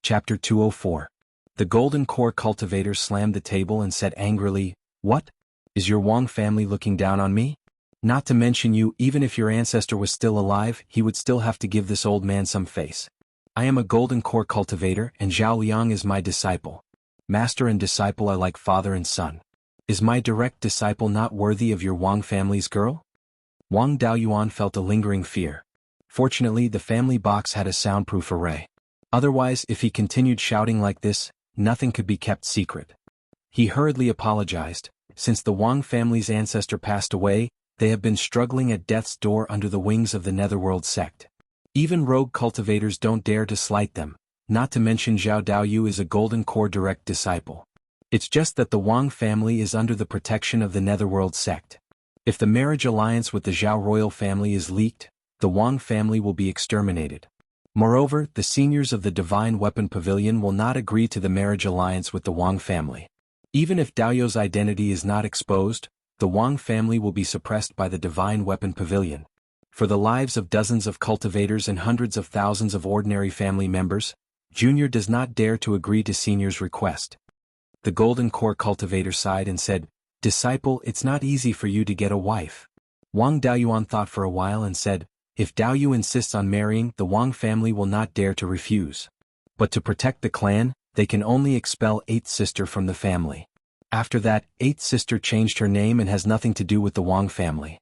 Chapter 204. The Golden Core cultivator slammed the table and said angrily, "What? Is your Wang family looking down on me? Not to mention you, even if your ancestor was still alive, he would still have to give this old man some face. I am a Golden Core cultivator and Zhao Liang is my disciple. Master and disciple are like father and son. Is my direct disciple not worthy of your Wang family's girl?" Wang Daoyuan felt a lingering fear. Fortunately, the family box had a soundproof array. Otherwise, if he continued shouting like this, nothing could be kept secret. He hurriedly apologized. Since the Wang family's ancestor passed away, they have been struggling at death's door under the wings of the Netherworld sect. Even rogue cultivators don't dare to slight them, not to mention Zhao Daoyu is a Golden Core direct disciple. It's just that the Wang family is under the protection of the Netherworld sect. If the marriage alliance with the Zhao royal family is leaked, the Wang family will be exterminated. Moreover, the seniors of the Divine Weapon Pavilion will not agree to the marriage alliance with the Wang family. Even if Daoyu's identity is not exposed, the Wang family will be suppressed by the Divine Weapon Pavilion. For the lives of dozens of cultivators and hundreds of thousands of ordinary family members, Junior does not dare to agree to Senior's request. The Golden Core cultivator sighed and said, "Disciple, it's not easy for you to get a wife." Wang Daoyuan thought for a while and said, "If Daoyu insists on marrying, the Wang family will not dare to refuse. But to protect the clan, they can only expel 8th sister from the family. After that, 8th sister changed her name and has nothing to do with the Wang family."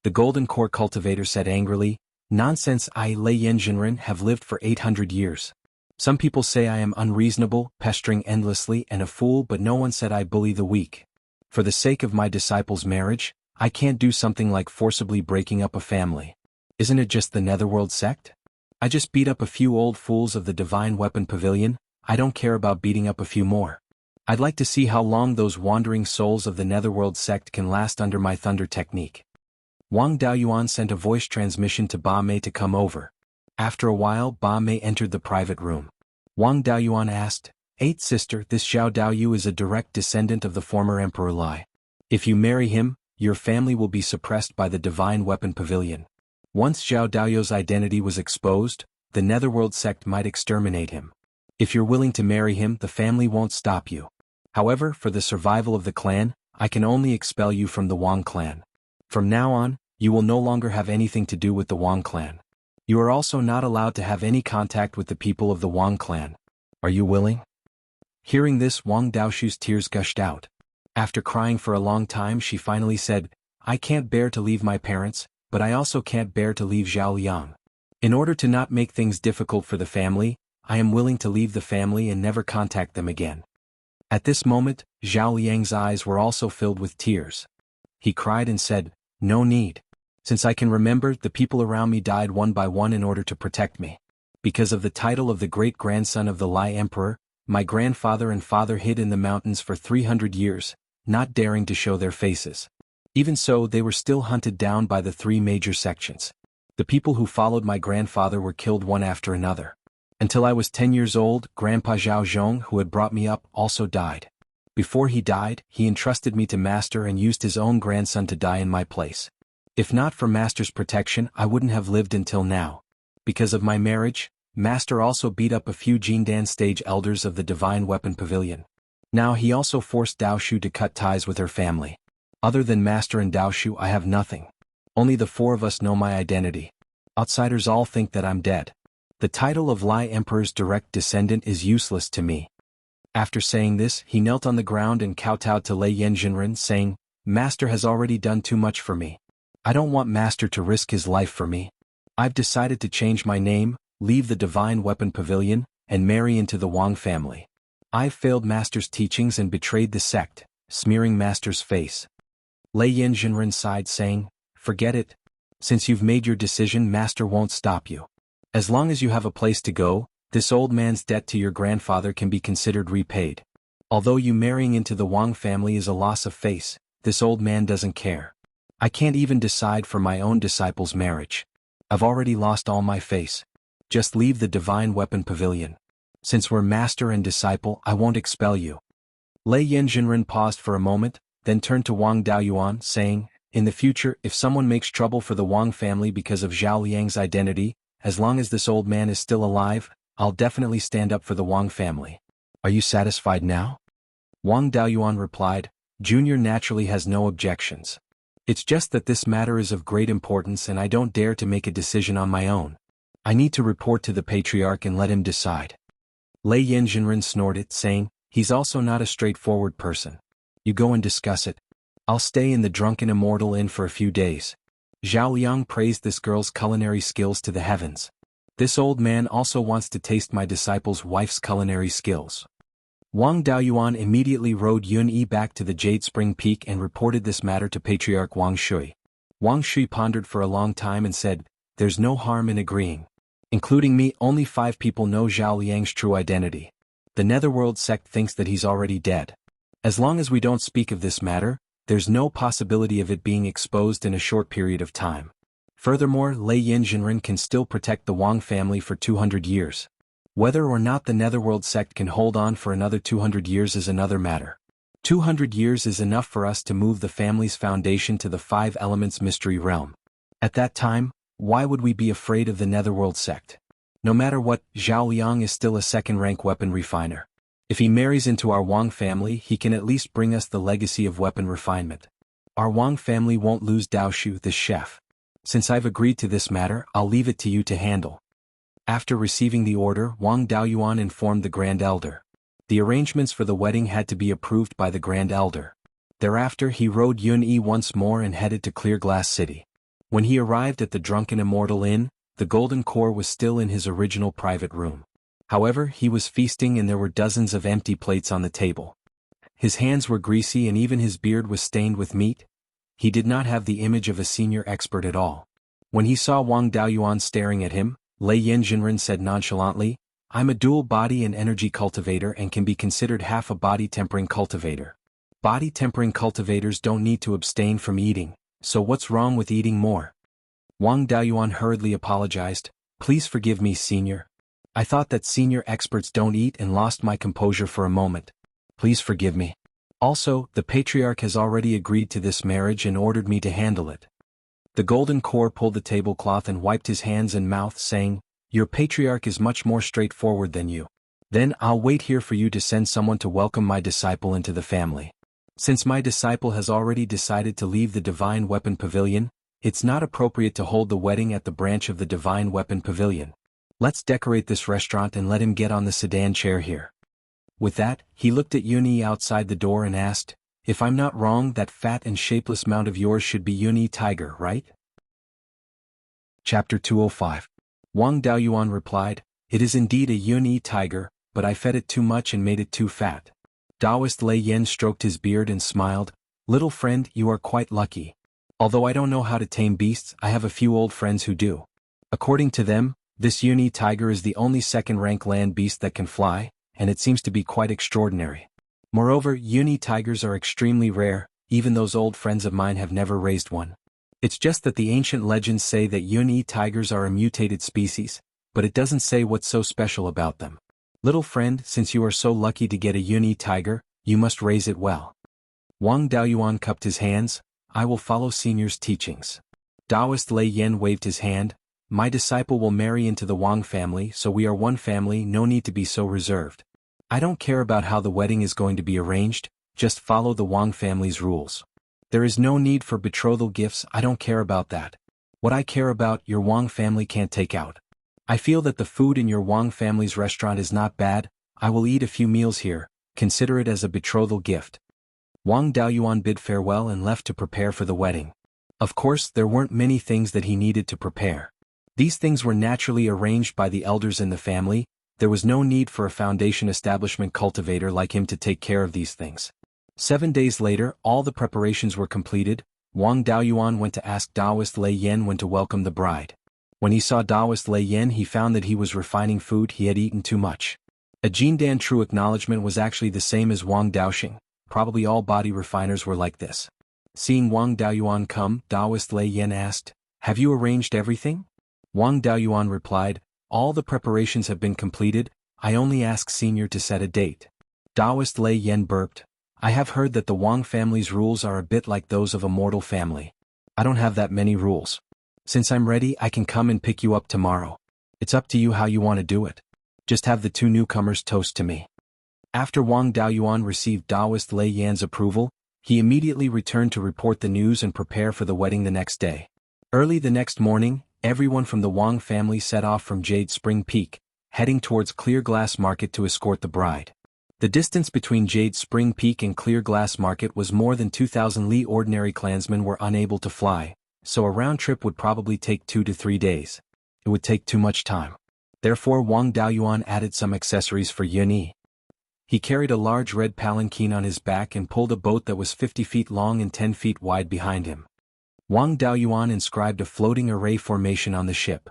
The Golden Core cultivator said angrily, "Nonsense, I, Lei Yanjinren, have lived for 800 years. Some people say I am unreasonable, pestering endlessly, and a fool, but no one said I bully the weak. For the sake of my disciple's marriage, I can't do something like forcibly breaking up a family. Isn't it just the Netherworld sect? I just beat up a few old fools of the Divine Weapon Pavilion, I don't care about beating up a few more. I'd like to see how long those wandering souls of the Netherworld sect can last under my thunder technique." Wang Daoyuan sent a voice transmission to Ba Mei to come over. After a while, Ba Mei entered the private room. Wang Daoyuan asked, "8th sister, this Zhao Daoyu is a direct descendant of the former Emperor Lai. If you marry him, your family will be suppressed by the Divine Weapon Pavilion. Once Zhao Daoyu's identity was exposed, the Netherworld sect might exterminate him. If you're willing to marry him, the family won't stop you. However, for the survival of the clan, I can only expel you from the Wang clan. From now on, you will no longer have anything to do with the Wang clan. You are also not allowed to have any contact with the people of the Wang clan. Are you willing?" Hearing this, Wang Daoshu's tears gushed out. After crying for a long time, she finally said, "I can't bear to leave my parents, but I also can't bear to leave Zhao Liang. In order to not make things difficult for the family, I am willing to leave the family and never contact them again." At this moment, Zhao Liang's eyes were also filled with tears. He cried and said, "No need. Since I can remember, the people around me died one by one in order to protect me. Because of the title of the great-grandson of the Lai Emperor, my grandfather and father hid in the mountains for 300 years, not daring to show their faces. Even so, they were still hunted down by the 3 major sections. The people who followed my grandfather were killed one after another. Until I was 10 years old, Grandpa Zhao Zhong, who had brought me up, also died. Before he died, he entrusted me to Master and used his own grandson to die in my place. If not for Master's protection, I wouldn't have lived until now. Because of my marriage, Master also beat up a few Jindan stage elders of the Divine Weapon Pavilion. Now he also forced Daoshu to cut ties with her family. Other than Master and Daoshu, I have nothing. Only the 4 of us know my identity. Outsiders all think that I'm dead. The title of Lai Emperor's direct descendant is useless to me." After saying this, he knelt on the ground and kowtowed to Lei Yanjinren, saying, "Master has already done too much for me. I don't want Master to risk his life for me. I've decided to change my name, leave the Divine Weapon Pavilion, and marry into the Wang family. I've failed Master's teachings and betrayed the sect, smearing Master's face." Lei Yanjinren sighed, saying, "Forget it. Since you've made your decision, Master won't stop you. As long as you have a place to go, this old man's debt to your grandfather can be considered repaid. Although you marrying into the Wang family is a loss of face, this old man doesn't care. I can't even decide for my own disciple's marriage. I've already lost all my face. Just leave the Divine Weapon Pavilion. Since we're master and disciple, I won't expel you." Lei Yanjinren paused for a moment, then turned to Wang Daoyuan, saying, "In the future, if someone makes trouble for the Wang family because of Zhao Liang's identity, as long as this old man is still alive, I'll definitely stand up for the Wang family. Are you satisfied now? Wang Daoyuan replied, Junior naturally has no objections. It's just that this matter is of great importance and I don't dare to make a decision on my own. I need to report to the patriarch and let him decide. Lei Yinzhenren snorted, saying, he's also not a straightforward person. You go and discuss it. I'll stay in the Drunken Immortal Inn for a few days. Zhao Liang praised this girl's culinary skills to the heavens. This old man also wants to taste my disciple's wife's culinary skills. Wang Daoyuan immediately rode Yun Yi back to the Jade Spring Peak and reported this matter to Patriarch Wang Shui. Wang Shui pondered for a long time and said, there's no harm in agreeing. Including me, only 5 people know Zhao Liang's true identity. The Netherworld sect thinks that he's already dead. As long as we don't speak of this matter, there's no possibility of it being exposed in a short period of time. Furthermore, Lei Yinzhenren can still protect the Wang family for 200 years. Whether or not the Netherworld sect can hold on for another 200 years is another matter. 200 years is enough for us to move the family's foundation to the 5 Elements Mystery Realm. At that time, why would we be afraid of the Netherworld sect? No matter what, Zhao Liang is still a second-rank weapon refiner. If he marries into our Wang family, he can at least bring us the legacy of weapon refinement. Our Wang family won't lose Daoshu, the chef. Since I've agreed to this matter, I'll leave it to you to handle. After receiving the order, Wang Daoyuan informed the Grand Elder. The arrangements for the wedding had to be approved by the Grand Elder. Thereafter he rode Yun Yi once more and headed to Clear Glass City. When he arrived at the Drunken Immortal Inn, the Golden Core was still in his original private room. However, he was feasting and there were dozens of empty plates on the table. His hands were greasy and even his beard was stained with meat. He did not have the image of a senior expert at all. When he saw Wang Daoyuan staring at him, Lei Yinzhenren said nonchalantly, I'm a dual body and energy cultivator and can be considered half a body tempering cultivator. Body tempering cultivators don't need to abstain from eating, so what's wrong with eating more? Wang Daoyuan hurriedly apologized, please forgive me, senior. I thought that senior experts don't eat and lost my composure for a moment. Please forgive me. Also, the Patriarch has already agreed to this marriage and ordered me to handle it. The Golden Core pulled the tablecloth and wiped his hands and mouth, saying, your Patriarch is much more straightforward than you. Then I'll wait here for you to send someone to welcome my disciple into the family. Since my disciple has already decided to leave the Divine Weapon Pavilion, it's not appropriate to hold the wedding at the branch of the Divine Weapon Pavilion. Let's decorate this restaurant and let him get on the sedan chair here. With that, he looked at Yun Yi outside the door and asked, if I'm not wrong, that fat and shapeless mount of yours should be Yun Yi Tiger, right? Chapter 205. Wang Daoyuan replied, it is indeed a Yun Yi Tiger, but I fed it too much and made it too fat. Taoist Lei Yen stroked his beard and smiled, little friend, you are quite lucky. Although I don't know how to tame beasts, I have a few old friends who do. According to them, this Yun Yi Tiger is the only second-rank land beast that can fly, and it seems to be quite extraordinary. Moreover, Yun Yi Tigers are extremely rare, even those old friends of mine have never raised one. It's just that the ancient legends say that Yun Yi Tigers are a mutated species, but it doesn't say what's so special about them. Little friend, since you are so lucky to get a Yun Yi Tiger, you must raise it well. Wang Daoyuan cupped his hands, I will follow senior's teachings. Taoist Lei Yen waved his hand, my disciple will marry into the Wang family, so we are one family, no need to be so reserved. I don't care about how the wedding is going to be arranged, just follow the Wang family's rules. There is no need for betrothal gifts, I don't care about that. What I care about, your Wang family can't take out. I feel that the food in your Wang family's restaurant is not bad, I will eat a few meals here, consider it as a betrothal gift. Wang Daoyuan bid farewell and left to prepare for the wedding. Of course, there weren't many things that he needed to prepare. These things were naturally arranged by the elders in the family, there was no need for a foundation establishment cultivator like him to take care of these things. 7 days later, all the preparations were completed. Wang Daoyuan went to ask Taoist Lei Yen when to welcome the bride. When he saw Taoist Lei Yen, he found that he was refining food, he had eaten too much. A Jindan true acknowledgement was actually the same as Wang Daoxing, probably all body refiners were like this. Seeing Wang Daoyuan come, Taoist Lei Yen asked, have you arranged everything? Wang Daoyuan replied, all the preparations have been completed, I only ask senior to set a date. Taoist Lei Yen burped, I have heard that the Wang family's rules are a bit like those of a mortal family. I don't have that many rules. Since I'm ready, I can come and pick you up tomorrow. It's up to you how you want to do it. Just have the two newcomers toast to me. After Wang Daoyuan received Taoist Lei Yan's approval, he immediately returned to report the news and prepare for the wedding the next day. Early the next morning, everyone from the Wang family set off from Jade Spring Peak, heading towards Clear Glass Market to escort the bride. The distance between Jade Spring Peak and Clear Glass Market was more than 2,000 li. Ordinary clansmen were unable to fly, so a round trip would probably take 2 to 3 days. It would take too much time. Therefore Wang Daoyuan added some accessories for Yunyi. He carried a large red palanquin on his back and pulled a boat that was 50 feet long and 10 feet wide behind him. Wang Daoyuan inscribed a floating array formation on the ship.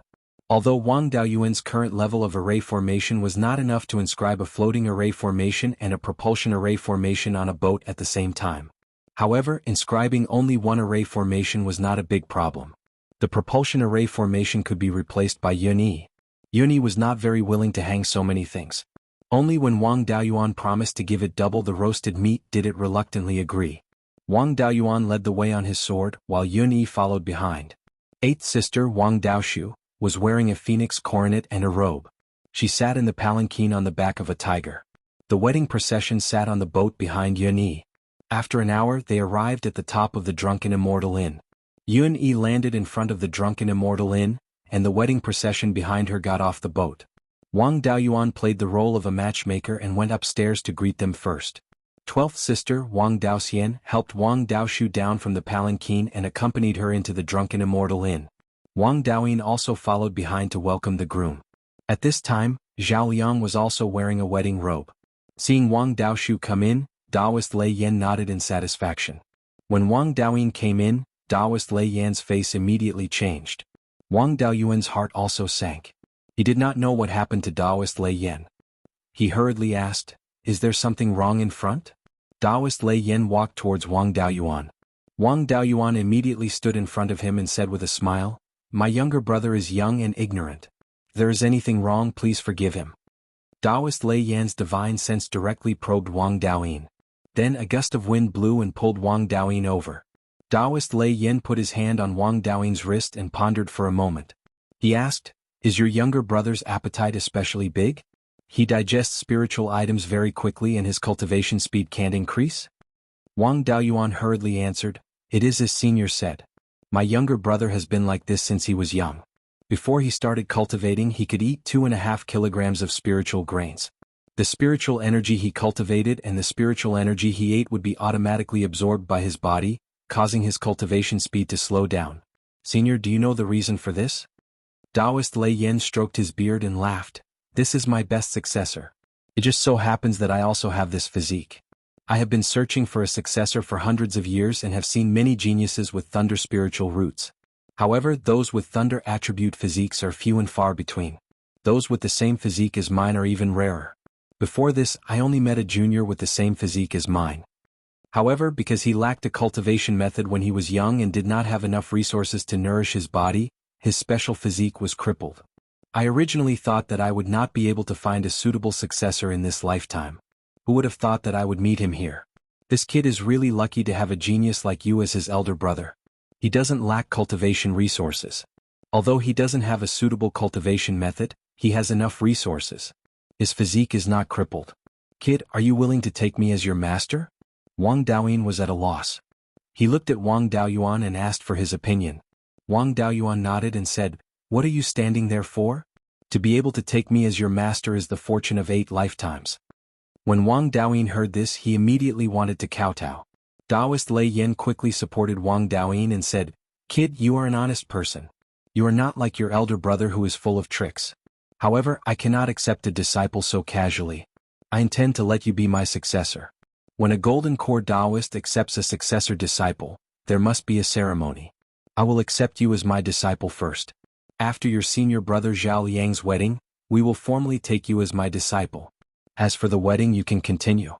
Although Wang Daoyuan's current level of array formation was not enough to inscribe a floating array formation and a propulsion array formation on a boat at the same time. However, inscribing only one array formation was not a big problem. The propulsion array formation could be replaced by Yunyi. Yunyi was not very willing to hang so many things. Only when Wang Daoyuan promised to give it double the roasted meat did it reluctantly agree. Wang Daoyuan led the way on his sword, while Yunyi followed behind. Eighth sister Wang Daoshu was wearing a phoenix coronet and a robe. She sat in the palanquin on the back of a tiger. The wedding procession sat on the boat behind Yunyi. After an hour they arrived at the top of the Drunken Immortal Inn. Yunyi landed in front of the Drunken Immortal Inn, and the wedding procession behind her got off the boat. Wang Daoyuan played the role of a matchmaker and went upstairs to greet them first. 12th sister Wang Daoxian helped Wang Daoshu down from the palanquin and accompanied her into the Drunken Immortal Inn. Wang Daoyin also followed behind to welcome the groom. At this time, Zhao Liang was also wearing a wedding robe. Seeing Wang Daoshu come in, Taoist Lei Yan nodded in satisfaction. When Wang Daoyin came in, Taoist Lei Yan's face immediately changed. Wang Daoyuan's heart also sank. He did not know what happened to Taoist Lei Yan. He hurriedly asked, "Is there something wrong in front?" Taoist Lei Yan walked towards Wang Daoyuan. Wang Daoyuan immediately stood in front of him and said with a smile, "My younger brother is young and ignorant. If there is anything wrong, please forgive him." Taoist Lei Yan's divine sense directly probed Wang Daoyin. Then a gust of wind blew and pulled Wang Daoyin over. Taoist Lei Yan put his hand on Wang Daoyin's wrist and pondered for a moment. He asked, "Is your younger brother's appetite especially big? He digests spiritual items very quickly and his cultivation speed can't increase?" Wang Daoyuan hurriedly answered, "It is as senior said. My younger brother has been like this since he was young. Before he started cultivating he could eat 2.5 kilograms of spiritual grains. The spiritual energy he cultivated and the spiritual energy he ate would be automatically absorbed by his body, causing his cultivation speed to slow down. Senior, do you know the reason for this?" Taoist Lei Yan stroked his beard and laughed. "This is my best successor. It just so happens that I also have this physique. I have been searching for a successor for hundreds of years and have seen many geniuses with thunder spiritual roots. However, those with thunder attribute physiques are few and far between. Those with the same physique as mine are even rarer. Before this, I only met a junior with the same physique as mine. However, because he lacked a cultivation method when he was young and did not have enough resources to nourish his body, his special physique was crippled. I originally thought that I would not be able to find a suitable successor in this lifetime. Who would have thought that I would meet him here? This kid is really lucky to have a genius like you as his elder brother. He doesn't lack cultivation resources. Although he doesn't have a suitable cultivation method, he has enough resources. His physique is not crippled. Kid, are you willing to take me as your master?" Wang Daoyin was at a loss. He looked at Wang Daoyuan and asked for his opinion. Wang Daoyuan nodded and said, "What are you standing there for? To be able to take me as your master is the fortune of 8 lifetimes." When Wang Daoyin heard this, he immediately wanted to kowtow. Taoist Lei Yan quickly supported Wang Daoyin and said, "Kid, you are an honest person. You are not like your elder brother who is full of tricks. However, I cannot accept a disciple so casually. I intend to let you be my successor. When a golden core Taoist accepts a successor disciple, there must be a ceremony. I will accept you as my disciple first. After your senior brother Zhao Liang's wedding, we will formally take you as my disciple. As for the wedding, you can continue."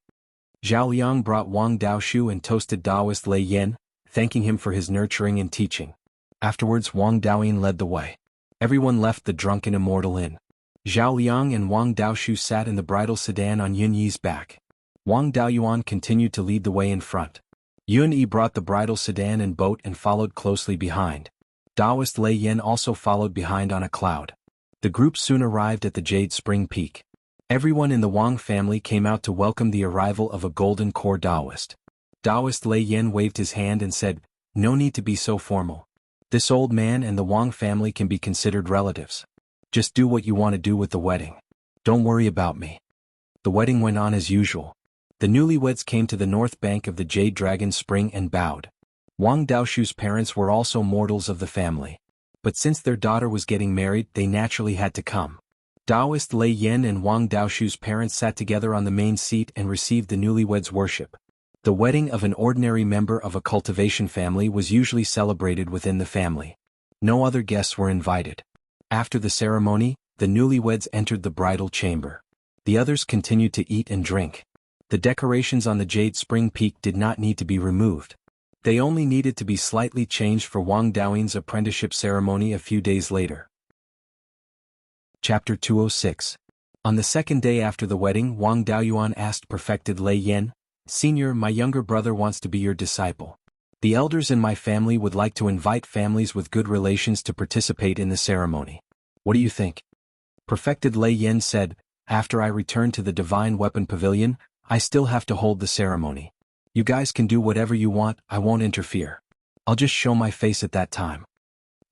Zhao Liang brought Wang Daoshu and toasted Taoist Lei Yan, thanking him for his nurturing and teaching. Afterwards Wang Daoyin led the way. Everyone left the Drunken Immortal Inn. Zhao Liang and Wang Daoshu sat in the bridal sedan on Yunyi's back. Wang Daoyuan continued to lead the way in front. Yunyi brought the bridal sedan and boat and followed closely behind. Taoist Lei Yan also followed behind on a cloud. The group soon arrived at the Jade Spring Peak. Everyone in the Wang family came out to welcome the arrival of a golden core Taoist. Taoist Lei Yen waved his hand and said, "No need to be so formal. This old man and the Wang family can be considered relatives. Just do what you want to do with the wedding. Don't worry about me." The wedding went on as usual. The newlyweds came to the north bank of the Jade Dragon Spring and bowed. Wang Daoshu's parents were also mortals of the family. But since their daughter was getting married, they naturally had to come. Taoist Lei Yen and Wang Daoshu's parents sat together on the main seat and received the newlyweds' worship. The wedding of an ordinary member of a cultivation family was usually celebrated within the family. No other guests were invited. After the ceremony, the newlyweds entered the bridal chamber. The others continued to eat and drink. The decorations on the Jade Spring Peak did not need to be removed. They only needed to be slightly changed for Wang Daoyin's apprenticeship ceremony a few days later. Chapter 206. On the second day after the wedding, Wang Daoyuan asked Perfected Lei Yen, "Senior, my younger brother wants to be your disciple. The elders in my family would like to invite families with good relations to participate in the ceremony. What do you think?" Perfected Lei Yen said, "After I return to the Divine Weapon Pavilion, I still have to hold the ceremony. You guys can do whatever you want, I won't interfere. I'll just show my face at that time."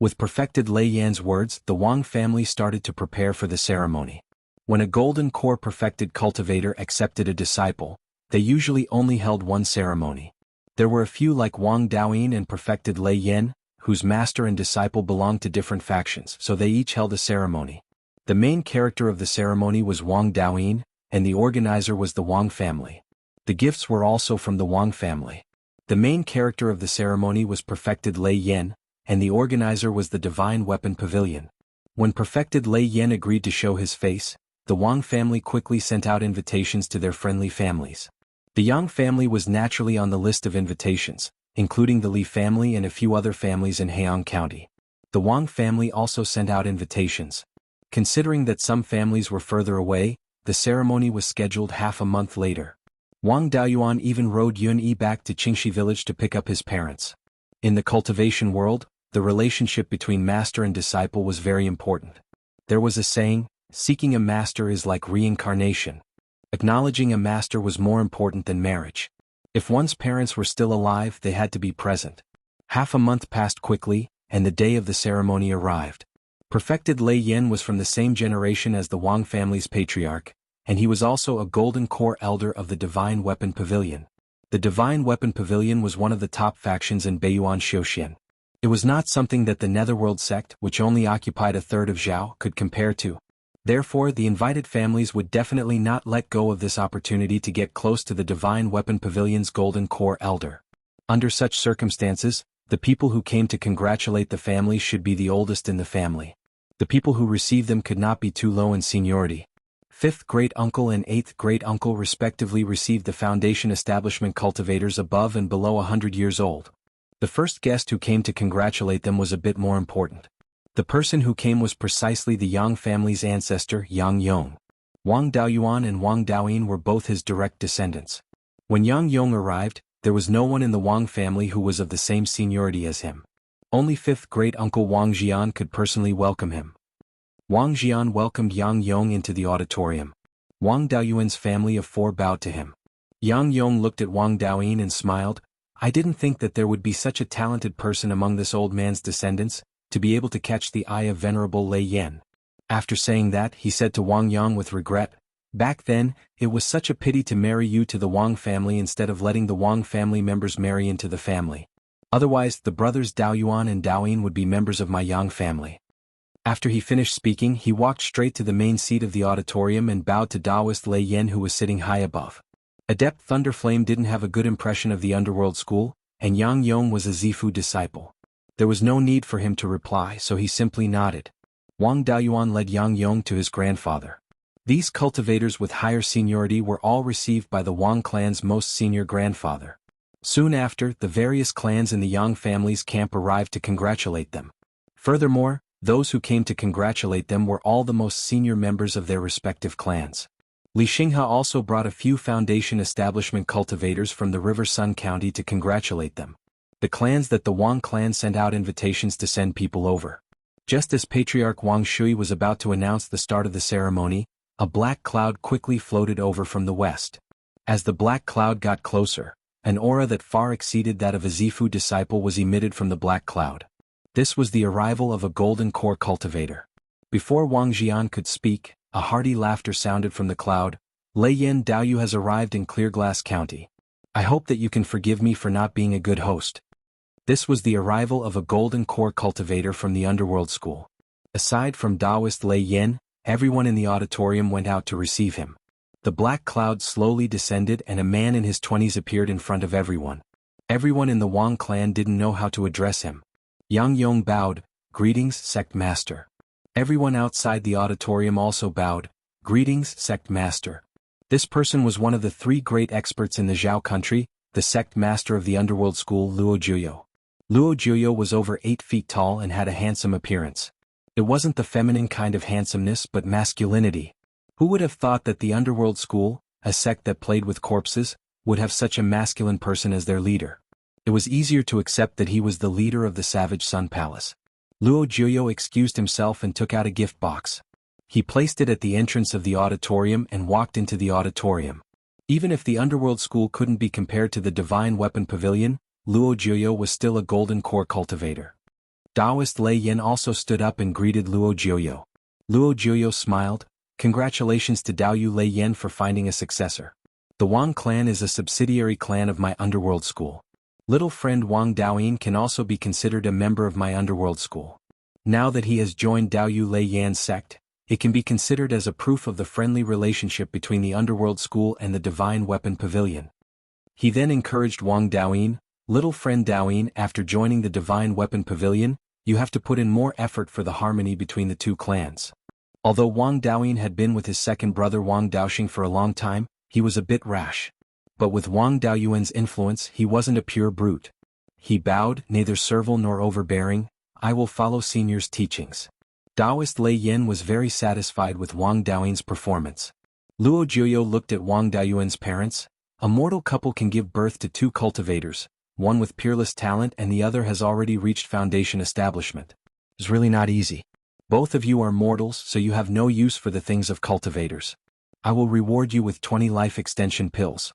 With Perfected Lei Yan's words, the Wang family started to prepare for the ceremony. When a golden core perfected cultivator accepted a disciple, they usually only held one ceremony. There were a few like Wang Daoyin and Perfected Lei Yen, whose master and disciple belonged to different factions, so they each held a ceremony. The main character of the ceremony was Wang Daoyin, and the organizer was the Wang family. The gifts were also from the Wang family. The main character of the ceremony was Perfected Lei Yen, and the organizer was the Divine Weapon Pavilion. When Perfected Lei Yen agreed to show his face, the Wang family quickly sent out invitations to their friendly families. The Yang family was naturally on the list of invitations, including the Li family and a few other families in Heian County. The Wang family also sent out invitations. Considering that some families were further away, the ceremony was scheduled half a month later. Wang Daoyuan even rode Yun Yi back to Qingxi village to pick up his parents. In the cultivation world, the relationship between master and disciple was very important. There was a saying, "Seeking a master is like reincarnation." Acknowledging a master was more important than marriage. If one's parents were still alive, they had to be present. Half a month passed quickly, and the day of the ceremony arrived. Perfected Lei Yen was from the same generation as the Wang family's patriarch, and he was also a golden core elder of the Divine Weapon Pavilion. The Divine Weapon Pavilion was one of the top factions in Beiyuan Xiuxian. It was not something that the Netherworld sect, which only occupied a third of Zhao, could compare to. Therefore, the invited families would definitely not let go of this opportunity to get close to the Divine Weapon Pavilion's golden core elder. Under such circumstances, the people who came to congratulate the family should be the oldest in the family. The people who received them could not be too low in seniority. Fifth great-uncle and eighth great-uncle respectively received the foundation establishment cultivators above and below 100 years old. The first guest who came to congratulate them was a bit more important. The person who came was precisely the Yang family's ancestor, Yang Yong. Wang Daoyuan and Wang Daoyin were both his direct descendants. When Yang Yong arrived, there was no one in the Wang family who was of the same seniority as him. Only fifth great-uncle Wang Jian could personally welcome him. Wang Jian welcomed Yang Yong into the auditorium. Wang Daoyuan's family of four bowed to him. Yang Yong looked at Wang Daoyin and smiled. "I didn't think that there would be such a talented person among this old man's descendants, to be able to catch the eye of Venerable Lei Yen." After saying that, he said to Wang Yang with regret, "Back then, it was such a pity to marry you to the Wang family instead of letting the Wang family members marry into the family. Otherwise, the brothers Daoyuan and Daoyin would be members of my Yang family." After he finished speaking, he walked straight to the main seat of the auditorium and bowed to Taoist Lei Yen, who was sitting high above. Adept Thunderflame didn't have a good impression of the underworld school, and Yang Yong was a Zifu disciple. There was no need for him to reply, so he simply nodded. Wang Daoyuan led Yang Yong to his grandfather. These cultivators with higher seniority were all received by the Wang clan's most senior grandfather. Soon after, the various clans in the Yang family's camp arrived to congratulate them. Furthermore, those who came to congratulate them were all the most senior members of their respective clans. Li Xinghe also brought a few foundation establishment cultivators from the River Sun County to congratulate them. The clans that the Wang clan sent out invitations to send people over. Just as Patriarch Wang Shui was about to announce the start of the ceremony, A black cloud quickly floated over from the west. As the black cloud got closer, an aura that far exceeded that of a Zifu disciple was emitted from the black cloud. This was the arrival of a golden core cultivator. Before Wang Jian could speak, a hearty laughter sounded from the cloud. Lei Yan Daoyu has arrived in Clearglass County. I hope that you can forgive me for not being a good host. This was the arrival of a golden core cultivator from the underworld school. Aside from Taoist Lei Yan, everyone in the auditorium went out to receive him. The black cloud slowly descended and a man in his 20s appeared in front of everyone. Everyone in the Wang clan didn't know how to address him. Yang Yong bowed, "Greetings, sect master." Everyone outside the auditorium also bowed, "Greetings, sect master." This person was one of the 3 great experts in the Zhao country, the sect master of the underworld school Luo Juyo. Luo Juyo was over 8 feet tall and had a handsome appearance. It wasn't the feminine kind of handsomeness but masculinity. Who would have thought that the underworld school, a sect that played with corpses, would have such a masculine person as their leader? It was easier to accept that he was the leader of the Savage Sun Palace. Luo Juyo excused himself and took out a gift box. He placed it at the entrance of the auditorium and walked into the auditorium. Even if the underworld school couldn't be compared to the Divine Weapon Pavilion, Luo Juyo was still a golden core cultivator. Taoist Lei Yan also stood up and greeted Luo Juyo. Luo Juyo smiled, "Congratulations to Daoyu Lei Yan for finding a successor. The Wang clan is a subsidiary clan of my underworld school. Little friend Wang Daoyin can also be considered a member of my underworld school. Now that he has joined Daoyu Lei Yan's sect, it can be considered as a proof of the friendly relationship between the underworld school and the Divine Weapon Pavilion." He then encouraged Wang Daoyin, "Little friend Daoyin, after joining the Divine Weapon Pavilion, you have to put in more effort for the harmony between the 2 clans." Although Wang Daoyin had been with his second brother Wang Daoxing for a long time, he was a bit rash. But with Wang Daoyuan's influence he wasn't a pure brute. He bowed, "Neither servile nor overbearing, I will follow senior's teachings." Taoist Lei Yan was very satisfied with Wang Daoyin's performance. Luo Juyo looked at Wang Daoyuan's parents. A mortal couple can give birth to 2 cultivators, one with peerless talent and the other has already reached foundation establishment. It's really not easy. Both of you are mortals, so you have no use for the things of cultivators. I will reward you with 20 life extension pills.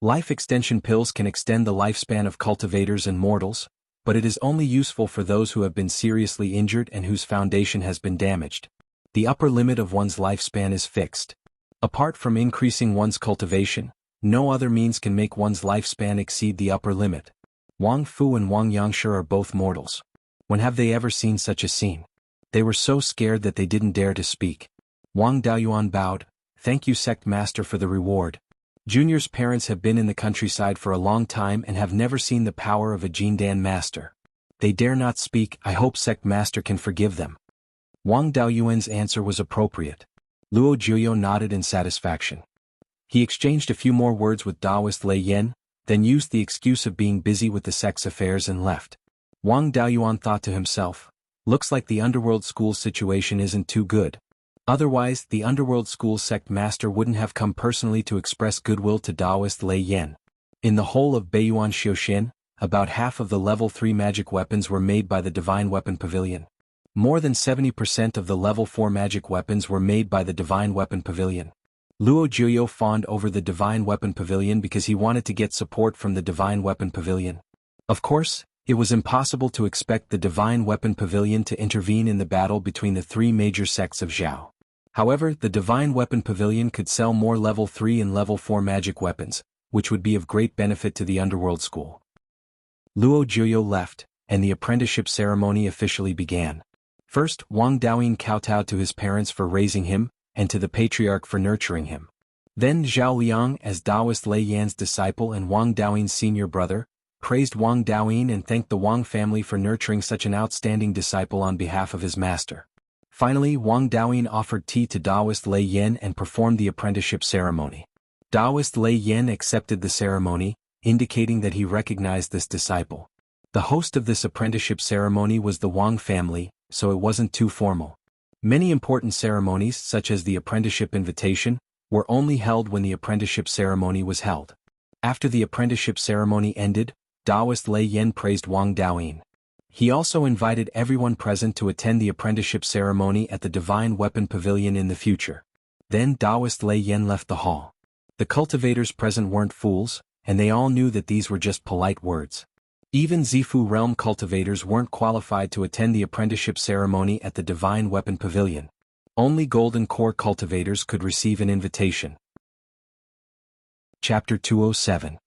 Life extension pills can extend the lifespan of cultivators and mortals, but it is only useful for those who have been seriously injured and whose foundation has been damaged. The upper limit of one's lifespan is fixed. Apart from increasing one's cultivation, no other means can make one's lifespan exceed the upper limit. Wang Fu and Wang Yangshe are both mortals. When have they ever seen such a scene? They were so scared that they didn't dare to speak. Wang Daoyuan bowed, "Thank you sect master for the reward. Junior's parents have been in the countryside for a long time and have never seen the power of a Jindan master. They dare not speak, I hope sect master can forgive them." Wang Daoyuan's answer was appropriate. Luo Juyo nodded in satisfaction. He exchanged a few more words with Taoist Lei Yan, then used the excuse of being busy with the sect's affairs and left. Wang Daoyuan thought to himself, "Looks like the underworld school situation isn't too good. Otherwise, the underworld school sect master wouldn't have come personally to express goodwill to Taoist Lei Yan." In the whole of Beiyuan Xiuxian, about half of the level 3 magic weapons were made by the Divine Weapon Pavilion. More than 70% of the level 4 magic weapons were made by the Divine Weapon Pavilion. Luo Juyo fawned over the Divine Weapon Pavilion because he wanted to get support from the Divine Weapon Pavilion. Of course, it was impossible to expect the Divine Weapon Pavilion to intervene in the battle between the 3 major sects of Zhao. However, the Divine Weapon Pavilion could sell more level 3 and level 4 magic weapons, which would be of great benefit to the underworld school. Luo Juyo left, and the apprenticeship ceremony officially began. First, Wang Daoyin kowtowed to his parents for raising him, and to the patriarch for nurturing him. Then Zhao Liang, as Taoist Lei Yan's disciple and Wang Daoyin's senior brother, praised Wang Daoyin and thanked the Wang family for nurturing such an outstanding disciple on behalf of his master. Finally, Wang Daoyin offered tea to Taoist Lei Yan and performed the apprenticeship ceremony. Taoist Lei Yan accepted the ceremony, indicating that he recognized this disciple. The host of this apprenticeship ceremony was the Wang family, so it wasn't too formal. Many important ceremonies, such as the apprenticeship invitation, were only held when the apprenticeship ceremony was held. After the apprenticeship ceremony ended, Taoist Lei Yan praised Wang Daoyin. He also invited everyone present to attend the apprenticeship ceremony at the Divine Weapon Pavilion in the future. Then Taoist Lei Yen left the hall. The cultivators present weren't fools, and they all knew that these were just polite words. Even Zifu realm cultivators weren't qualified to attend the apprenticeship ceremony at the Divine Weapon Pavilion. Only Golden Core cultivators could receive an invitation. Chapter 207.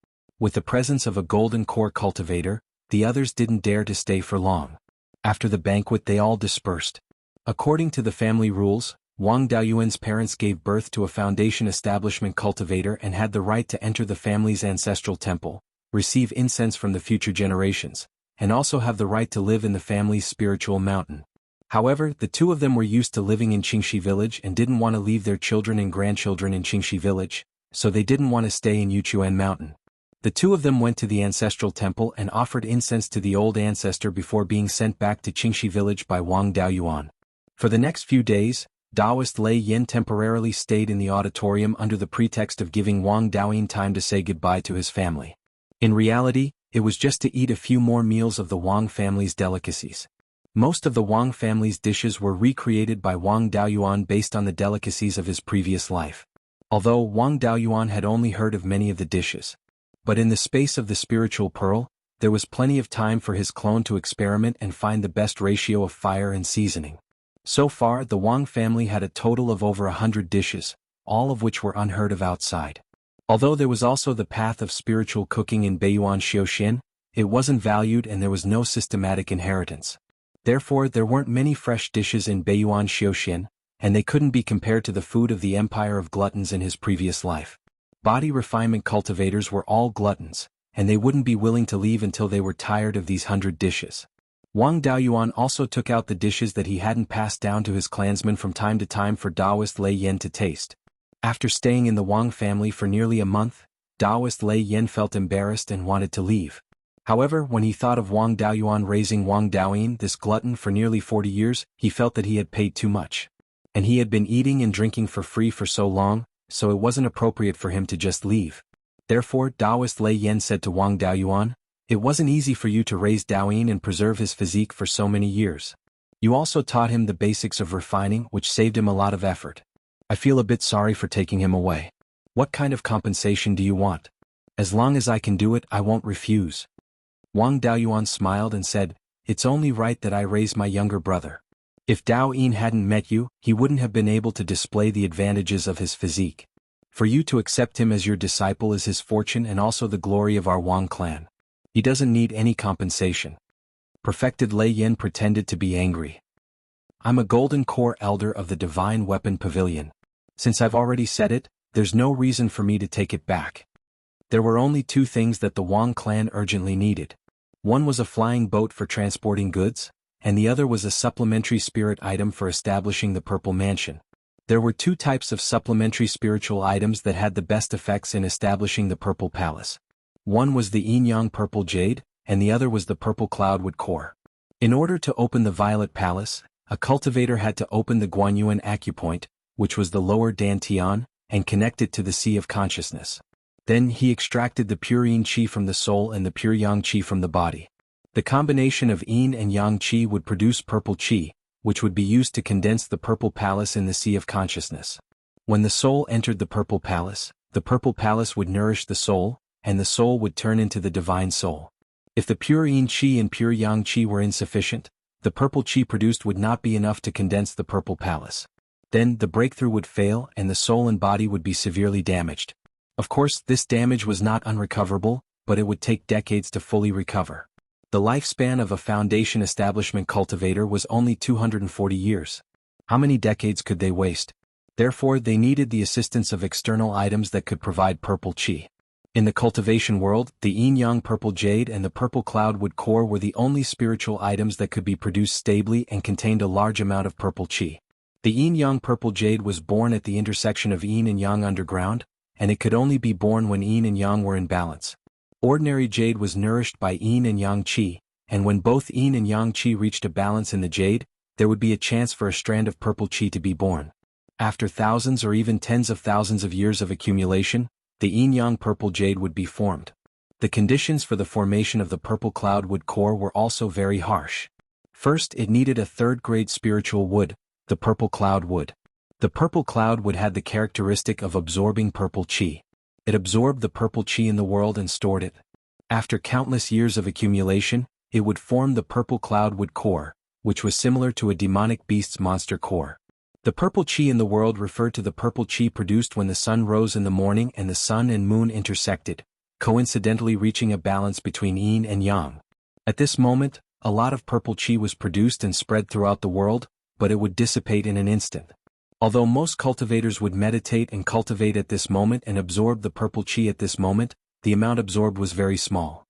With the presence of a Golden Core cultivator, the others didn't dare to stay for long. After the banquet they all dispersed. According to the family rules, Wang Daoyuan's parents gave birth to a foundation establishment cultivator and had the right to enter the family's ancestral temple, receive incense from the future generations, and also have the right to live in the family's spiritual mountain. However, the two of them were used to living in Qingxi village and didn't want to leave their children and grandchildren in Qingxi village, so they didn't want to stay in Yuchuan mountain. The two of them went to the ancestral temple and offered incense to the old ancestor before being sent back to Qingxi village by Wang Daoyuan. For the next few days, Taoist Lei Yen temporarily stayed in the auditorium under the pretext of giving Wang Daoyin time to say goodbye to his family. In reality, it was just to eat a few more meals of the Wang family's delicacies. Most of the Wang family's dishes were recreated by Wang Daoyuan based on the delicacies of his previous life. Although Wang Daoyuan had only heard of many of the dishes. But in the space of the spiritual pearl, there was plenty of time for his clone to experiment and find the best ratio of fire and seasoning. So far, the Wang family had a total of over 100 dishes, all of which were unheard of outside. Although there was also the path of spiritual cooking in Beiyuan Xiaoxian, it wasn't valued and there was no systematic inheritance. Therefore, there weren't many fresh dishes in Beiyuan Xiaoxian, and they couldn't be compared to the food of the Empire of Gluttons in his previous life. Body refinement cultivators were all gluttons, and they wouldn't be willing to leave until they were tired of these 100 dishes. Wang Daoyuan also took out the dishes that he hadn't passed down to his clansmen from time to time for Taoist Lei Yen to taste. After staying in the Wang family for nearly a month, Taoist Lei Yen felt embarrassed and wanted to leave. However, when he thought of Wang Daoyuan raising Wang Daoyin, this glutton for nearly 40 years, he felt that he had paid too much. And he had been eating and drinking for free for so long, so it wasn't appropriate for him to just leave. Therefore, Taoist Lei Yen said to Wang Daoyuan, "It wasn't easy for you to raise Daoyin and preserve his physique for so many years. You also taught him the basics of refining, which saved him a lot of effort. I feel a bit sorry for taking him away. What kind of compensation do you want? As long as I can do it, I won't refuse." Wang Daoyuan smiled and said, "It's only right that I raise my younger brother. If Daoyin hadn't met you, he wouldn't have been able to display the advantages of his physique. For you to accept him as your disciple is his fortune and also the glory of our Wang clan. He doesn't need any compensation." Perfected Lei Yen pretended to be angry. "I'm a Golden Core elder of the Divine Weapon Pavilion. Since I've already said it, there's no reason for me to take it back." There were only two things that the Wang clan urgently needed. One was a flying boat for transporting goods, and the other was a supplementary spirit item for establishing the Purple Mansion. There were two types of supplementary spiritual items that had the best effects in establishing the Purple Palace. One was the Yin-Yang Purple Jade, and the other was the Purple Cloudwood Core. In order to open the Violet Palace, a cultivator had to open the Guanyuan Acupoint, which was the lower Dantian, and connect it to the Sea of Consciousness. Then he extracted the pure Yin Qi from the soul and the pure Yang Qi from the body. The combination of Yin and Yang Qi would produce Purple Qi, which would be used to condense the Purple Palace in the Sea of Consciousness. When the soul entered the Purple Palace would nourish the soul, and the soul would turn into the Divine Soul. If the pure Yin Qi and pure Yang Qi were insufficient, the Purple Qi produced would not be enough to condense the Purple Palace. Then the breakthrough would fail and the soul and body would be severely damaged. Of course, this damage was not unrecoverable, but it would take decades to fully recover. The lifespan of a foundation establishment cultivator was only 240 years. How many decades could they waste? Therefore, they needed the assistance of external items that could provide Purple Qi. In the cultivation world, the Yin-Yang Purple Jade and the Purple Cloudwood Core were the only spiritual items that could be produced stably and contained a large amount of Purple Qi. The Yin-Yang Purple Jade was born at the intersection of Yin and Yang underground, and it could only be born when Yin and Yang were in balance. Ordinary jade was nourished by Yin and Yang Qi, and when both Yin and Yang Qi reached a balance in the jade, there would be a chance for a strand of Purple Qi to be born. After thousands or even tens of thousands of years of accumulation, the Yin-Yang Purple Jade would be formed. The conditions for the formation of the Purple Cloudwood Core were also very harsh. First, it needed a third-grade spiritual wood, the Purple Cloud Wood. The purple cloud would have the characteristic of absorbing purple chi. It absorbed the purple chi in the world and stored it. After countless years of accumulation, it would form the purple cloud wood core, which was similar to a demonic beast's monster core. The purple chi in the world referred to the purple chi produced when the sun rose in the morning and the sun and moon intersected, coincidentally reaching a balance between yin and yang. At this moment, a lot of purple chi was produced and spread throughout the world, but it would dissipate in an instant. Although most cultivators would meditate and cultivate at this moment and absorb the purple chi at this moment, the amount absorbed was very small.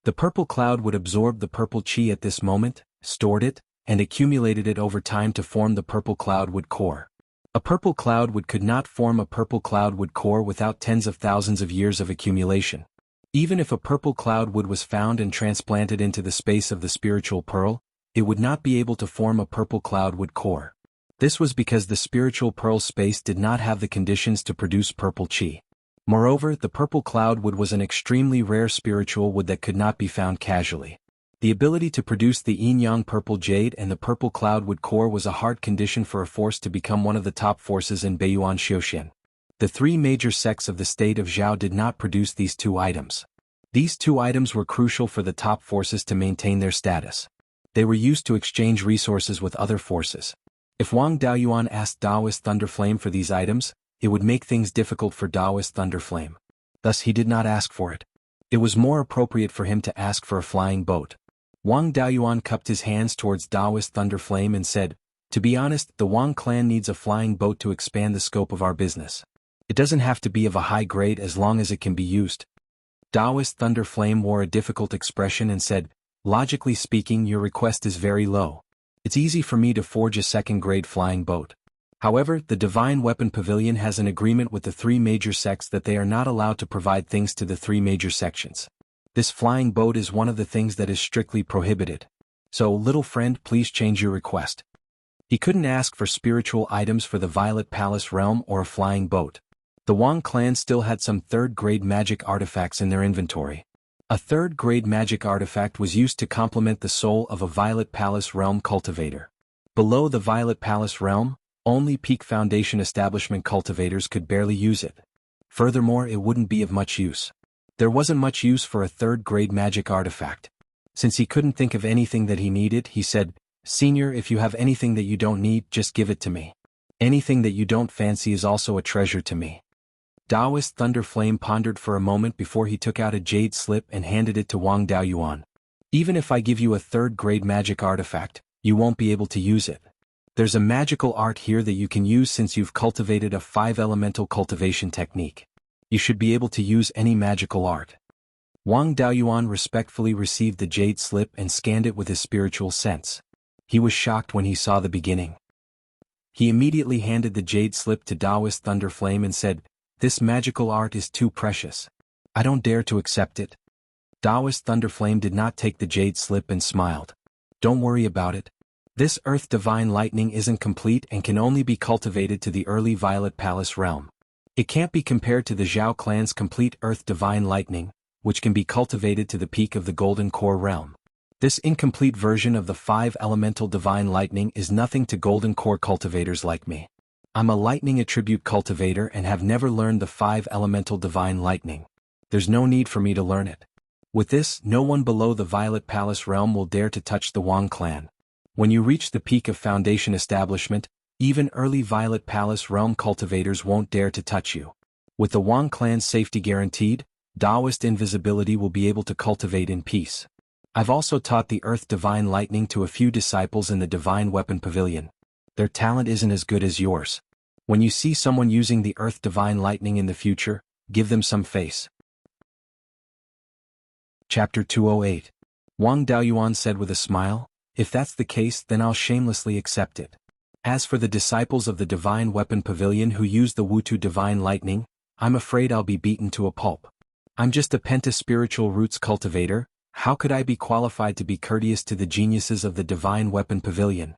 The purple cloud would absorb the purple chi at this moment, stored it, and accumulated it over time to form the purple cloud wood core. A purple cloud wood could not form a purple cloud wood core without tens of thousands of years of accumulation. Even if a purple cloud wood was found and transplanted into the space of the spiritual pearl, it would not be able to form a purple cloud wood core. This was because the spiritual pearl space did not have the conditions to produce purple chi. Moreover, the purple cloud wood was an extremely rare spiritual wood that could not be found casually. The ability to produce the yin-yang purple jade and the purple cloud wood core was a hard condition for a force to become one of the top forces in Beiyuan Xiuxian. The three major sects of the state of Zhao did not produce these two items. These two items were crucial for the top forces to maintain their status. They were used to exchange resources with other forces. If Wang Daoyuan asked Daoist Thunderflame for these items, it would make things difficult for Daoist Thunderflame. Thus he did not ask for it. It was more appropriate for him to ask for a flying boat. Wang Daoyuan cupped his hands towards Daoist Thunderflame and said, "To be honest, the Wang clan needs a flying boat to expand the scope of our business. It doesn't have to be of a high grade as long as it can be used." Daoist Thunderflame wore a difficult expression and said, "Logically speaking, your request is very low. It's easy for me to forge a second-grade flying boat. However, the Divine Weapon Pavilion has an agreement with the three major sects that they are not allowed to provide things to the three major sections. This flying boat is one of the things that is strictly prohibited. So, little friend, please change your request." He couldn't ask for spiritual items for the Violet Palace realm or a flying boat. The Wang clan still had some third-grade magic artifacts in their inventory. A third-grade magic artifact was used to complement the soul of a Violet Palace realm cultivator. Below the Violet Palace realm, only peak foundation establishment cultivators could barely use it. Furthermore, it wouldn't be of much use. There wasn't much use for a third-grade magic artifact. Since he couldn't think of anything that he needed, he said, "Senior, if you have anything that you don't need, just give it to me. Anything that you don't fancy is also a treasure to me." Daoist Thunderflame pondered for a moment before he took out a jade slip and handed it to Wang Daoyuan. "Even if I give you a third-grade magic artifact, you won't be able to use it. There's a magical art here that you can use since you've cultivated a 5-elemental cultivation technique. You should be able to use any magical art." Wang Daoyuan respectfully received the jade slip and scanned it with his spiritual sense. He was shocked when he saw the beginning. He immediately handed the jade slip to Daoist Thunderflame and said, "This magical art is too precious. I don't dare to accept it." Daoist Thunderflame did not take the jade slip and smiled. "Don't worry about it. This Earth Divine Lightning isn't complete and can only be cultivated to the early Violet Palace realm. It can't be compared to the Zhao clan's complete Earth Divine Lightning, which can be cultivated to the peak of the Golden Core realm. This incomplete version of the 5-elemental Divine Lightning is nothing to Golden Core cultivators like me. I'm a lightning attribute cultivator and have never learned the 5-elemental Divine Lightning. There's no need for me to learn it. With this, no one below the Violet Palace realm will dare to touch the Wang clan. When you reach the peak of Foundation Establishment, even early Violet Palace realm cultivators won't dare to touch you. With the Wang clan's safety guaranteed, Daoist invisibility will be able to cultivate in peace. I've also taught the Earth Divine Lightning to a few disciples in the Divine Weapon Pavilion. Their talent isn't as good as yours. When you see someone using the Earth Divine Lightning in the future, give them some face." Chapter 208. Wang Daoyuan said with a smile, "If that's the case, then I'll shamelessly accept it. As for the disciples of the Divine Weapon Pavilion who use the Wutu Divine Lightning, I'm afraid I'll be beaten to a pulp. I'm just a penta-spiritual roots cultivator. How could I be qualified to be courteous to the geniuses of the Divine Weapon Pavilion?"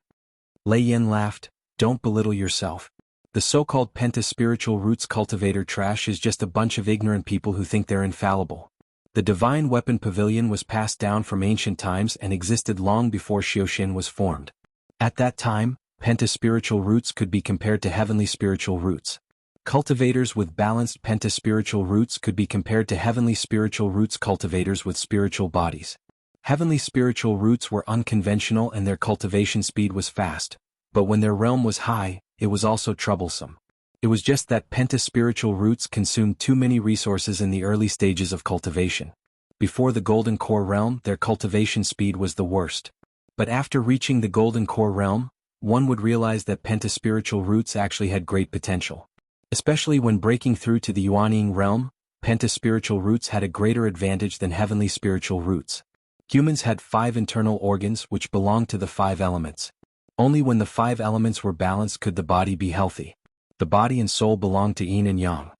Lei Yen laughed. "Don't belittle yourself. The so-called penta-spiritual roots cultivator trash is just a bunch of ignorant people who think they're infallible. The Divine Weapon Pavilion was passed down from ancient times and existed long before Xiuxian was formed. At that time, pentaspiritual roots could be compared to heavenly spiritual roots. Cultivators with balanced pentaspiritual roots could be compared to heavenly spiritual roots cultivators with spiritual bodies. Heavenly spiritual roots were unconventional and their cultivation speed was fast, but when their realm was high, it was also troublesome. It was just that pentaspiritual roots consumed too many resources in the early stages of cultivation. Before the Golden Core realm, their cultivation speed was the worst. But after reaching the Golden Core realm, one would realize that pentaspiritual roots actually had great potential. Especially when breaking through to the Yuanying realm, pentaspiritual roots had a greater advantage than heavenly spiritual roots. Humans had 5 internal organs which belonged to the 5 elements. Only when the 5 elements were balanced could the body be healthy. The body and soul belonged to yin and yang.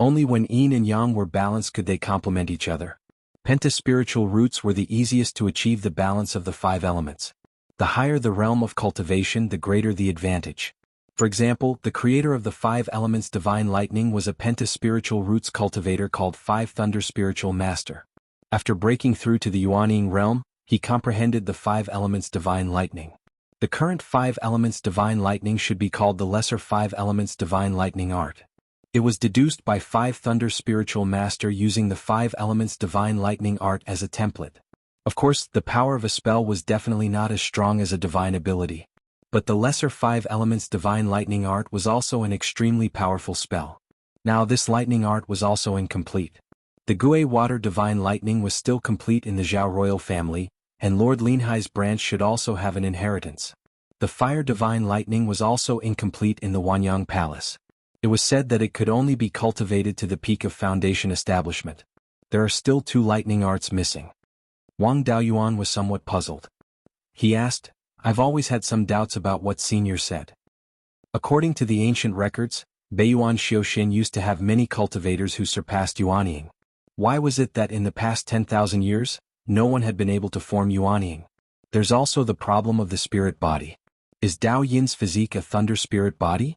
Only when yin and yang were balanced could they complement each other. Pentaspiritual roots were the easiest to achieve the balance of the 5 elements. The higher the realm of cultivation, the greater the advantage. For example, the creator of the 5 elements divine lightning was a pentaspiritual roots cultivator called 5 Thunder Spiritual Master. After breaking through to the Yuanying realm, he comprehended the 5 elements divine lightning. The current 5 elements divine lightning should be called the lesser 5 elements divine lightning art. It was deduced by 5 Thunder Spiritual Master using the 5 elements divine lightning art as a template. Of course, the power of a spell was definitely not as strong as a divine ability. But the lesser 5 elements divine lightning art was also an extremely powerful spell. Now this lightning art was also incomplete. The Gui water divine lightning was still complete in the Zhao royal family, and Lord Linhai's branch should also have an inheritance. The fire divine lightning was also incomplete in the Wanyang palace. It was said that it could only be cultivated to the peak of foundation establishment. There are still 2 lightning arts missing. Wang Daoyuan was somewhat puzzled. He asked, "I've always had some doubts about what Senior said." According to the ancient records, Beiyuan Xiuxin used to have many cultivators who surpassed Yuanying. Why was it that in the past 10,000 years, no one had been able to form Yuanying? There's also the problem of the spirit body. Is Dao Yin's physique a thunder spirit body?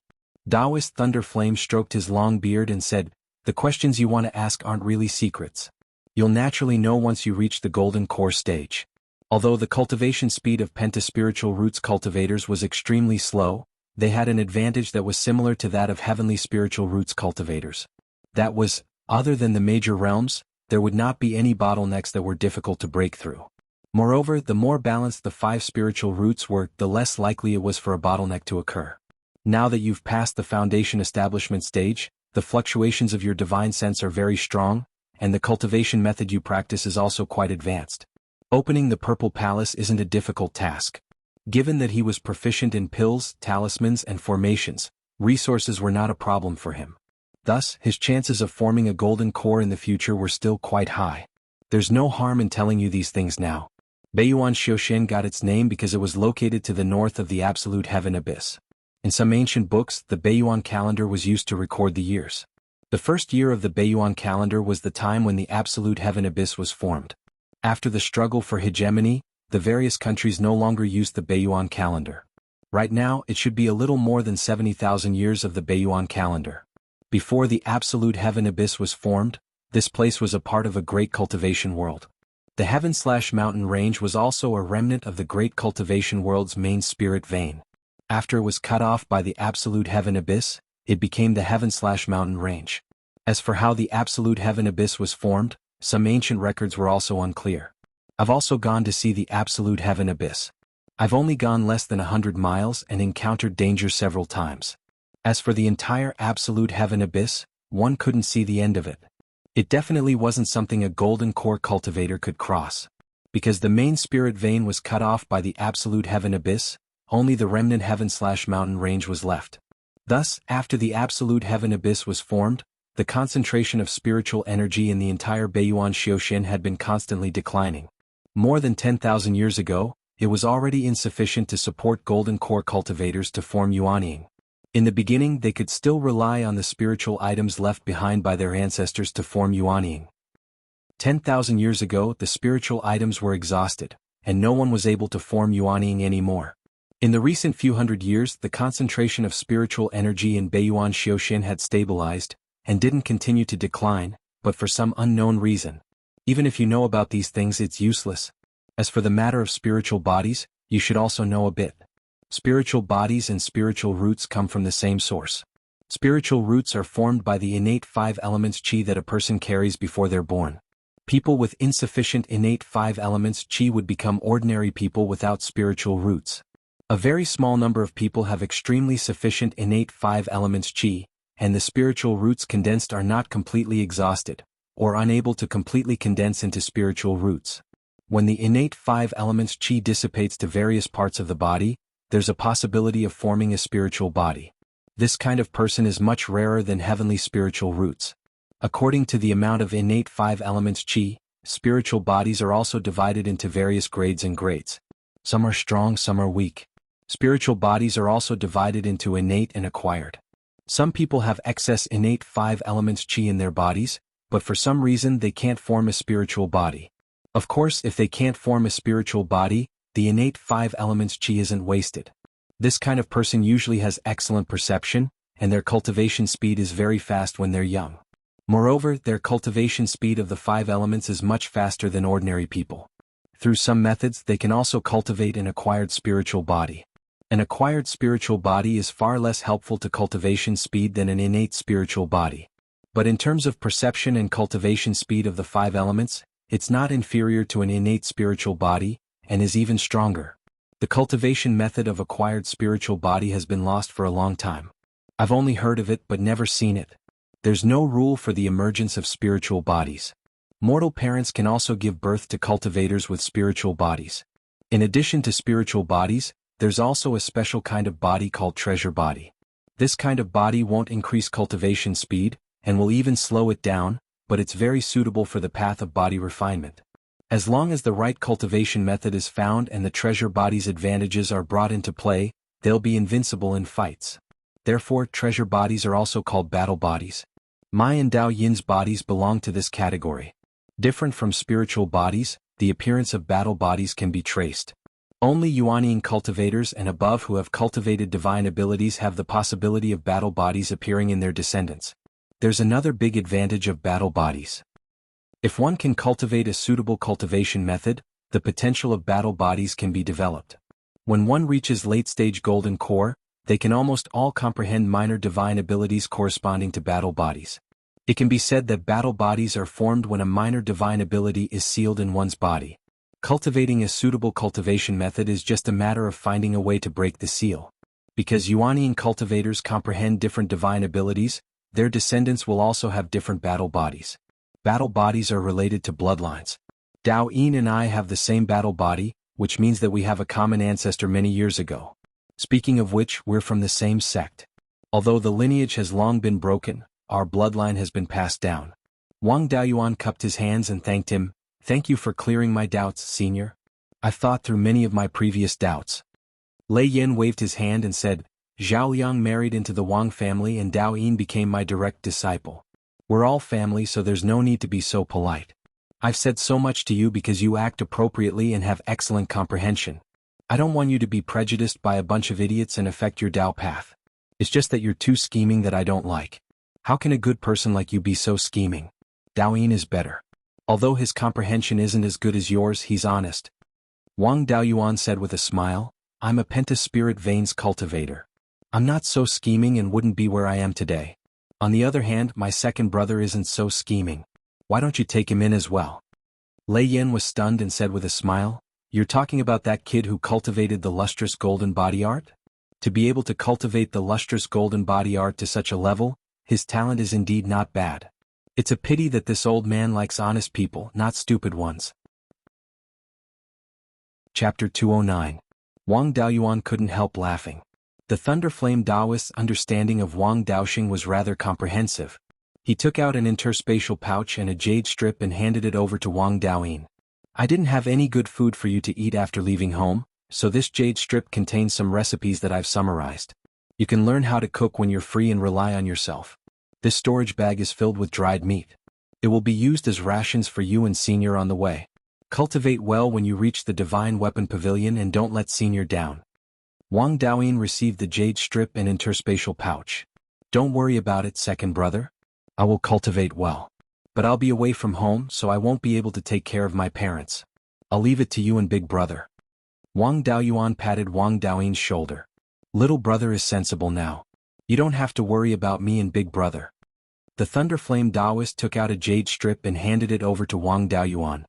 Taoist Thunder Flame stroked his long beard and said, "The questions you want to ask aren't really secrets. You'll naturally know once you reach the Golden Core stage." Although the cultivation speed of pentaspiritual roots cultivators was extremely slow, they had an advantage that was similar to that of heavenly spiritual roots cultivators. That was, other than the major realms, there would not be any bottlenecks that were difficult to break through. Moreover, the more balanced the 5 spiritual roots were, the less likely it was for a bottleneck to occur. Now that you've passed the foundation establishment stage, the fluctuations of your divine sense are very strong, and the cultivation method you practice is also quite advanced. Opening the Purple Palace isn't a difficult task. Given that he was proficient in pills, talismans and formations, resources were not a problem for him. Thus, his chances of forming a golden core in the future were still quite high. There's no harm in telling you these things now. Beiyuan Xiuxin got its name because it was located to the north of the Absolute Heaven Abyss. In some ancient books, the Beiyuan calendar was used to record the years. The first year of the Beiyuan calendar was the time when the Absolute Heaven Abyss was formed. After the struggle for hegemony, the various countries no longer used the Beiyuan calendar. Right now, it should be a little more than 70,000 years of the Beiyuan calendar. Before the Absolute Heaven Abyss was formed, this place was a part of a great cultivation world. The Heaven/Mountain Range was also a remnant of the great cultivation world's main spirit vein. After it was cut off by the Absolute Heaven Abyss, it became the Heaven/Mountain Range. As for how the Absolute Heaven Abyss was formed, some ancient records were also unclear. I've also gone to see the Absolute Heaven Abyss. I've only gone less than 100 miles and encountered danger several times. As for the entire Absolute Heaven Abyss, one couldn't see the end of it. It definitely wasn't something a golden core cultivator could cross. Because the main spirit vein was cut off by the Absolute Heaven Abyss, only the remnant Heaven/Mountain Range was left. Thus, after the Absolute Heaven Abyss was formed, the concentration of spiritual energy in the entire Beiyuan Xiuxin had been constantly declining. More than 10,000 years ago, it was already insufficient to support golden core cultivators to form Yuanying. In the beginning, they could still rely on the spiritual items left behind by their ancestors to form Yuanying. 10,000 years ago, the spiritual items were exhausted, and no one was able to form Yuanying anymore. In the recent few hundred years, the concentration of spiritual energy in Beiyuan Xiuxin had stabilized, and didn't continue to decline, but for some unknown reason. Even if you know about these things, it's useless. As for the matter of spiritual bodies, you should also know a bit. Spiritual bodies and spiritual roots come from the same source. Spiritual roots are formed by the innate 5 elements chi that a person carries before they're born. People with insufficient innate 5 elements chi would become ordinary people without spiritual roots. A very small number of people have extremely sufficient innate 5 elements chi, and the spiritual roots condensed are not completely exhausted, or unable to completely condense into spiritual roots. When the innate 5 elements chi dissipates to various parts of the body, there's a possibility of forming a spiritual body. This kind of person is much rarer than heavenly spiritual roots. According to the amount of innate 5 elements chi, spiritual bodies are also divided into various grades and grades. Some are strong, some are weak. Spiritual bodies are also divided into innate and acquired. Some people have excess innate 5 elements chi in their bodies, but for some reason they can't form a spiritual body. Of course, if they can't form a spiritual body, the innate 5 elements chi isn't wasted. This kind of person usually has excellent perception, and their cultivation speed is very fast when they're young. Moreover, their cultivation speed of the 5 elements is much faster than ordinary people. Through some methods, they can also cultivate an acquired spiritual body. An acquired spiritual body is far less helpful to cultivation speed than an innate spiritual body. But in terms of perception and cultivation speed of the 5 elements, it's not inferior to an innate spiritual body, and is even stronger. The cultivation method of acquired spiritual body has been lost for a long time. I've only heard of it but never seen it. There's no rule for the emergence of spiritual bodies. Mortal parents can also give birth to cultivators with spiritual bodies. In addition to spiritual bodies, there's also a special kind of body called treasure body. This kind of body won't increase cultivation speed, and will even slow it down, but it's very suitable for the path of body refinement. As long as the right cultivation method is found and the treasure body's advantages are brought into play, they'll be invincible in fights. Therefore, treasure bodies are also called battle bodies. Mai and Dao Yin's bodies belong to this category. Different from spiritual bodies, the appearance of battle bodies can be traced. Only Yuanian cultivators and above who have cultivated divine abilities have the possibility of battle bodies appearing in their descendants. There's another big advantage of battle bodies. If one can cultivate a suitable cultivation method, the potential of battle bodies can be developed. When one reaches late-stage golden core, they can almost all comprehend minor divine abilities corresponding to battle bodies. It can be said that battle bodies are formed when a minor divine ability is sealed in one's body. Cultivating a suitable cultivation method is just a matter of finding a way to break the seal. Because Yuanian cultivators comprehend different divine abilities, their descendants will also have different battle bodies. Battle bodies are related to bloodlines. Dao Yin and I have the same battle body, which means that we have a common ancestor many years ago. Speaking of which, we're from the same sect. Although the lineage has long been broken, our bloodline has been passed down. Wang Daoyuan cupped his hands and thanked him. Thank you for clearing my doubts, senior. I've thought through many of my previous doubts. Lei Yin waved his hand and said, Zhao Liang married into the Wang family and Dao Yin became my direct disciple. We're all family, so there's no need to be so polite. I've said so much to you because you act appropriately and have excellent comprehension. I don't want you to be prejudiced by a bunch of idiots and affect your Dao path. It's just that you're too scheming that I don't like. How can a good person like you be so scheming? Dao Yin is better. Although his comprehension isn't as good as yours, he's honest. Wang Daoyuan said with a smile, I'm a pentaspirit veins cultivator. I'm not so scheming and wouldn't be where I am today. On the other hand, my second brother isn't so scheming. Why don't you take him in as well? Lei Yin was stunned and said with a smile, You're talking about that kid who cultivated the lustrous golden body art? To be able to cultivate the lustrous golden body art to such a level, his talent is indeed not bad. It's a pity that this old man likes honest people, not stupid ones. Chapter 209. Wang Daoyuan couldn't help laughing. The Thunderflame Taoist's understanding of Wang Daoxing was rather comprehensive. He took out an interspatial pouch and a jade strip and handed it over to Wang Daoyin. I didn't have any good food for you to eat after leaving home, so this jade strip contains some recipes that I've summarized. You can learn how to cook when you're free and rely on yourself. This storage bag is filled with dried meat. It will be used as rations for you and Senior on the way. Cultivate well when you reach the Divine Weapon Pavilion and don't let Senior down. Wang Daoyin received the jade strip and interspatial pouch. Don't worry about it, second brother. I will cultivate well. But I'll be away from home, so I won't be able to take care of my parents. I'll leave it to you and big brother. Wang Daoyuan patted Wang Daoyin's shoulder. Little brother is sensible now. You don't have to worry about me and big brother. The Thunder Flame Taoist took out a jade strip and handed it over to Wang Daoyuan.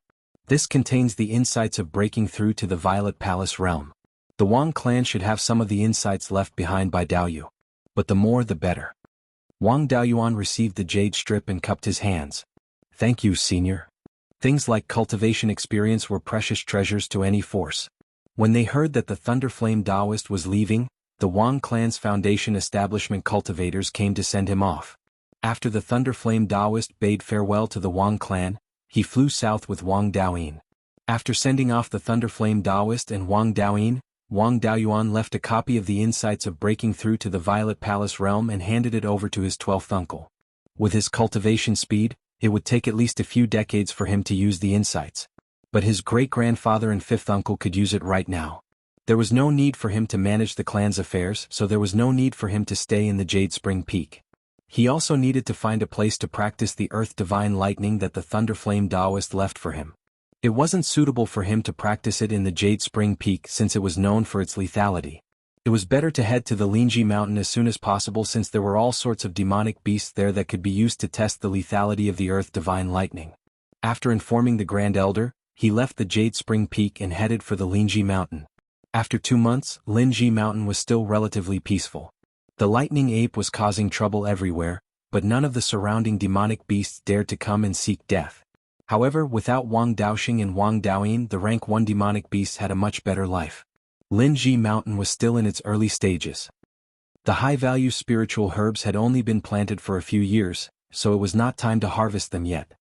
This contains the insights of breaking through to the Violet Palace realm. The Wang clan should have some of the insights left behind by Daoyu. But the more the better. Wang Daoyuan received the jade strip and cupped his hands. Thank you, senior. Things like cultivation experience were precious treasures to any force. When they heard that the Thunder Flame Taoist was leaving, the Wang clan's foundation establishment cultivators came to send him off. After the Thunder Flame Taoist bade farewell to the Wang clan, he flew south with Wang Daoyin. After sending off the Thunder Flame Taoist and Wang Daoyin, Wang Daoyuan left a copy of the insights of breaking through to the Violet Palace realm and handed it over to his 12th uncle. With his cultivation speed, it would take at least a few decades for him to use the insights. But his great-grandfather and 5th uncle could use it right now. There was no need for him to manage the clan's affairs, so there was no need for him to stay in the Jade Spring Peak. He also needed to find a place to practice the Earth Divine Lightning that the Thunder Flame Taoist left for him. It wasn't suitable for him to practice it in the Jade Spring Peak since it was known for its lethality. It was better to head to the Linji Mountain as soon as possible since there were all sorts of demonic beasts there that could be used to test the lethality of the Earth Divine Lightning. After informing the Grand Elder, he left the Jade Spring Peak and headed for the Linji Mountain. After 2 months, Linji Mountain was still relatively peaceful. The lightning ape was causing trouble everywhere, but none of the surrounding demonic beasts dared to come and seek death. However, without Wang Daoxing and Wang Daoyin, the rank 1 demonic beasts had a much better life. Linji Mountain was still in its early stages. The high-value spiritual herbs had only been planted for a few years, so it was not time to harvest them yet.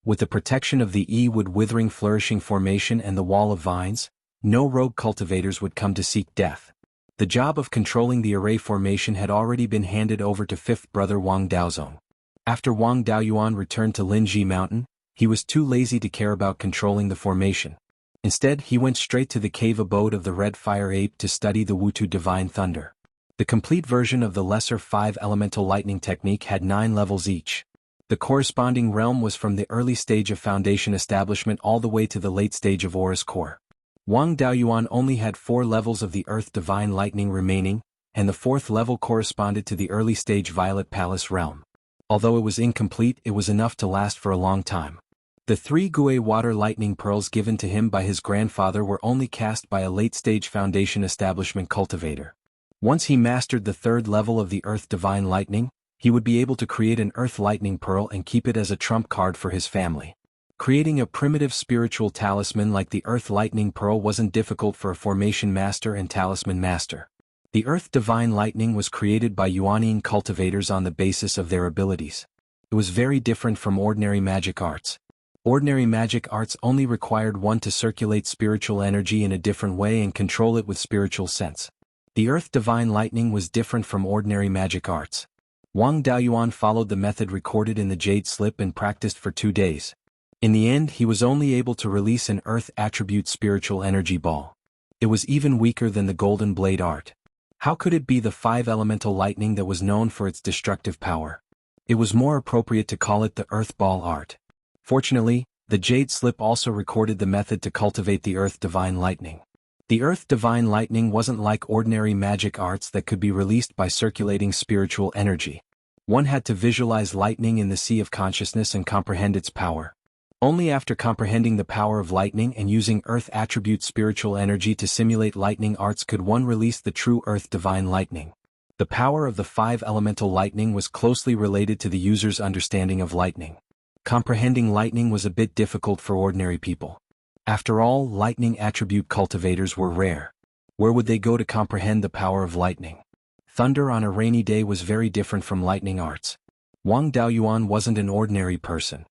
With the protection of the E-Wood Withering Flourishing Formation and the Wall of Vines, no rogue cultivators would come to seek death. The job of controlling the array formation had already been handed over to 5th brother Wang Daozong. After Wang Daoyuan returned to Linji Mountain, he was too lazy to care about controlling the formation. Instead, he went straight to the cave abode of the Red Fire Ape to study the Wutu Divine Thunder. The complete version of the lesser 5 elemental lightning technique had 9 levels each. The corresponding realm was from the early stage of foundation establishment all the way to the late stage of Aura's core. Wang Daoyuan only had 4 levels of the Earth Divine Lightning remaining, and the 4th level corresponded to the early stage Violet Palace realm. Although it was incomplete, it was enough to last for a long time. The 3 Gue Water Lightning Pearls given to him by his grandfather were only cast by a late-stage foundation establishment cultivator. Once he mastered the 3rd level of the Earth Divine Lightning, he would be able to create an Earth Lightning Pearl and keep it as a trump card for his family. Creating a primitive spiritual talisman like the Earth Lightning Pearl wasn't difficult for a formation master and talisman master. The Earth Divine Lightning was created by Yuanine cultivators on the basis of their abilities. It was very different from ordinary magic arts. Ordinary magic arts only required one to circulate spiritual energy in a different way and control it with spiritual sense. The Earth Divine Lightning was different from ordinary magic arts. Wang Daoyuan followed the method recorded in the Jade Slip and practiced for 2 days. In the end, he was only able to release an Earth Attribute Spiritual Energy Ball. It was even weaker than the Golden Blade art. How could it be the 5 elemental lightning that was known for its destructive power? It was more appropriate to call it the Earth Ball art. Fortunately, the Jade Slip also recorded the method to cultivate the Earth Divine Lightning. The Earth Divine Lightning wasn't like ordinary magic arts that could be released by circulating spiritual energy. One had to visualize lightning in the sea of consciousness and comprehend its power. Only after comprehending the power of lightning and using Earth Attribute spiritual energy to simulate lightning arts could one release the true Earth Divine Lightning. The power of the 5 elemental lightning was closely related to the user's understanding of lightning. Comprehending lightning was a bit difficult for ordinary people. After all, lightning attribute cultivators were rare. Where would they go to comprehend the power of lightning? Thunder on a rainy day was very different from lightning arts. Wang Daoyuan wasn't an ordinary person.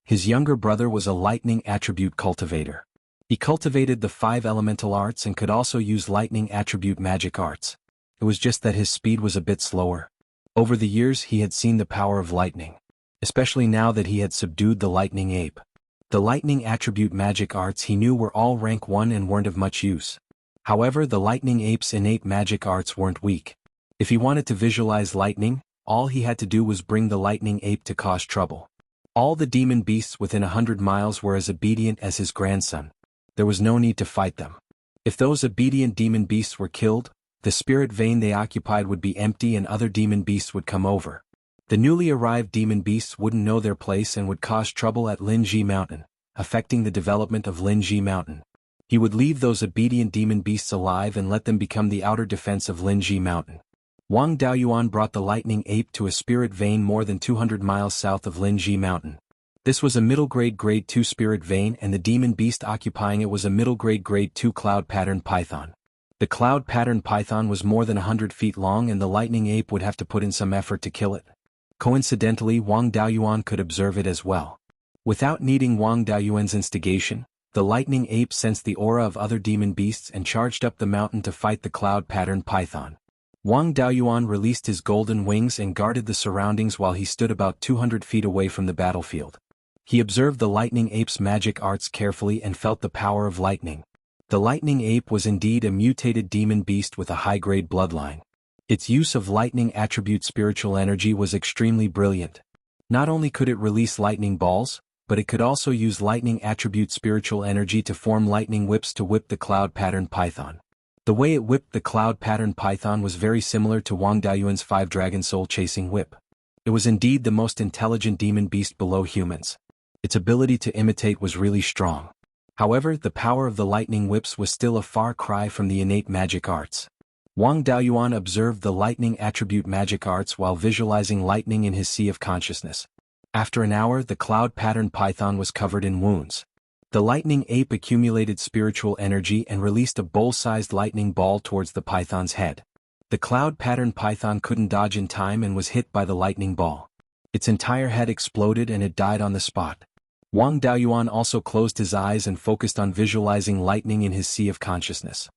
His younger brother was a lightning attribute cultivator. He cultivated the 5 elemental arts and could also use lightning attribute magic arts. It was just that his speed was a bit slower. Over the years he had seen the power of lightning. Especially now that he had subdued the lightning ape. The lightning attribute magic arts he knew were all rank 1 and weren't of much use. However, the lightning ape's innate magic arts weren't weak. If he wanted to visualize lightning, all he had to do was bring the lightning ape to cause trouble. All the demon beasts within 100 miles were as obedient as his grandson. There was no need to fight them. If those obedient demon beasts were killed, the spirit vein they occupied would be empty and other demon beasts would come over. The newly arrived demon beasts wouldn't know their place and would cause trouble at Linji Mountain, affecting the development of Linji Mountain. He would leave those obedient demon beasts alive and let them become the outer defense of Linji Mountain. Wang Daoyuan brought the lightning ape to a spirit vein more than 200 miles south of Linji Mountain. This was a middle-grade Grade 2 spirit vein and the demon beast occupying it was a middle-grade Grade 2 cloud pattern python. The cloud pattern python was more than 100 feet long and the lightning ape would have to put in some effort to kill it. Coincidentally, Wang Daoyuan could observe it as well. Without needing Wang Daoyuan's instigation, the lightning ape sensed the aura of other demon beasts and charged up the mountain to fight the cloud pattern python. Wang Daoyuan released his golden wings and guarded the surroundings while he stood about 200 feet away from the battlefield. He observed the lightning ape's magic arts carefully and felt the power of lightning. The lightning ape was indeed a mutated demon beast with a high-grade bloodline. Its use of lightning attribute spiritual energy was extremely brilliant. Not only could it release lightning balls, but it could also use lightning attribute spiritual energy to form lightning whips to whip the cloud pattern python. The way it whipped the cloud pattern python was very similar to Wang Daoyuan's 5-dragon soul chasing whip. It was indeed the most intelligent demon beast below humans. Its ability to imitate was really strong. However, the power of the lightning whips was still a far cry from the innate magic arts. Wang Daoyuan observed the lightning attribute magic arts while visualizing lightning in his sea of consciousness. After an hour, the cloud pattern python was covered in wounds. The lightning ape accumulated spiritual energy and released a bowl-sized lightning ball towards the python's head. The cloud pattern python couldn't dodge in time and was hit by the lightning ball. Its entire head exploded and it died on the spot. Wang Daoyuan also closed his eyes and focused on visualizing lightning in his sea of consciousness.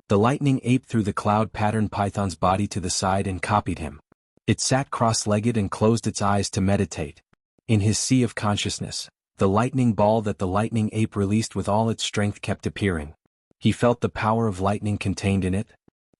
The lightning ape threw the cloud pattern python's body to the side and copied him. It sat cross-legged and closed its eyes to meditate. In his sea of consciousness, the lightning ball that the lightning ape released with all its strength kept appearing. He felt the power of lightning contained in it.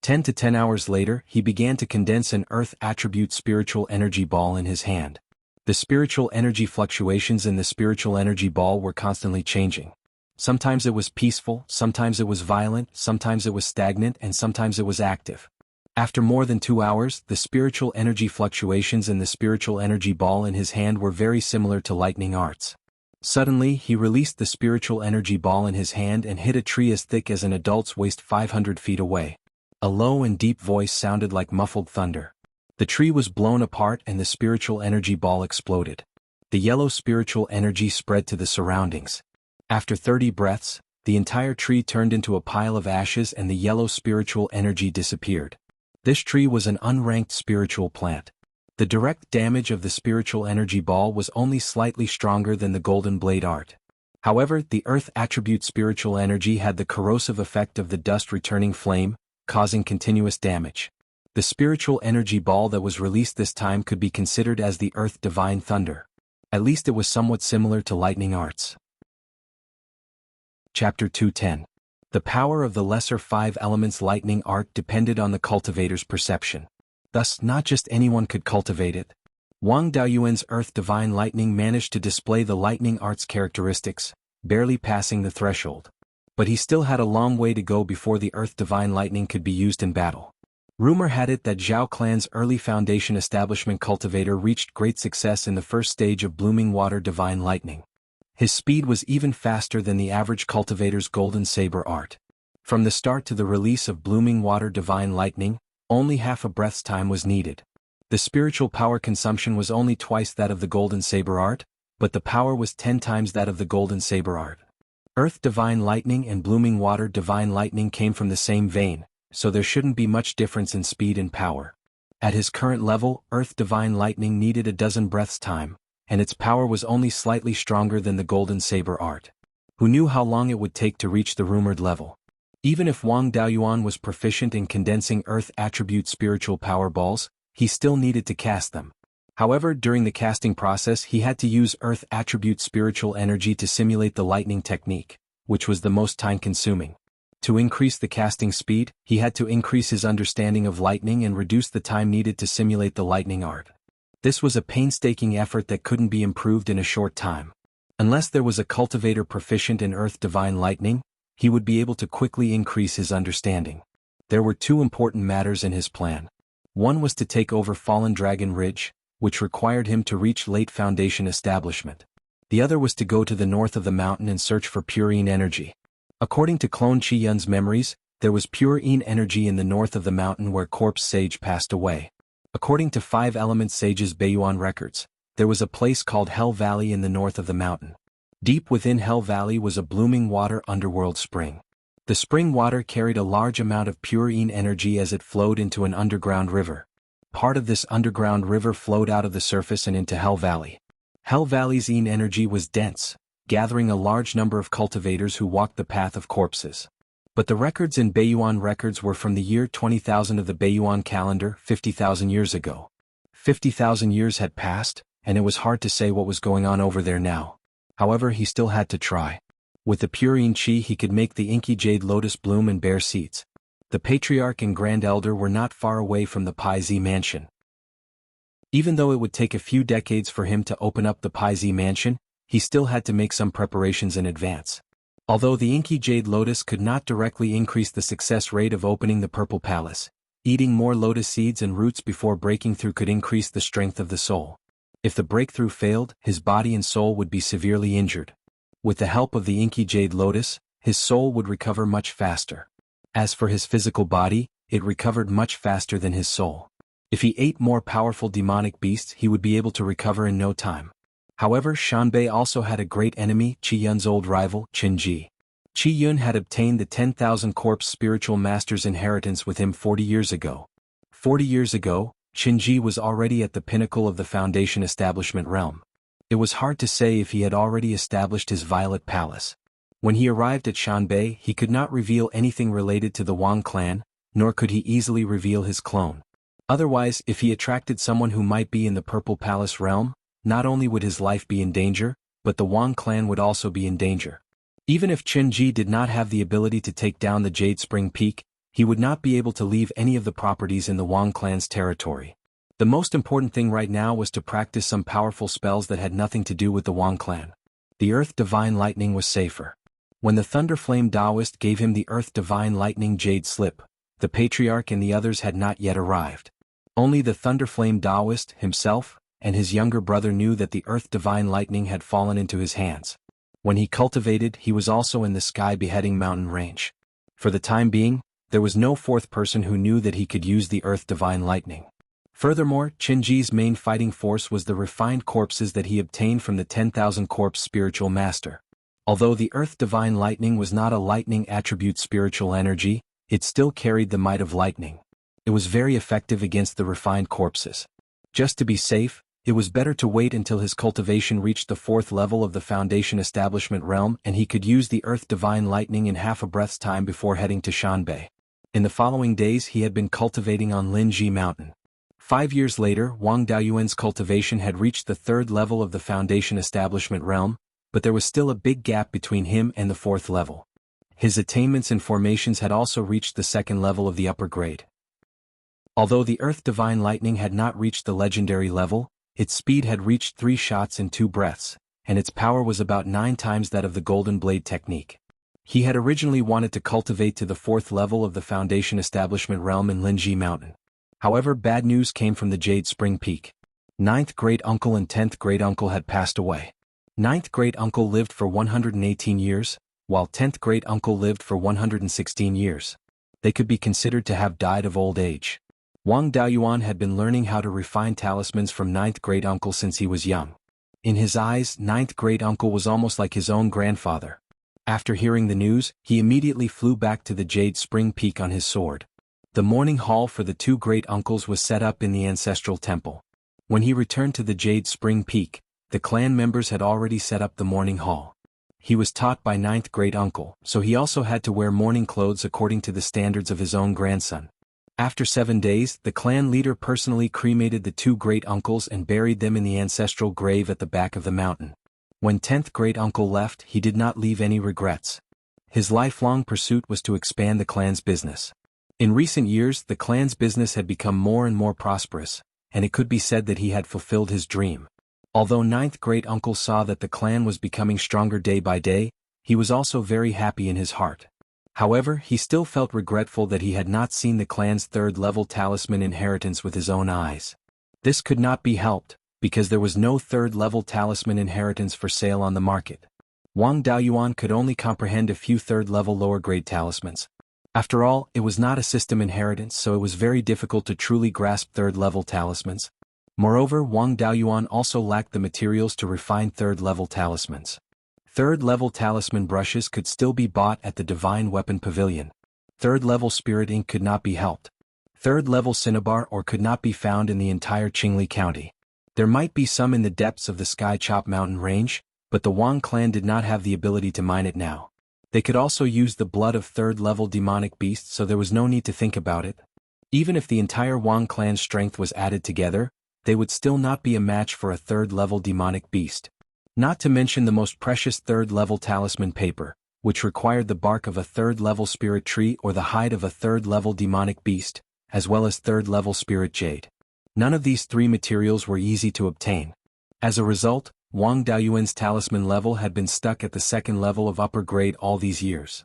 10 to 10 hours later, he began to condense an earth attribute spiritual energy ball in his hand. The spiritual energy fluctuations in the spiritual energy ball were constantly changing. Sometimes it was peaceful, sometimes it was violent, sometimes it was stagnant, and sometimes it was active. After more than 2 hours, the spiritual energy fluctuations in the spiritual energy ball in his hand were very similar to lightning arts. Suddenly, he released the spiritual energy ball in his hand and hit a tree as thick as an adult's waist 500 feet away. A low and deep voice sounded like muffled thunder. The tree was blown apart and the spiritual energy ball exploded. The yellow spiritual energy spread to the surroundings. After 30 breaths, the entire tree turned into a pile of ashes and the yellow spiritual energy disappeared. This tree was an unranked spiritual plant. The direct damage of the spiritual energy ball was only slightly stronger than the golden blade art. However, the earth attribute spiritual energy had the corrosive effect of the dust returning flame, causing continuous damage. The spiritual energy ball that was released this time could be considered as the earth divine thunder. At least it was somewhat similar to lightning arts. Chapter 210. The power of the lesser 5 elements lightning art depended on the cultivator's perception. Thus, not just anyone could cultivate it. Wang Daoyuan's earth divine lightning managed to display the lightning art's characteristics, barely passing the threshold. But he still had a long way to go before the earth divine lightning could be used in battle. Rumor had it that Zhao Clan's early foundation establishment cultivator reached great success in the first stage of blooming water divine lightning. His speed was even faster than the average cultivator's golden saber art. From the start to the release of blooming water divine lightning, only half a breath's time was needed. The spiritual power consumption was only twice that of the golden saber art, but the power was 10 times that of the golden saber art. Earth divine lightning and blooming water divine lightning came from the same vein, so there shouldn't be much difference in speed and power. At his current level, earth divine lightning needed a dozen breaths' time, and its power was only slightly stronger than the golden saber art. Who knew how long it would take to reach the rumored level? Even if Wang Daoyuan was proficient in condensing earth attribute spiritual power balls, he still needed to cast them. However, during the casting process he had to use earth attribute spiritual energy to simulate the lightning technique, which was the most time-consuming. To increase the casting speed, he had to increase his understanding of lightning and reduce the time needed to simulate the lightning art. This was a painstaking effort that couldn't be improved in a short time. Unless there was a cultivator proficient in earth divine lightning, he would be able to quickly increase his understanding. There were two important matters in his plan. One was to take over Fallen Dragon Ridge, which required him to reach Late Foundation Establishment. The other was to go to the north of the mountain and search for purine energy. According to Clone Chi Yun's memories, there was purine energy in the north of the mountain where Corpse Sage passed away. According to Five Element Sage's Beiyuan records, there was a place called Hell Valley in the north of the mountain. Deep within Hell Valley was a blooming water underworld spring. The spring water carried a large amount of purine energy as it flowed into an underground river. Part of this underground river flowed out of the surface and into Hell Valley. Hell Valley's yin energy was dense, gathering a large number of cultivators who walked the path of corpses. But the records in Beiyuan records were from the year 20,000 of the Beiyuan calendar, 50,000 years ago. 50,000 years had passed, and it was hard to say what was going on over there now. However, he still had to try. With the purine chi he could make the inky jade lotus bloom and bear seeds. The patriarch and grand elder were not far away from the Pai Zi mansion. Even though it would take a few decades for him to open up the Pai Zi mansion, he still had to make some preparations in advance. Although the inky jade lotus could not directly increase the success rate of opening the purple palace, eating more lotus seeds and roots before breaking through could increase the strength of the soul. If the breakthrough failed, his body and soul would be severely injured. With the help of the inky jade lotus, his soul would recover much faster. As for his physical body, it recovered much faster than his soul. If he ate more powerful demonic beasts, he would be able to recover in no time. However, Shanbei also had a great enemy, Qi Yun's old rival, Qin Ji. Qi Yun had obtained the 10,000 Corpse Spiritual Master's inheritance with him 40 years ago. 40 years ago, Qin Ji was already at the pinnacle of the Foundation Establishment realm. It was hard to say if he had already established his Violet Palace. When he arrived at Shanbei, he could not reveal anything related to the Wang clan, nor could he easily reveal his clone. Otherwise, if he attracted someone who might be in the Purple Palace realm, not only would his life be in danger, but the Wang clan would also be in danger. Even if Qin Ji did not have the ability to take down the Jade Spring Peak, he would not be able to leave any of the properties in the Wang clan's territory. The most important thing right now was to practice some powerful spells that had nothing to do with the Wang clan. The Earth Divine Lightning was safer. When the Thunder Flame Taoist gave him the Earth Divine Lightning Jade Slip, the Patriarch and the others had not yet arrived. Only the Thunder Flame Taoist, himself, and his younger brother knew that the Earth Divine Lightning had fallen into his hands. When he cultivated, he was also in the Sky Beheading Mountain range. For the time being, there was no fourth person who knew that he could use the Earth Divine Lightning. Furthermore, Qin Ji's main fighting force was the refined corpses that he obtained from the 10,000 Corpse Spiritual Master. Although the Earth Divine Lightning was not a lightning attribute spiritual energy, it still carried the might of lightning. It was very effective against the refined corpses. Just to be safe, it was better to wait until his cultivation reached the 4th level of the Foundation Establishment realm and he could use the Earth Divine Lightning in half a breath's time before heading to Shanbei. In the following days he had been cultivating on Linji Mountain. 5 years later, Wang Daoyuan's cultivation had reached the 3rd level of the Foundation Establishment realm, but there was still a big gap between him and the 4th level. His attainments and formations had also reached the 2nd level of the upper grade. Although the Earth Divine Lightning had not reached the legendary level, its speed had reached 3 shots in 2 breaths, and its power was about 9 times that of the Golden Blade technique. He had originally wanted to cultivate to the 4th level of the Foundation Establishment realm in Linji Mountain. However, bad news came from the Jade Spring Peak. 9th great-uncle and 10th great-uncle had passed away. 9th great-uncle lived for 118 years, while 10th great-uncle lived for 116 years. They could be considered to have died of old age. Wang Daoyuan had been learning how to refine talismans from 9th great-uncle since he was young. In his eyes, 9th great-uncle was almost like his own grandfather. After hearing the news, he immediately flew back to the Jade Spring Peak on his sword. The mourning hall for the 2 great-uncles was set up in the ancestral temple. When he returned to the Jade Spring Peak, the clan members had already set up the mourning hall. He was taught by 9th great-uncle, so he also had to wear mourning clothes according to the standards of his own grandson. After 7 days, the clan leader personally cremated the 2 great-uncles and buried them in the ancestral grave at the back of the mountain. When 10th great-uncle left, he did not leave any regrets. His lifelong pursuit was to expand the clan's business. In recent years, the clan's business had become more and more prosperous, and it could be said that he had fulfilled his dream. Although 9th great-uncle saw that the clan was becoming stronger day by day, he was also very happy in his heart. However, he still felt regretful that he had not seen the clan's third-level talisman inheritance with his own eyes. This could not be helped, because there was no third-level talisman inheritance for sale on the market. Wang Daoyuan could only comprehend a few third-level lower-grade talismans. After all, it was not a system inheritance, so it was very difficult to truly grasp third-level talismans. Moreover, Wang Daoyuan also lacked the materials to refine third-level talismans. Third-level talisman brushes could still be bought at the Divine Weapon Pavilion. Third-level spirit ink could not be helped. Third-level cinnabar ore could not be found in the entire Qingli County. There might be some in the depths of the Sky Chop Mountain range, but the Wang clan did not have the ability to mine it now. They could also use the blood of third-level demonic beasts, so there was no need to think about it. Even if the entire Wang clan's strength was added together, they would still not be a match for a third-level demonic beast. Not to mention the most precious third-level talisman paper, which required the bark of a third-level spirit tree or the hide of a third-level demonic beast, as well as third-level spirit jade. None of these three materials were easy to obtain. As a result, Wang Daoyuan's talisman level had been stuck at the second level of upper grade all these years.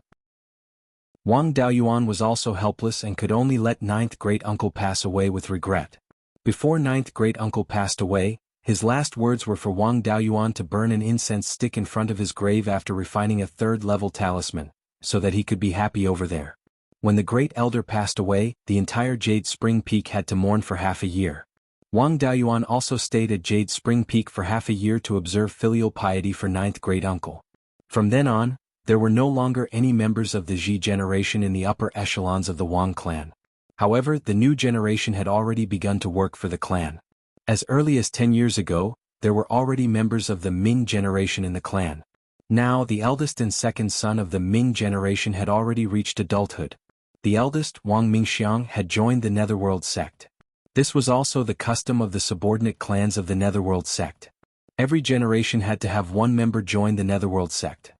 Wang Daoyuan was also helpless and could only let ninth great-uncle pass away with regret. Before ninth great-uncle passed away, his last words were for Wang Daoyuan to burn an incense stick in front of his grave after refining a third-level talisman, so that he could be happy over there. When the great elder passed away, the entire Jade Spring Peak had to mourn for half a year. Wang Daoyuan also stayed at Jade Spring Peak for half a year to observe filial piety for ninth great-uncle. From then on, there were no longer any members of the Ji generation in the upper echelons of the Wang clan. However, the new generation had already begun to work for the clan. As early as 10 years ago, there were already members of the Ming generation in the clan. Now, the eldest and second son of the Ming generation had already reached adulthood. The eldest, Wang Mingxiang, had joined the Netherworld sect. This was also the custom of the subordinate clans of the Netherworld sect. Every generation had to have one member join the Netherworld sect.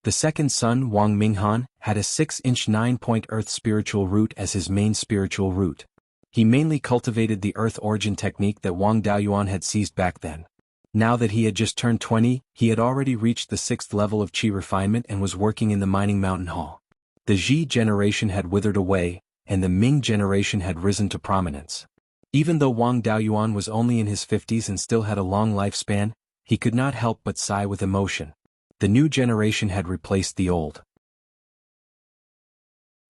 The second son, Wang Minghan, had a 6-inch 9-point earth spiritual root as his main spiritual root. He mainly cultivated the earth origin technique that Wang Daoyuan had seized back then. Now that he had just turned 20, he had already reached the 6th level of qi refinement and was working in the mining mountain hall. The Ji generation had withered away, and the Ming generation had risen to prominence. Even though Wang Daoyuan was only in his 50s and still had a long lifespan, he could not help but sigh with emotion. The new generation had replaced the old.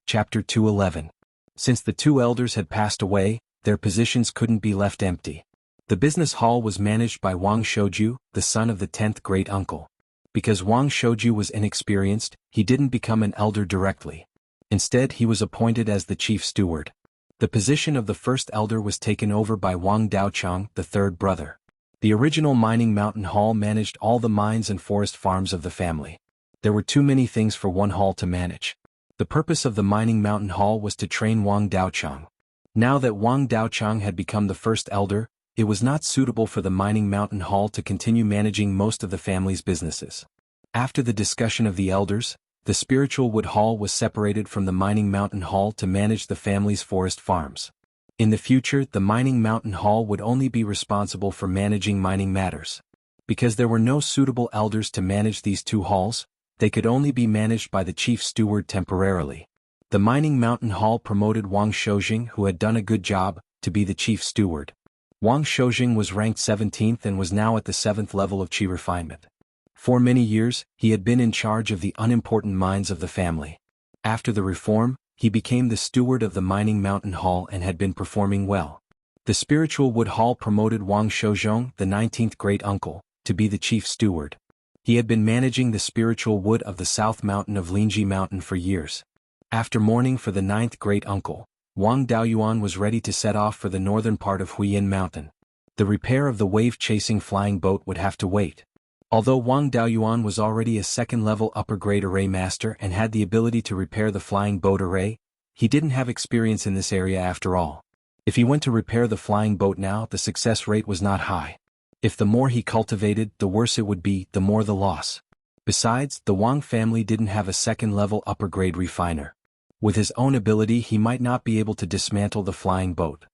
Chapter 211. Since the two elders had passed away, their positions couldn't be left empty. The business hall was managed by Wang Shouju, the son of the 10th great-uncle. Because Wang Shouju was inexperienced, he didn't become an elder directly. Instead, he was appointed as the chief steward. The position of the first elder was taken over by Wang Daochang, the third brother. The original mining mountain hall managed all the mines and forest farms of the family. There were too many things for one hall to manage. The purpose of the mining mountain hall was to train Wang Daochang. Now that Wang Daochang had become the first elder, it was not suitable for the mining mountain hall to continue managing most of the family's businesses. After the discussion of the elders, the spiritual wood hall was separated from the mining mountain hall to manage the family's forest farms. In the future, the mining mountain hall would only be responsible for managing mining matters. Because there were no suitable elders to manage these two halls, they could only be managed by the chief steward temporarily. The mining mountain hall promoted Wang Shoujing, who had done a good job, to be the chief steward. Wang Shoujing was ranked 17th and was now at the 7th level of qi refinement. For many years, he had been in charge of the unimportant mines of the family. After the reform, he became the steward of the mining mountain hall and had been performing well. The spiritual wood hall promoted Wang Shouzhong, the 19th great-uncle, to be the chief steward. He had been managing the spiritual wood of the south mountain of Lingji Mountain for years. After mourning for the 9th great-uncle, Wang Daoyuan was ready to set off for the northern part of Huiyin Mountain. The repair of the wave-chasing flying boat would have to wait. Although Wang Daoyuan was already a second-level upper-grade array master and had the ability to repair the flying boat array, he didn't have experience in this area after all. If he went to repair the flying boat now, the success rate was not high. If the more he cultivated, the worse it would be, the more the loss. Besides, the Wang family didn't have a second-level upper-grade refiner. With his own ability, he might not be able to dismantle the flying boat.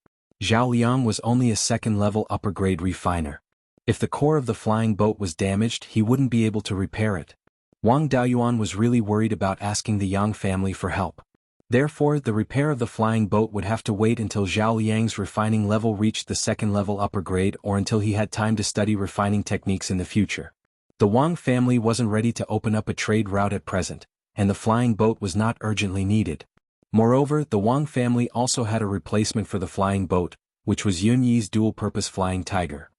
Zhao Liang was only a second-level upper-grade refiner. If the core of the flying boat was damaged, he wouldn't be able to repair it. Wang Daoyuan was really worried about asking the Yang family for help. Therefore, the repair of the flying boat would have to wait until Zhao Liang's refining level reached the second level upper grade or until he had time to study refining techniques in the future. The Wang family wasn't ready to open up a trade route at present, and the flying boat was not urgently needed. Moreover, the Wang family also had a replacement for the flying boat, which was Yun Yi's dual-purpose flying tiger.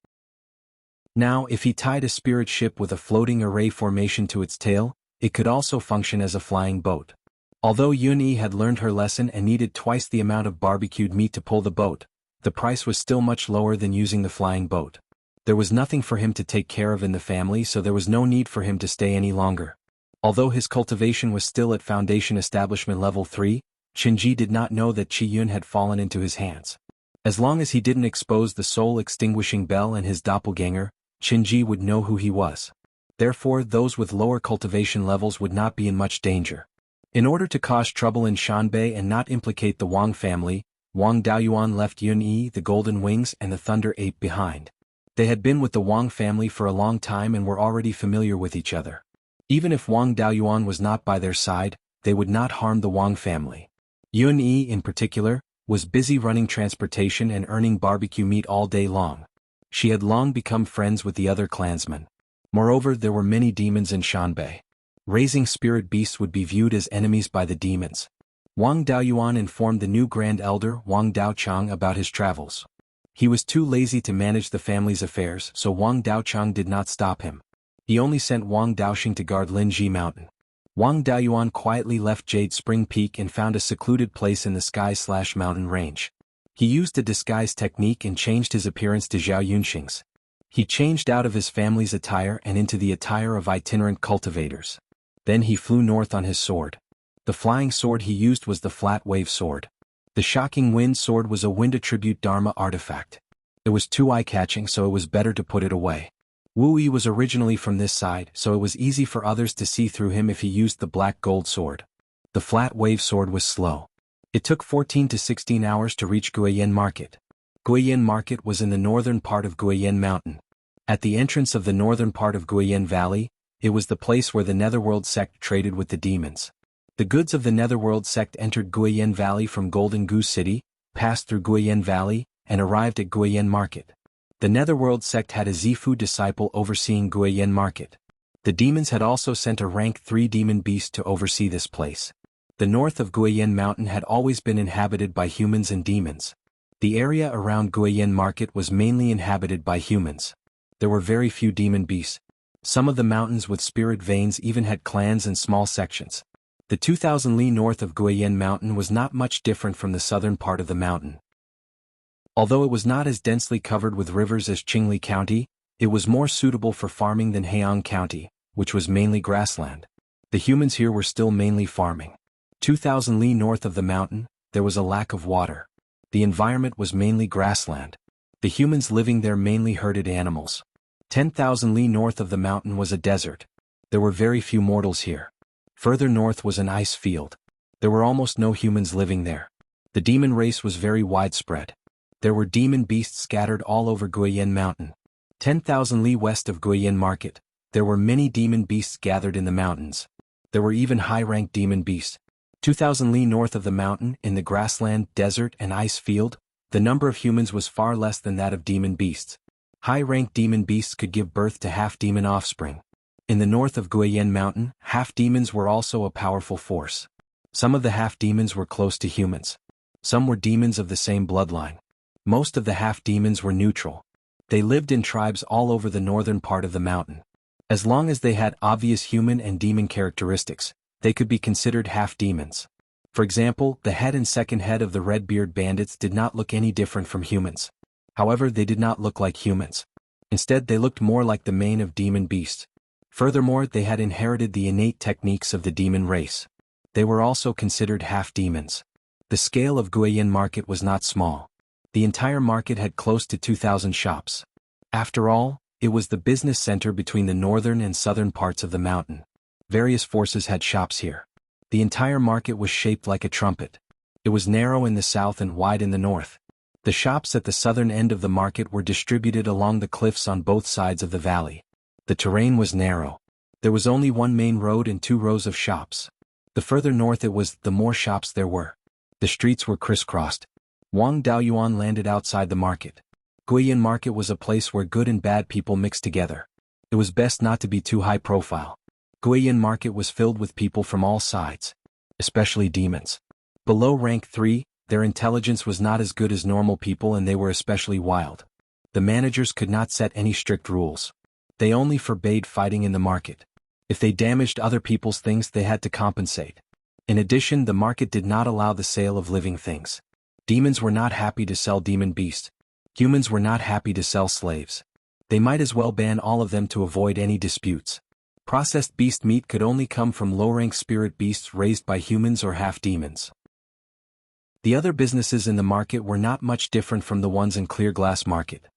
Now, if he tied a spirit ship with a floating array formation to its tail, it could also function as a flying boat. Although Yun Yi had learned her lesson and needed twice the amount of barbecued meat to pull the boat, the price was still much lower than using the flying boat. There was nothing for him to take care of in the family, so there was no need for him to stay any longer. Although his cultivation was still at Foundation Establishment Level 3, Qinji did not know that Qi Yun had fallen into his hands. As long as he didn't expose the soul-extinguishing bell and his doppelganger, Qinji would know who he was. Therefore, those with lower cultivation levels would not be in much danger. In order to cause trouble in Shanbei and not implicate the Wang family, Wang Daoyuan left Yun Yi, the Golden Wings and the Thunder Ape behind. They had been with the Wang family for a long time and were already familiar with each other. Even if Wang Daoyuan was not by their side, they would not harm the Wang family. Yun Yi, in particular, was busy running transportation and earning barbecue meat all day long. She had long become friends with the other clansmen. Moreover, there were many demons in Shanbei. Raising spirit beasts would be viewed as enemies by the demons. Wang Daoyuan informed the new Grand Elder Wang Daochang about his travels. He was too lazy to manage the family's affairs, so Wang Daochang did not stop him. He only sent Wang Daoxing to guard Linji Mountain. Wang Daoyuan quietly left Jade Spring Peak and found a secluded place in the sky/mountain range. He used a disguise technique and changed his appearance to Zhao Yunxing's. He changed out of his family's attire and into the attire of itinerant cultivators. Then he flew north on his sword. The flying sword he used was the flat wave sword. The shocking wind sword was a wind attribute Dharma artifact. It was too eye-catching, so it was better to put it away. Wu Yi was originally from this side, so it was easy for others to see through him if he used the black gold sword. The flat wave sword was slow. It took 14 to 16 hours to reach Guiyan Market. Guiyan Market was in the northern part of Guiyan Mountain. At the entrance of the northern part of Guiyan Valley, it was the place where the Netherworld sect traded with the demons. The goods of the Netherworld sect entered Guiyan Valley from Golden Goose City, passed through Guiyan Valley, and arrived at Guiyan Market. The Netherworld sect had a Zifu disciple overseeing Guiyan Market. The demons had also sent a rank 3 demon beast to oversee this place. The north of Guiyan Mountain had always been inhabited by humans and demons. The area around Guiyan Market was mainly inhabited by humans. There were very few demon beasts. Some of the mountains with spirit veins even had clans and small sections. The 2,000 li north of Guiyan Mountain was not much different from the southern part of the mountain. Although it was not as densely covered with rivers as Qingli County, it was more suitable for farming than Heian County, which was mainly grassland. The humans here were still mainly farming. 2,000 li north of the mountain, there was a lack of water. The environment was mainly grassland. The humans living there mainly herded animals. 10,000 li north of the mountain was a desert. There were very few mortals here. Further north was an ice field. There were almost no humans living there. The demon race was very widespread. There were demon beasts scattered all over Guiyan Mountain. 10,000 li west of Guiyan Market, there were many demon beasts gathered in the mountains. There were even high-ranked demon beasts. 2,000 li north of the mountain, in the grassland, desert, and ice field, the number of humans was far less than that of demon beasts. High-ranked demon beasts could give birth to half-demon offspring. In the north of Guiyan Mountain, half-demons were also a powerful force. Some of the half-demons were close to humans. Some were demons of the same bloodline. Most of the half-demons were neutral. They lived in tribes all over the northern part of the mountain. As long as they had obvious human and demon characteristics, they could be considered half-demons. For example, the head and second head of the Red-Beard bandits did not look any different from humans. However, they did not look like humans. Instead, they looked more like the mane of demon beasts. Furthermore, they had inherited the innate techniques of the demon race. They were also considered half-demons. The scale of Guiyan Market was not small. The entire market had close to 2,000 shops. After all, it was the business center between the northern and southern parts of the mountain. Various forces had shops here. The entire market was shaped like a trumpet. It was narrow in the south and wide in the north. The shops at the southern end of the market were distributed along the cliffs on both sides of the valley. The terrain was narrow. There was only one main road and 2 rows of shops. The further north it was, the more shops there were. The streets were crisscrossed. Wang Daoyuan landed outside the market. Guiyuan Market was a place where good and bad people mixed together. It was best not to be too high profile. Guiyuan Market was filled with people from all sides, especially demons. Below rank 3, their intelligence was not as good as normal people and they were especially wild. The managers could not set any strict rules. They only forbade fighting in the market. If they damaged other people's things, they had to compensate. In addition, the market did not allow the sale of living things. Demons were not happy to sell demon beasts. Humans were not happy to sell slaves. They might as well ban all of them to avoid any disputes. Processed beast meat could only come from low-rank spirit beasts raised by humans or half-demons. The other businesses in the market were not much different from the ones in Clear Glass Market.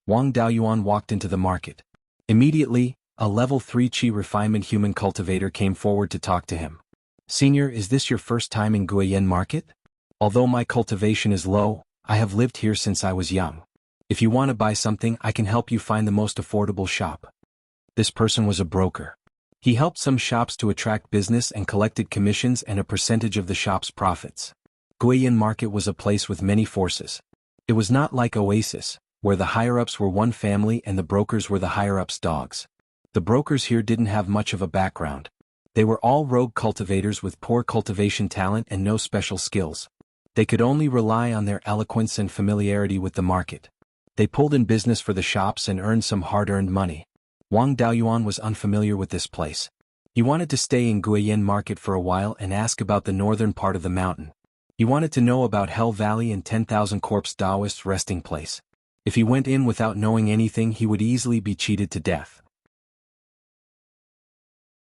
Wang Daoyuan walked into the market. Immediately, a level 3 Qi refinement human cultivator came forward to talk to him. "Senior, is this your first time in Guiyuan Market? Although my cultivation is low, I have lived here since I was young. If you want to buy something, I can help you find the most affordable shop." This person was a broker. He helped some shops to attract business and collected commissions and a percentage of the shop's profits. Guiyuan Market was a place with many forces. It was not like Oasis, where the higher-ups were one family and the brokers were the higher-ups' dogs. The brokers here didn't have much of a background. They were all rogue cultivators with poor cultivation talent and no special skills. They could only rely on their eloquence and familiarity with the market. They pulled in business for the shops and earned some hard-earned money. Wang Daoyuan was unfamiliar with this place. He wanted to stay in Guiyuan Market for a while and ask about the northern part of the mountain. He wanted to know about Hell Valley and 10,000 Corpse Taoist resting place. If he went in without knowing anything, he would easily be cheated to death.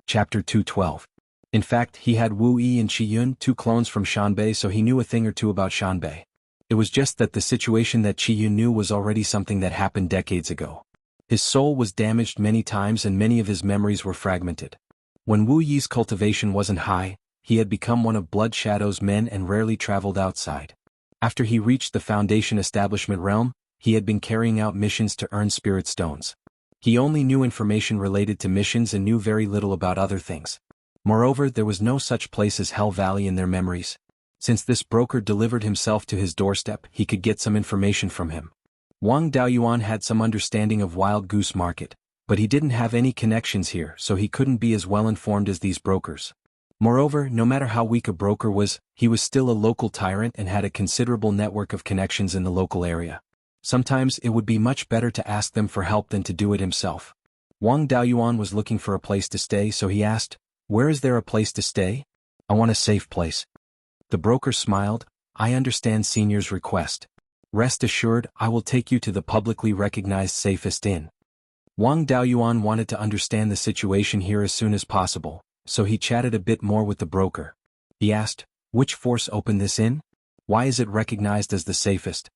Chapter 212. In fact, he had Wu Yi and Qi Yun, 2 clones from Shanbei, so he knew a thing or two about Shanbei. It was just that the situation that Qi Yun knew was already something that happened decades ago. His soul was damaged many times and many of his memories were fragmented. When Wu Yi's cultivation wasn't high, he had become one of Blood Shadow's men and rarely traveled outside. After he reached the Foundation Establishment realm, he had been carrying out missions to earn spirit stones. He only knew information related to missions and knew very little about other things. Moreover, there was no such place as Hell Valley in their memories. Since this broker delivered himself to his doorstep, he could get some information from him. Wang Daoyuan had some understanding of Wild Goose Market, but he didn't have any connections here, so he couldn't be as well informed as these brokers. Moreover, no matter how weak a broker was, he was still a local tyrant and had a considerable network of connections in the local area. Sometimes it would be much better to ask them for help than to do it himself. Wang Daoyuan was looking for a place to stay, so he asked, "Where is there a place to stay?" "I want a safe place." The broker smiled, "I understand Senior's request. Rest assured, I will take you to the publicly recognized safest inn." Wang Daoyuan wanted to understand the situation here as soon as possible, so he chatted a bit more with the broker. He asked, "Which force opened this inn? Why is it recognized as the safest?"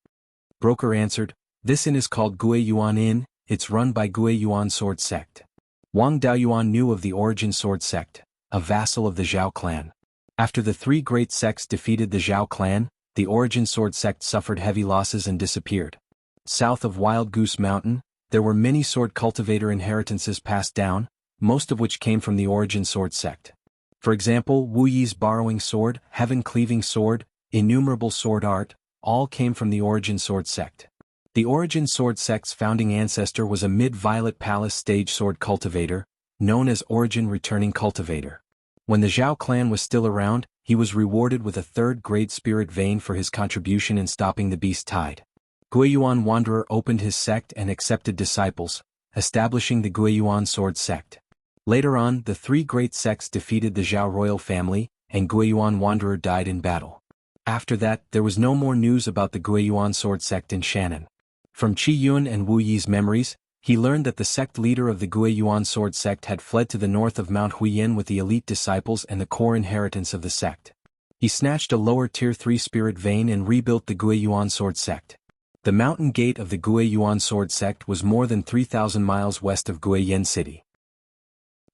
Broker answered, "This inn is called Guiyuan Inn, it's run by Guiyuan Sword Sect." Wang Daoyuan knew of the Origin Sword Sect, a vassal of the Zhao clan. After the 3 great sects defeated the Zhao clan, the Origin Sword Sect suffered heavy losses and disappeared. South of Wild Goose Mountain, there were many sword cultivator inheritances passed down, most of which came from the Origin Sword Sect. For example, Wu Yi's borrowing sword, heaven-cleaving sword, innumerable sword art, all came from the Origin Sword Sect. The Origin Sword Sect's founding ancestor was a mid-Violet Palace stage sword cultivator, known as Origin Returning Cultivator. When the Zhao clan was still around, he was rewarded with a 3rd-grade spirit vein for his contribution in stopping the beast tide. Guiyuan Wanderer opened his sect and accepted disciples, establishing the Guiyuan Sword Sect. Later on, the 3 great sects defeated the Zhao royal family, and Guiyuan Wanderer died in battle. After that, there was no more news about the Guiyuan Sword Sect in Shannon. From Qi Yun and Wu Yi's memories, he learned that the sect leader of the Guiyuan Sword Sect had fled to the north of Mount Huiyin with the elite disciples and the core inheritance of the sect. He snatched a lower tier 3 spirit vein and rebuilt the Guiyuan Sword Sect. The mountain gate of the Guiyuan Sword Sect was more than 3,000 miles west of Guiyuan City.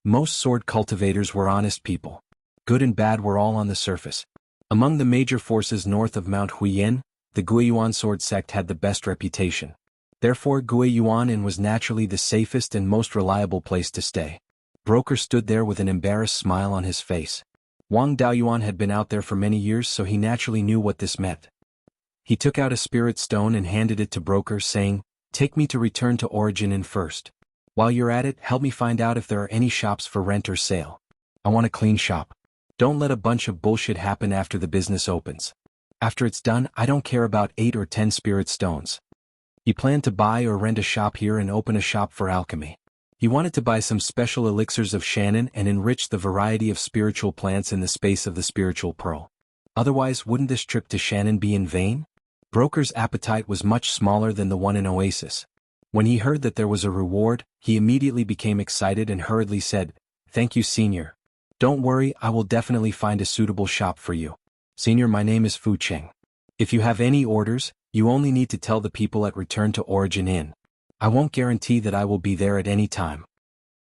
Most sword cultivators were honest people. Good and bad were all on the surface. Among the major forces north of Mount Huiyin, the Guiyuan Sword Sect had the best reputation. Therefore, Guiyuan Inn was naturally the safest and most reliable place to stay. Broker stood there with an embarrassed smile on his face. Wang Daoyuan had been out there for many years, so he naturally knew what this meant. He took out a spirit stone and handed it to Broker, saying, "Take me to Return to Origin Inn first. While you're at it, help me find out if there are any shops for rent or sale. I want a clean shop. Don't let a bunch of bullshit happen after the business opens. After it's done, I don't care about 8 or 10 spirit stones." He planned to buy or rent a shop here and open a shop for alchemy. He wanted to buy some special elixirs of Shannon and enrich the variety of spiritual plants in the space of the spiritual pearl. Otherwise, wouldn't this trip to Shannon be in vain? Broker's appetite was much smaller than the one in Oasis. When he heard that there was a reward, he immediately became excited and hurriedly said, "Thank you, Senior. Don't worry, I will definitely find a suitable shop for you. Senior, my name is Fu Cheng. If you have any orders, you only need to tell the people at Return to Origin Inn. I won't guarantee that I will be there at any time."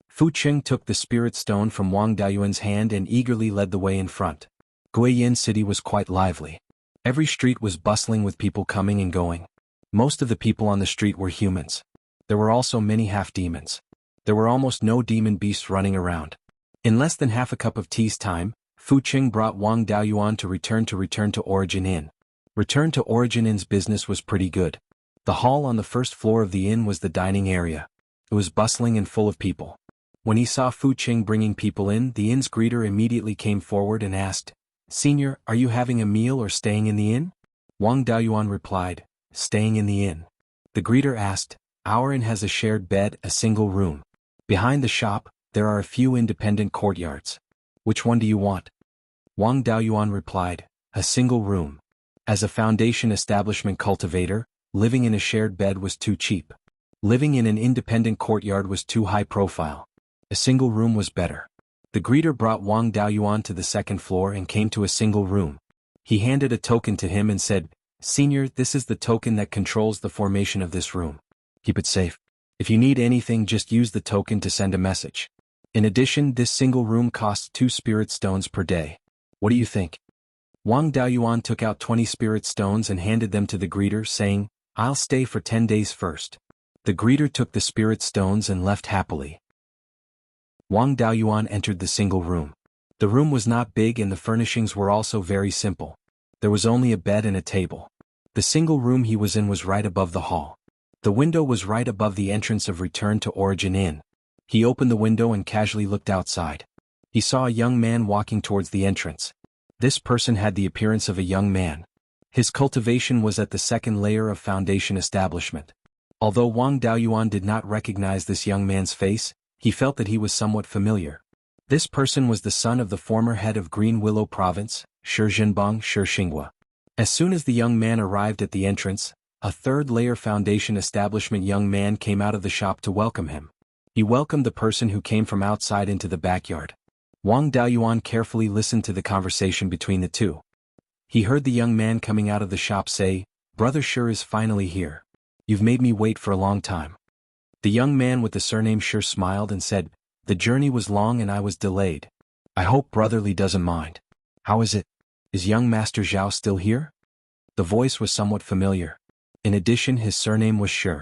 Fu Cheng took the spirit stone from Wang Daoyuan's hand and eagerly led the way in front. Guiyin City was quite lively. Every street was bustling with people coming and going. Most of the people on the street were humans. There were also many half-demons. There were almost no demon beasts running around. In less than half a cup of tea's time, Fu Cheng brought Wang Daoyuan to Return to Origin Inn. Return to Origin Inn's business was pretty good. The hall on the first floor of the inn was the dining area. It was bustling and full of people. When he saw Fu Cheng bringing people in, the inn's greeter immediately came forward and asked, "Senior, are you having a meal or staying in the inn?" Wang Daoyuan replied, "Staying in the inn." The greeter asked, "Our inn has a shared bed, a single room. Behind the shop, there are a few independent courtyards. Which one do you want?" Wang Daoyuan replied, "A single room. As a foundation establishment cultivator, living in a shared bed was too cheap. Living in an independent courtyard was too high profile. A single room was better." The greeter brought Wang Daoyuan to the second floor and came to a single room. He handed a token to him and said, "Senior, this is the token that controls the formation of this room. Keep it safe. If you need anything, just use the token to send a message. In addition, this single room costs 2 spirit stones per day. What do you think?" Wang Daoyuan took out 20 spirit stones and handed them to the greeter, saying, "I'll stay for 10 days first." The greeter took the spirit stones and left happily. Wang Daoyuan entered the single room. The room was not big and the furnishings were also very simple. There was only a bed and a table. The single room he was in was right above the hall. The window was right above the entrance of Return to Origin Inn. He opened the window and casually looked outside. He saw a young man walking towards the entrance. This person had the appearance of a young man. His cultivation was at the second layer of foundation establishment. Although Wang Daoyuan did not recognize this young man's face, he felt that he was somewhat familiar. This person was the son of the former head of Green Willow Province, Shi Zhenbang Shi Xinghua. As soon as the young man arrived at the entrance, a third-layer foundation establishment young man came out of the shop to welcome him. He welcomed the person who came from outside into the backyard. Wang Daoyuan carefully listened to the conversation between the two. He heard the young man coming out of the shop say, "Brother Shi is finally here. You've made me wait for a long time." The young man with the surname Shi smiled and said, "The journey was long and I was delayed. I hope Brotherly doesn't mind. How is it? Is young Master Zhao still here?" The voice was somewhat familiar. In addition, his surname was Shi.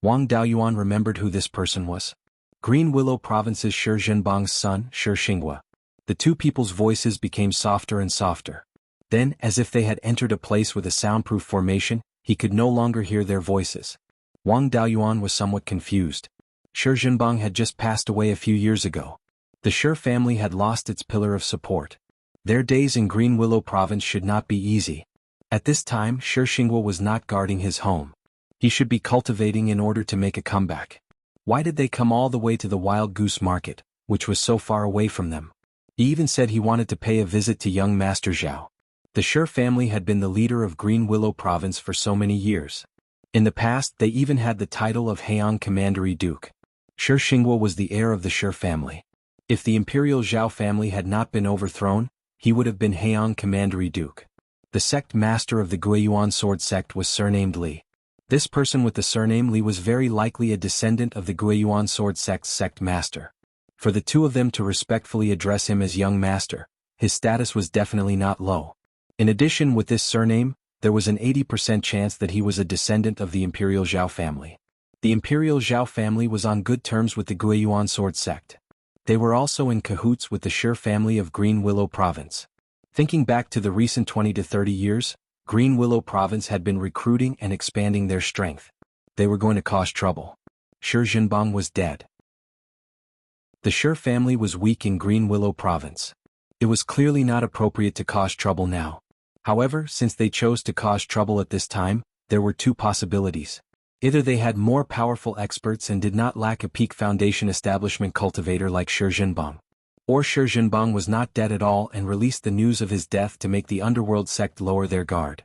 Wang Daoyuan remembered who this person was. Green Willow Province's Shi Zhenbang's son, Shi Xinghua. The two people's voices became softer and softer. Then, as if they had entered a place with a soundproof formation, he could no longer hear their voices. Wang Daoyuan was somewhat confused. Shi Zhenbang had just passed away a few years ago. The Shi family had lost its pillar of support. Their days in Green Willow Province should not be easy. At this time, Shi Xinghua was not guarding his home. He should be cultivating in order to make a comeback. Why did they come all the way to the Wild Goose Market, which was so far away from them? He even said he wanted to pay a visit to young Master Zhao. The Shi family had been the leader of Green Willow Province for so many years. In the past, they even had the title of Heian Commandery Duke. Shi Xinghua was the heir of the Shi family. If the Imperial Zhao family had not been overthrown, he would have been Heian Commandery Duke. The sect master of the Guiyuan sword sect was surnamed Li. This person with the surname Li was very likely a descendant of the Guiyuan sword sect's sect master. For the two of them to respectfully address him as young master, his status was definitely not low. In addition, with this surname, there was an 80% chance that he was a descendant of the Imperial Zhao family. The Imperial Zhao family was on good terms with the Guiyuan sword sect. They were also in cahoots with the Shi family of Green Willow Province. Thinking back to the recent 20 to 30 years, Green Willow Province had been recruiting and expanding their strength. They were going to cause trouble. Shi Jinbang was dead. The Shi family was weak in Green Willow Province. It was clearly not appropriate to cause trouble now. However, since they chose to cause trouble at this time, there were two possibilities. Either they had more powerful experts and did not lack a peak foundation establishment cultivator like Shi Jinbang. Or Shi Jinbang was not dead at all and released the news of his death to make the underworld sect lower their guard.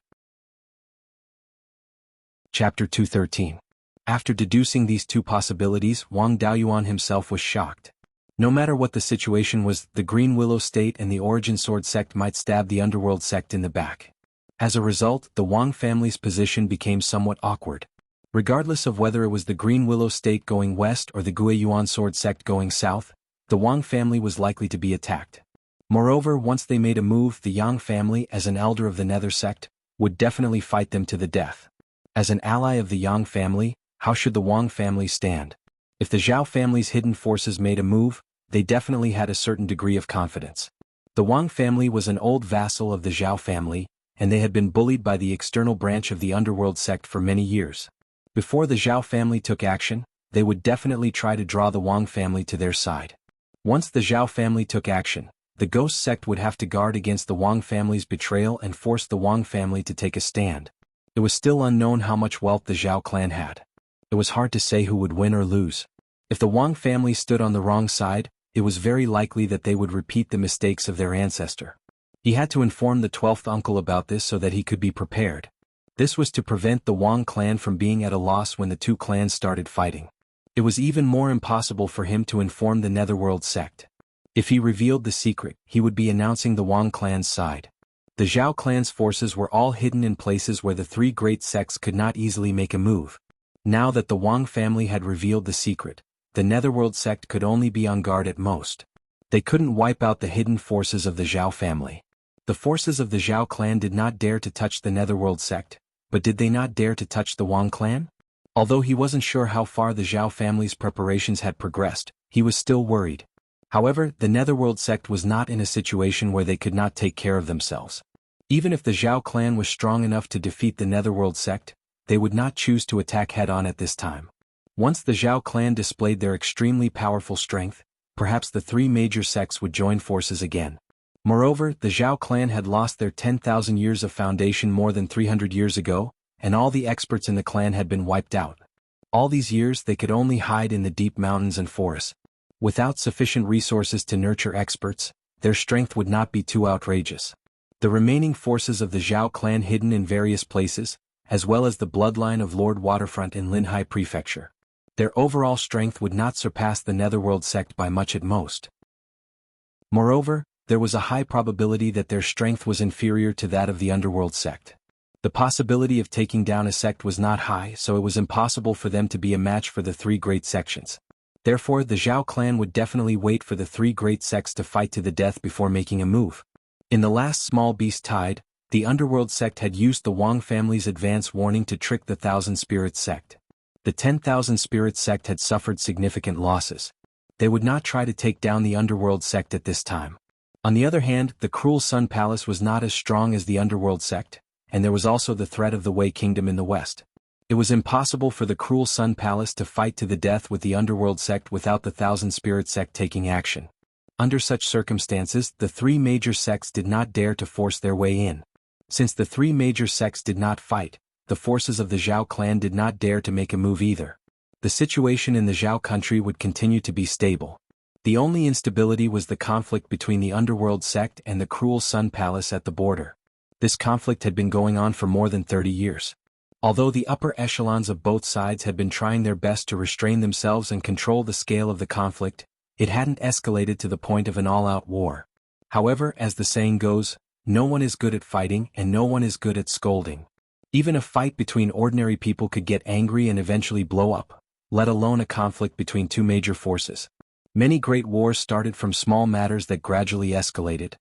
Chapter 213. After deducing these two possibilities, Wang Daoyuan himself was shocked. No matter what the situation was, the Green Willow State and the Origin Sword sect might stab the underworld sect in the back. As a result, the Wang family's position became somewhat awkward. Regardless of whether it was the Green Willow State going west or the Guiyuan Sword sect going south, the Wang family was likely to be attacked. Moreover, once they made a move, the Yang family, as an elder of the Nether sect, would definitely fight them to the death. As an ally of the Yang family, how should the Wang family stand? If the Zhao family's hidden forces made a move, they definitely had a certain degree of confidence. The Wang family was an old vassal of the Zhao family, and they had been bullied by the external branch of the underworld sect for many years. Before the Zhao family took action, they would definitely try to draw the Wang family to their side. Once the Zhao family took action, the ghost sect would have to guard against the Wang family's betrayal and force the Wang family to take a stand. It was still unknown how much wealth the Zhao clan had. It was hard to say who would win or lose. If the Wang family stood on the wrong side, it was very likely that they would repeat the mistakes of their ancestor. He had to inform the 12th uncle about this so that he could be prepared. This was to prevent the Wang clan from being at a loss when the two clans started fighting. It was even more impossible for him to inform the Netherworld sect. If he revealed the secret, he would be announcing the Wang clan's side. The Zhao clan's forces were all hidden in places where the three great sects could not easily make a move. Now that the Wang family had revealed the secret, the Netherworld sect could only be on guard at most. They couldn't wipe out the hidden forces of the Zhao family. The forces of the Zhao clan did not dare to touch the Netherworld sect, but did they not dare to touch the Wang clan? Although he wasn't sure how far the Zhao family's preparations had progressed, he was still worried. However, the Netherworld sect was not in a situation where they could not take care of themselves. Even if the Zhao clan was strong enough to defeat the Netherworld sect, they would not choose to attack head-on at this time. Once the Zhao clan displayed their extremely powerful strength, perhaps the three major sects would join forces again. Moreover, the Zhao clan had lost their 10,000 years of foundation more than 300 years ago, and all the experts in the clan had been wiped out. All these years they could only hide in the deep mountains and forests. Without sufficient resources to nurture experts, their strength would not be too outrageous. The remaining forces of the Zhao clan hidden in various places, as well as the bloodline of Lord Waterfront in Linhai Prefecture. Their overall strength would not surpass the Netherworld sect by much at most. Moreover, there was a high probability that their strength was inferior to that of the Underworld sect. The possibility of taking down a sect was not high, so it was impossible for them to be a match for the three great sections. Therefore, the Zhao clan would definitely wait for the three great sects to fight to the death before making a move. In the last small beast tide, the Underworld sect had used the Wang family's advance warning to trick the Thousand Spirits sect. The 10,000 Spirits sect had suffered significant losses. They would not try to take down the Underworld sect at this time. On the other hand, the Cruel Sun Palace was not as strong as the Underworld sect, and there was also the threat of the Wei Kingdom in the west. It was impossible for the Cruel Sun Palace to fight to the death with the Underworld sect without the Thousand Spirit sect taking action. Under such circumstances, the three major sects did not dare to force their way in. Since the three major sects did not fight, the forces of the Zhao clan did not dare to make a move either. The situation in the Zhao country would continue to be stable. The only instability was the conflict between the Underworld sect and the Cruel Sun Palace at the border. This conflict had been going on for more than 30 years. Although the upper echelons of both sides had been trying their best to restrain themselves and control the scale of the conflict, it hadn't escalated to the point of an all-out war. However, as the saying goes, no one is good at fighting and no one is good at scolding. Even a fight between ordinary people could get angry and eventually blow up, let alone a conflict between two major forces. Many great wars started from small matters that gradually escalated.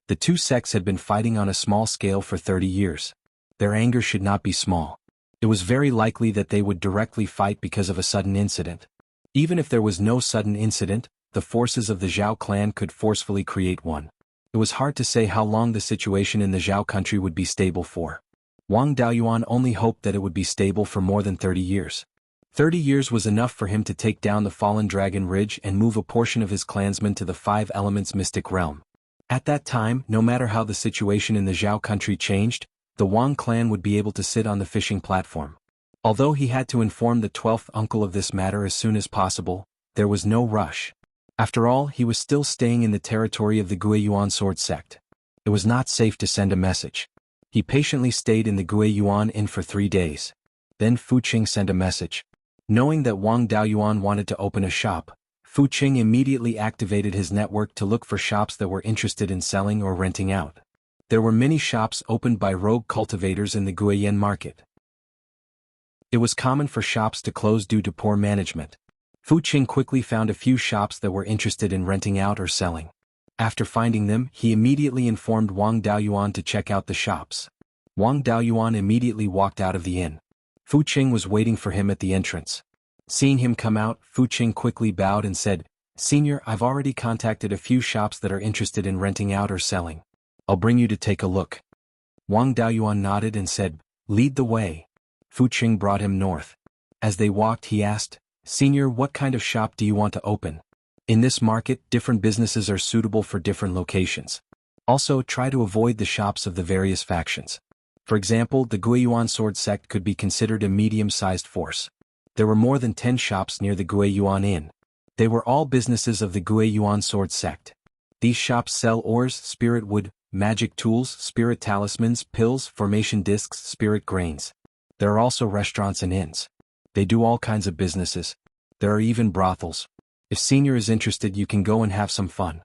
The two sects had been fighting on a small scale for 30 years. Their anger should not be small. It was very likely that they would directly fight because of a sudden incident. Even if there was no sudden incident, the forces of the Zhao clan could forcefully create one. It was hard to say how long the situation in the Zhao country would be stable for. Wang Daoyuan only hoped that it would be stable for more than 30 years. 30 years was enough for him to take down the fallen Dragon Ridge and move a portion of his clansmen to the Five Elements mystic realm. At that time, no matter how the situation in the Zhao country changed, the Wang clan would be able to sit on the fishing platform. Although he had to inform the 12th uncle of this matter as soon as possible, there was no rush. After all, he was still staying in the territory of the Beiyuan sword sect. It was not safe to send a message. He patiently stayed in the Beiyuan Inn for 3 days. Then Fu Qing sent a message. Knowing that Wang Daoyuan wanted to open a shop, Fu Qing immediately activated his network to look for shops that were interested in selling or renting out. There were many shops opened by rogue cultivators in the Guiyan market. It was common for shops to close due to poor management. Fu Qing quickly found a few shops that were interested in renting out or selling. After finding them, he immediately informed Wang Daoyuan to check out the shops. Wang Daoyuan immediately walked out of the inn. Fu Qing was waiting for him at the entrance. Seeing him come out, Fu Qing quickly bowed and said, "Senior, I've already contacted a few shops that are interested in renting out or selling. I'll bring you to take a look." Wang Daoyuan nodded and said, "Lead the way." Fu Qing brought him north. As they walked, he asked, "Senior, what kind of shop do you want to open? In this market, different businesses are suitable for different locations. Also, try to avoid the shops of the various factions. For example, the Guiyuan sword sect could be considered a medium-sized force. There were more than 10 shops near the Guiyuan Inn. They were all businesses of the Guiyuan sword sect. These shops sell ores, spirit wood, magic tools, spirit talismans, pills, formation discs, spirit grains. There are also restaurants and inns. They do all kinds of businesses. There are even brothels. If Senior is interested, you can go and have some fun."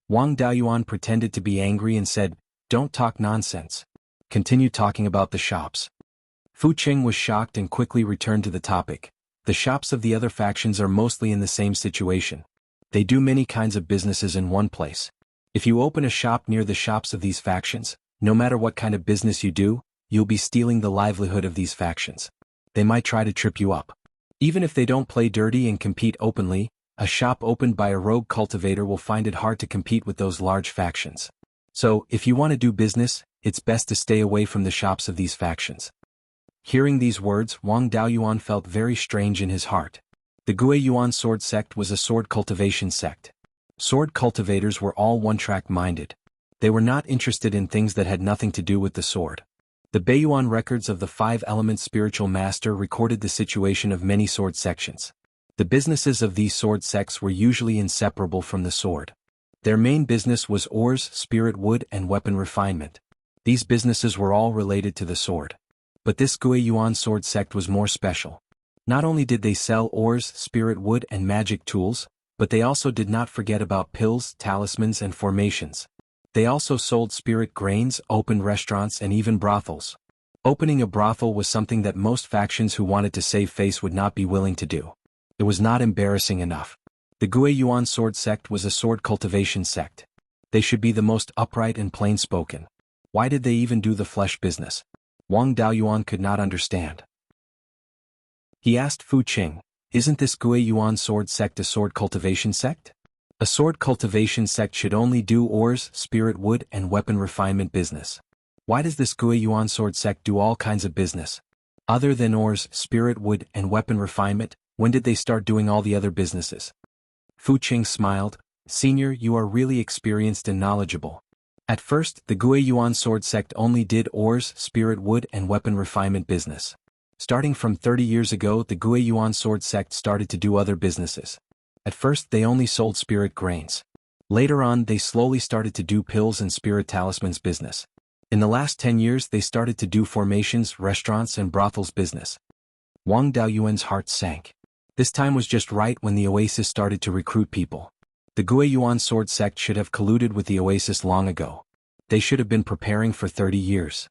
Wang Daoyuan pretended to be angry and said, "Don't talk nonsense. Continue talking about the shops." Fu Qing was shocked and quickly returned to the topic. The shops of the other factions are mostly in the same situation. They do many kinds of businesses in one place. If you open a shop near the shops of these factions, no matter what kind of business you do, you'll be stealing the livelihood of these factions. They might try to trip you up. Even if they don't play dirty and compete openly, a shop opened by a rogue cultivator will find it hard to compete with those large factions. So, if you want to do business, it's best to stay away from the shops of these factions. Hearing these words, Wang Daoyuan felt very strange in his heart. The Guiyuan sword sect was a sword cultivation sect. Sword cultivators were all one-track minded. They were not interested in things that had nothing to do with the sword. The Beiyuan records of the Five Elements Spiritual Master recorded the situation of many sword sections. The businesses of these sword sects were usually inseparable from the sword. Their main business was ores, spirit wood, and weapon refinement. These businesses were all related to the sword. But this Guiyuan sword sect was more special. Not only did they sell ores, spirit wood, and magic tools, but they also did not forget about pills, talismans, and formations. They also sold spirit grains, opened restaurants, and even brothels. Opening a brothel was something that most factions who wanted to save face would not be willing to do. It was not embarrassing enough. The Guiyuan sword sect was a sword cultivation sect. They should be the most upright and plain-spoken. Why did they even do the flesh business? Wang Daoyuan could not understand. He asked Fu Qing, "Isn't this Guiyuan sword sect a sword cultivation sect? A sword cultivation sect should only do ores, spirit wood, and weapon refinement business. Why does this Guiyuan sword sect do all kinds of business? Other than ores, spirit wood, and weapon refinement, when did they start doing all the other businesses?" Fu Qing smiled, "Senior, you are really experienced and knowledgeable. At first, the Guiyuan sword sect only did ores, spirit wood, and weapon refinement business. Starting from 30 years ago, the Guiyuan sword sect started to do other businesses. At first, they only sold spirit grains. Later on, they slowly started to do pills and spirit talismans business. In the last 10 years, they started to do formations, restaurants, and brothels business." Wang Daoyuan's heart sank. This time was just right when the Oasis started to recruit people. The Guiyuan sword sect should have colluded with the Oasis long ago. They should have been preparing for 30 years.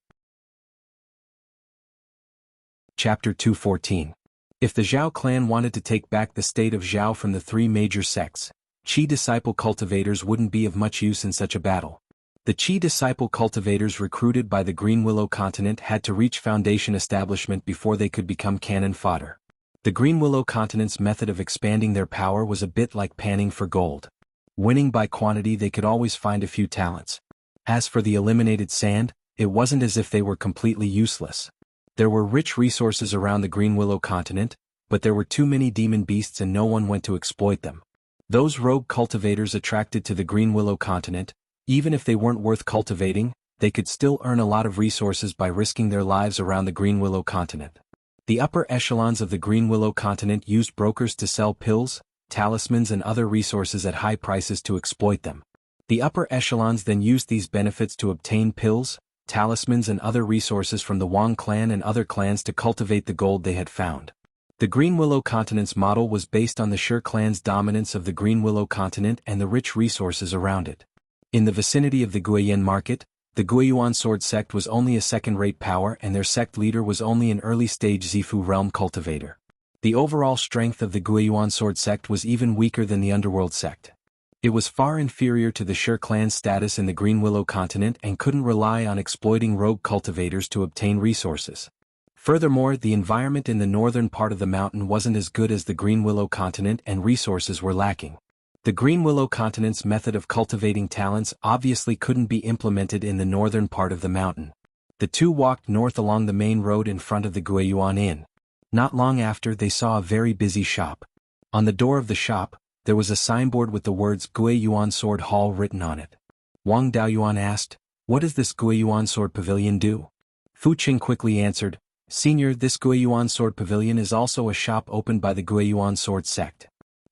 Chapter 214. If the Zhao clan wanted to take back the state of Zhao from the 3 major sects, Qi disciple cultivators wouldn't be of much use in such a battle. The Qi disciple cultivators recruited by the Green Willow continent had to reach foundation establishment before they could become cannon fodder. The Green Willow Continent's method of expanding their power was a bit like panning for gold. Winning by quantity, they could always find a few talents. As for the eliminated sand, it wasn't as if they were completely useless. There were rich resources around the Green Willow Continent, but there were too many demon beasts and no one went to exploit them. Those rogue cultivators attracted to the Green Willow Continent, even if they weren't worth cultivating, they could still earn a lot of resources by risking their lives around the Green Willow Continent. The upper echelons of the Green Willow Continent used brokers to sell pills, talismans and other resources at high prices to exploit them. The upper echelons then used these benefits to obtain pills, talismans and other resources from the Wang clan and other clans to cultivate the gold they had found. The Green Willow Continent's model was based on the Sher clan's dominance of the Green Willow Continent and the rich resources around it. In the vicinity of the Guiyuan market, the Guiyuan sword sect was only a second-rate power and their sect leader was only an early-stage Zifu realm cultivator. The overall strength of the Guiyuan sword sect was even weaker than the Underworld sect. It was far inferior to the Sher clan's status in the Green Willow Continent and couldn't rely on exploiting rogue cultivators to obtain resources. Furthermore, the environment in the northern part of the mountain wasn't as good as the Green Willow Continent and resources were lacking. The Green Willow Continent's method of cultivating talents obviously couldn't be implemented in the northern part of the mountain. The two walked north along the main road in front of the Guiyuan Inn. Not long after, they saw a very busy shop. On the door of the shop, there was a signboard with the words Guiyuan Sword Hall written on it. Wang Daoyuan asked, "What does this Guiyuan Sword Pavilion do?" Fu Qing quickly answered, "Senior, this Guiyuan Sword Pavilion is also a shop opened by the Guiyuan Sword Sect.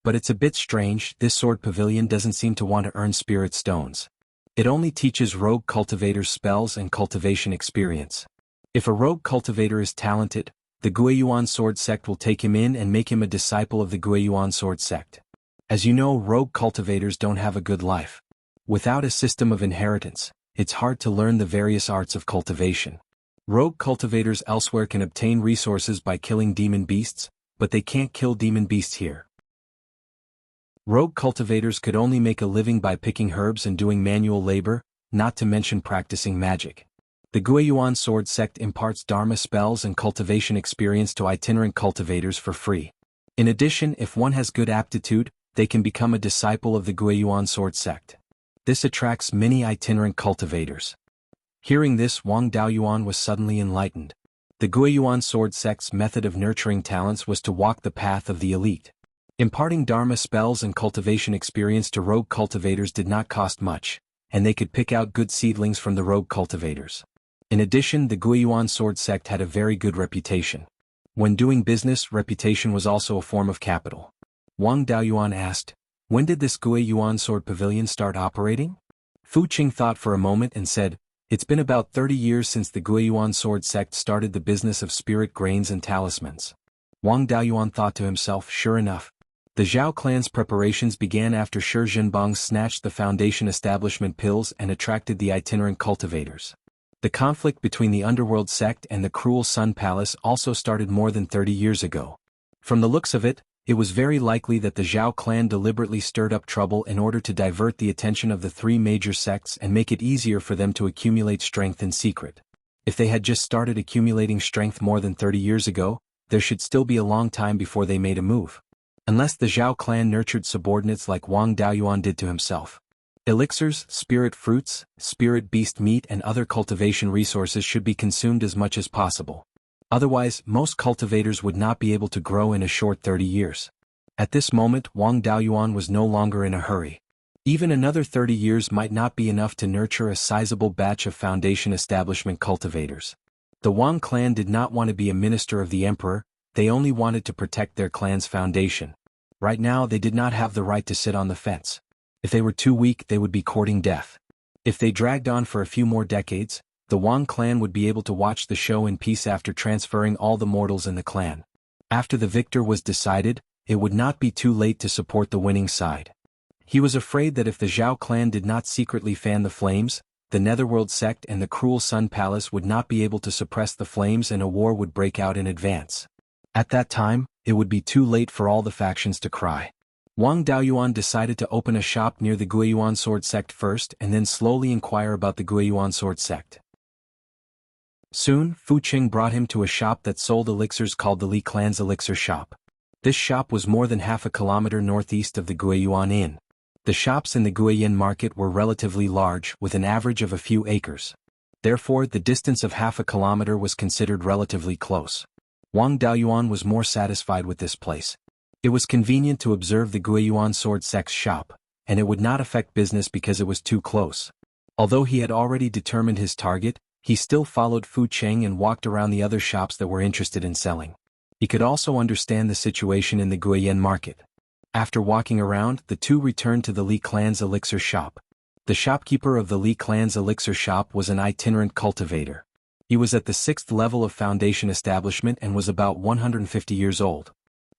But it's a bit strange, this sword pavilion doesn't seem to want to earn spirit stones. It only teaches rogue cultivators spells and cultivation experience. If a rogue cultivator is talented, the Guiyuan Sword Sect will take him in and make him a disciple of the Guiyuan Sword Sect. As you know, rogue cultivators don't have a good life. Without a system of inheritance, it's hard to learn the various arts of cultivation. Rogue cultivators elsewhere can obtain resources by killing demon beasts, but they can't kill demon beasts here. Rogue cultivators could only make a living by picking herbs and doing manual labor, not to mention practicing magic. The Guiyuan Sword Sect imparts Dharma spells and cultivation experience to itinerant cultivators for free. In addition, if one has good aptitude, they can become a disciple of the Guiyuan Sword Sect. This attracts many itinerant cultivators. Hearing this, Wang Daoyuan was suddenly enlightened. The Guiyuan Sword Sect's method of nurturing talents was to walk the path of the elite. Imparting Dharma spells and cultivation experience to rogue cultivators did not cost much, and they could pick out good seedlings from the rogue cultivators. In addition, the Guiyuan Sword Sect had a very good reputation. When doing business, reputation was also a form of capital. Wang Daoyuan asked, "When did this Guiyuan Sword Pavilion start operating?" Fu Qing thought for a moment and said, "It's been about 30 years since the Guiyuan Sword Sect started the business of spirit grains and talismans." Wang Daoyuan thought to himself, sure enough. The Zhao clan's preparations began after Shi Zhenbang snatched the Foundation establishment pills and attracted the itinerant cultivators. The conflict between the Underworld sect and the Cruel Sun Palace also started more than 30 years ago. From the looks of it, it was very likely that the Zhao clan deliberately stirred up trouble in order to divert the attention of the three major sects and make it easier for them to accumulate strength in secret. If they had just started accumulating strength more than 30 years ago, there should still be a long time before they made a move. Unless the Zhao clan nurtured subordinates like Wang Daoyuan did to himself. Elixirs, spirit fruits, spirit beast meat and other cultivation resources should be consumed as much as possible. Otherwise, most cultivators would not be able to grow in a short 30 years. At this moment, Wang Daoyuan was no longer in a hurry. Even another 30 years might not be enough to nurture a sizable batch of Foundation establishment cultivators. The Wang clan did not want to be a minister of the emperor, they only wanted to protect their clan's foundation. Right now they did not have the right to sit on the fence. If they were too weak, they would be courting death. If they dragged on for a few more decades, the Wang clan would be able to watch the show in peace after transferring all the mortals in the clan. After the victor was decided, it would not be too late to support the winning side. He was afraid that if the Zhao clan did not secretly fan the flames, the Netherworld sect and the Cruel Sun Palace would not be able to suppress the flames and a war would break out in advance. At that time, it would be too late for all the factions to cry. Wang Daoyuan decided to open a shop near the Guiyuan Sword Sect first and then slowly inquire about the Guiyuan Sword Sect. Soon, Fu Qing brought him to a shop that sold elixirs called the Li Clan's Elixir Shop. This shop was more than half a kilometer northeast of the Beiyuan Inn. The shops in the Beiyuan market were relatively large, with an average of a few acres. Therefore, the distance of half a kilometer was considered relatively close. Wang Daoyuan was more satisfied with this place. It was convenient to observe the Beiyuan sword sect's shop, and it would not affect business because it was too close. Although he had already determined his target, he still followed Fu Cheng and walked around the other shops that were interested in selling. He could also understand the situation in the Beiyuan market. After walking around, the two returned to the Li clan's elixir shop. The shopkeeper of the Li clan's elixir shop was an itinerant cultivator. He was at the 6th level of foundation establishment and was about 150 years old.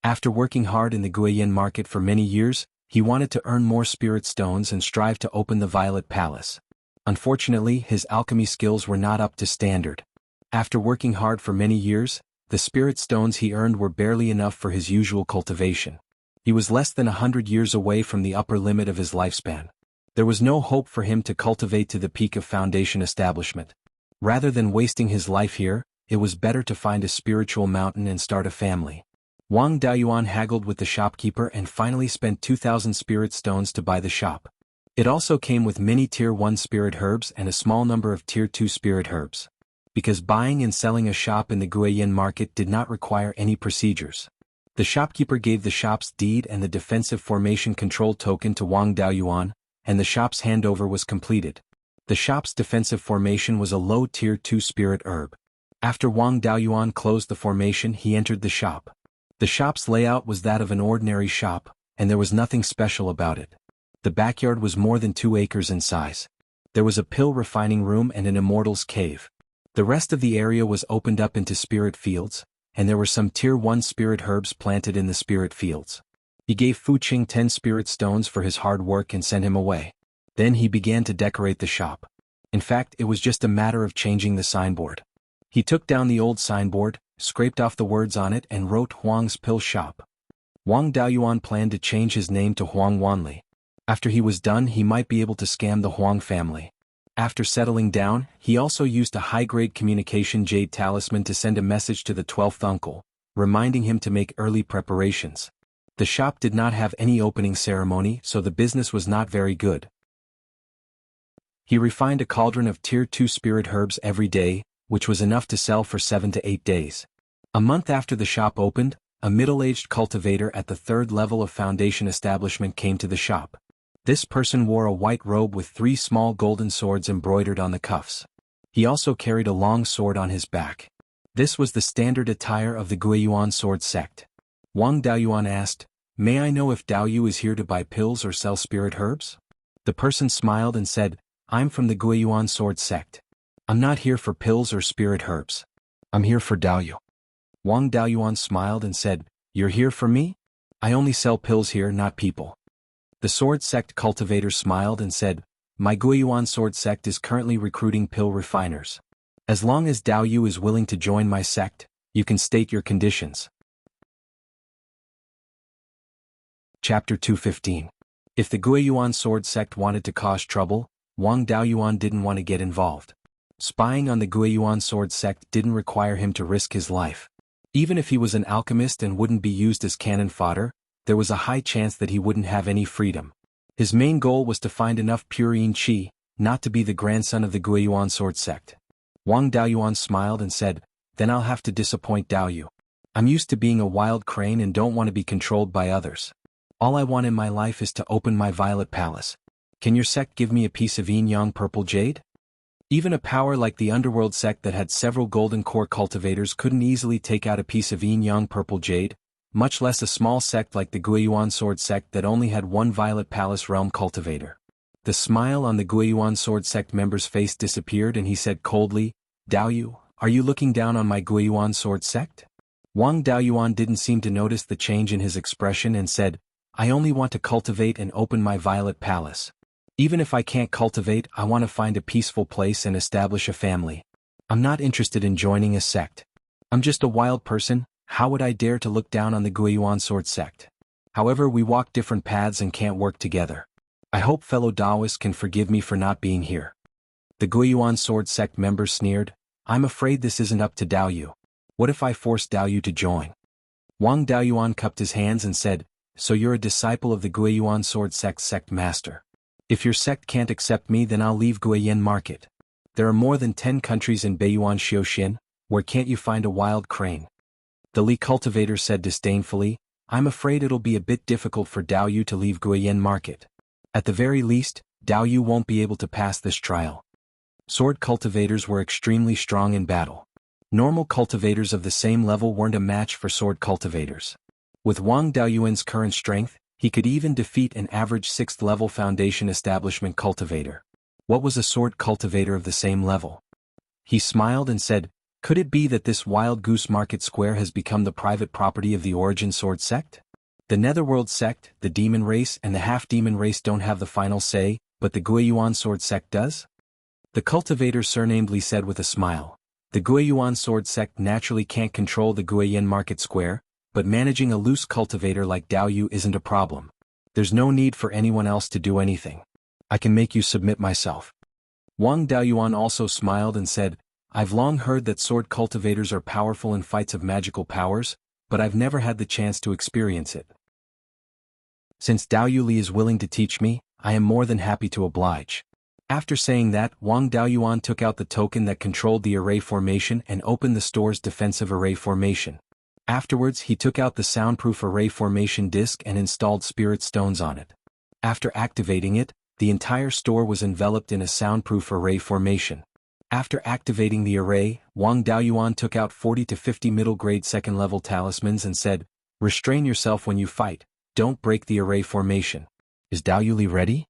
After working hard in the Beiyuan market for many years, he wanted to earn more spirit stones and strive to open the Violet Palace. Unfortunately, his alchemy skills were not up to standard. After working hard for many years, the spirit stones he earned were barely enough for his usual cultivation. He was less than 100 years away from the upper limit of his lifespan. There was no hope for him to cultivate to the peak of foundation establishment. Rather than wasting his life here, it was better to find a spiritual mountain and start a family. Wang Daoyuan haggled with the shopkeeper and finally spent 2,000 spirit stones to buy the shop. It also came with many Tier 1 spirit herbs and a small number of Tier 2 spirit herbs. Because buying and selling a shop in the Beiyuan market did not require any procedures. The shopkeeper gave the shop's deed and the defensive formation control token to Wang Daoyuan, and the shop's handover was completed. The shop's defensive formation was a low Tier 2 spirit herb. After Wang Daoyuan closed the formation, he entered the shop. The shop's layout was that of an ordinary shop, and there was nothing special about it. The backyard was more than 2 acres in size. There was a pill refining room and an immortal's cave. The rest of the area was opened up into spirit fields, and there were some Tier 1 spirit herbs planted in the spirit fields. He gave Fu Qing 10 spirit stones for his hard work and sent him away. Then he began to decorate the shop. In fact, it was just a matter of changing the signboard. He took down the old signboard, scraped off the words on it and wrote Huang's Pill Shop. Wang Daoyuan planned to change his name to Huang Wanli. After he was done, he might be able to scam the Huang family. After settling down, he also used a high-grade communication jade talisman to send a message to the 12th uncle, reminding him to make early preparations. The shop did not have any opening ceremony, so the business was not very good. He refined a cauldron of Tier 2 spirit herbs every day, which was enough to sell for 7 to 8 days. A month after the shop opened, a middle-aged cultivator at the 3rd level of foundation establishment came to the shop. This person wore a white robe with 3 small golden swords embroidered on the cuffs. He also carried a long sword on his back. This was the standard attire of the Beiyuan sword sect. Wang Daoyuan asked, "May I know if Daoyu is here to buy pills or sell spirit herbs?" The person smiled and said, "I'm from the Beiyuan sword sect. I'm not here for pills or spirit herbs. I'm here for Daoyu." Wang Daoyuan smiled and said, "You're here for me? I only sell pills here, not people." The sword sect cultivator smiled and said, "My Beiyuan sword sect is currently recruiting pill refiners. As long as Daoyu is willing to join my sect, you can state your conditions." Chapter 215. If the Beiyuan sword sect wanted to cause trouble, Wang Daoyuan didn't want to get involved. Spying on the Beiyuan sword sect didn't require him to risk his life. Even if he was an alchemist and wouldn't be used as cannon fodder, there was a high chance that he wouldn't have any freedom. His main goal was to find enough purine qi, not to be the grandson of the Beiyuan sword sect. Wang Daoyuan smiled and said, "Then I'll have to disappoint Daoyu. I'm used to being a wild crane and don't want to be controlled by others. All I want in my life is to open my Violet Palace. Can your sect give me a piece of yin-yang purple jade?" Even a power like the underworld sect that had several golden core cultivators couldn't easily take out a piece of yin-yang purple jade, much less a small sect like the Beiyuan sword sect that only had one Violet Palace realm cultivator. The smile on the Beiyuan sword sect member's face disappeared and he said coldly, "Daoyu, are you looking down on my Beiyuan sword sect?" Wang Daoyuan didn't seem to notice the change in his expression and said, "I only want to cultivate and open my Violet Palace. Even if I can't cultivate, I want to find a peaceful place and establish a family. I'm not interested in joining a sect. I'm just a wild person. How would I dare to look down on the Beiyuan sword sect? However, we walk different paths and can't work together. I hope fellow Taoists can forgive me for not being here." The Beiyuan sword sect member sneered, "I'm afraid this isn't up to Daoyu. What if I force Daoyu to join?" Wang Daoyuan cupped his hands and said, "So you're a disciple of the Guiyuan sword sect master. If your sect can't accept me, then I'll leave Guiyan market. There are more than 10 countries in Beiyuan Xiuxian, where can't you find a wild crane?" The Li cultivator said disdainfully, "I'm afraid it'll be a bit difficult for Dao Yu to leave Guiyan market. At the very least, Dao Yu won't be able to pass this trial." Sword cultivators were extremely strong in battle. Normal cultivators of the same level weren't a match for sword cultivators. With Wang Daoyuan's current strength, he could even defeat an average 6th level foundation establishment cultivator. What was a sword cultivator of the same level? He smiled and said, "Could it be that this Wild Goose Market Square has become the private property of the Origin Sword sect? The Netherworld sect, the Demon race and the Half-Demon race don't have the final say, but the Guiyuan Sword sect does?" The cultivator surnamed Li said with a smile. "The Guiyuan Sword sect naturally can't control the Guiyan Market Square, but managing a loose cultivator like Dao Yu isn't a problem. There's no need for anyone else to do anything. I can make you submit myself." Wang Daoyuan also smiled and said, "I've long heard that sword cultivators are powerful in fights of magical powers, but I've never had the chance to experience it. Since Dao Yu Li is willing to teach me, I am more than happy to oblige." After saying that, Wang Daoyuan took out the token that controlled the array formation and opened the store's defensive array formation. Afterwards, he took out the soundproof array formation disc and installed spirit stones on it. After activating it, the entire store was enveloped in a soundproof array formation. After activating the array, Wang Daoyuan took out 40 to 50 middle-grade second-level talismans and said, "Restrain yourself when you fight, don't break the array formation. Is Dao Yu Li ready?"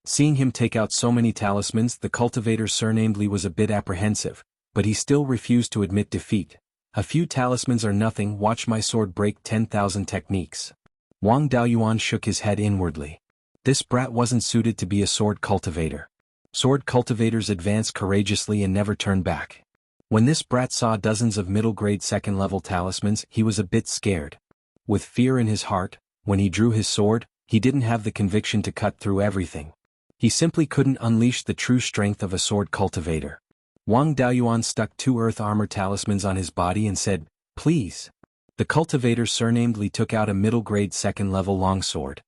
Seeing him take out so many talismans, the cultivator surnamed Li was a bit apprehensive, but he still refused to admit defeat. "A few talismans are nothing, watch my sword break 10,000 techniques." Wang Daoyuan shook his head inwardly. This brat wasn't suited to be a sword cultivator. Sword cultivators advance courageously and never turn back. When this brat saw dozens of middle-grade second-level talismans, he was a bit scared. With fear in his heart, when he drew his sword, he didn't have the conviction to cut through everything. He simply couldn't unleash the true strength of a sword cultivator. Wang Daoyuan stuck 2 earth armor talismans on his body and said, "Please." The cultivator surnamed Li took out a middle-grade second-level longsword.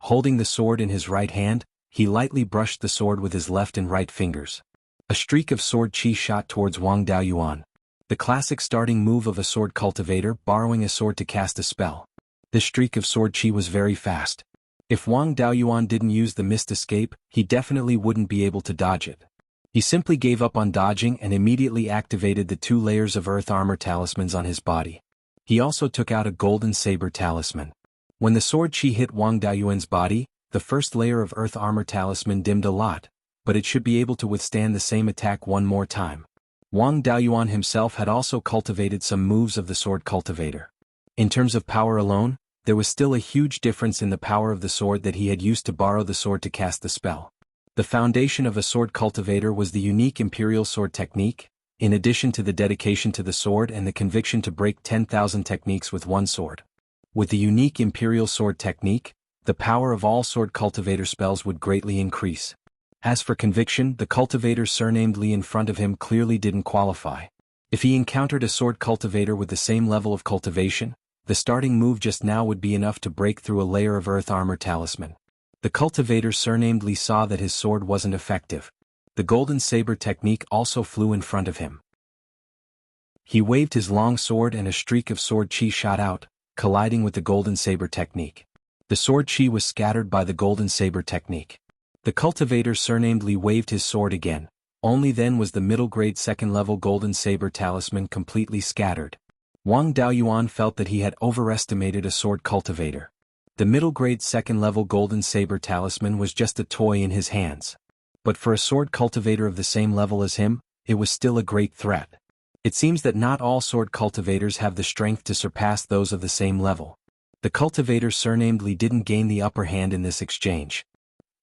Holding the sword in his right hand, he lightly brushed the sword with his left and right fingers. A streak of sword chi shot towards Wang Daoyuan. The classic starting move of a sword cultivator, borrowing a sword to cast a spell. This streak of sword chi was very fast. If Wang Daoyuan didn't use the mist escape, he definitely wouldn't be able to dodge it. He simply gave up on dodging and immediately activated the 2 layers of earth armor talismans on his body. He also took out a golden saber talisman. When the sword chi hit Wang Daoyuan's body, the first layer of earth armor talisman dimmed a lot, but it should be able to withstand the same attack one more time. Wang Daoyuan himself had also cultivated some moves of the sword cultivator. In terms of power alone, there was still a huge difference in the power of the sword that he had used to borrow the sword to cast the spell. The foundation of a sword cultivator was the unique imperial sword technique, in addition to the dedication to the sword and the conviction to break 10,000 techniques with one sword. With the unique imperial sword technique, the power of all sword cultivator spells would greatly increase. As for conviction, the cultivator surnamed Li in front of him clearly didn't qualify. If he encountered a sword cultivator with the same level of cultivation, the starting move just now would be enough to break through a layer of earth armor talisman. The cultivator surnamed Li saw that his sword wasn't effective. The golden saber technique also flew in front of him. He waved his long sword and a streak of sword chi shot out, colliding with the golden saber technique. The sword chi was scattered by the golden saber technique. The cultivator surnamed Li waved his sword again. Only then was the middle-grade second-level golden saber talisman completely scattered. Wang Daoyuan felt that he had overestimated a sword cultivator. The middle-grade second-level golden saber talisman was just a toy in his hands. But for a sword cultivator of the same level as him, it was still a great threat. It seems that not all sword cultivators have the strength to surpass those of the same level. The cultivator surnamed Li didn't gain the upper hand in this exchange.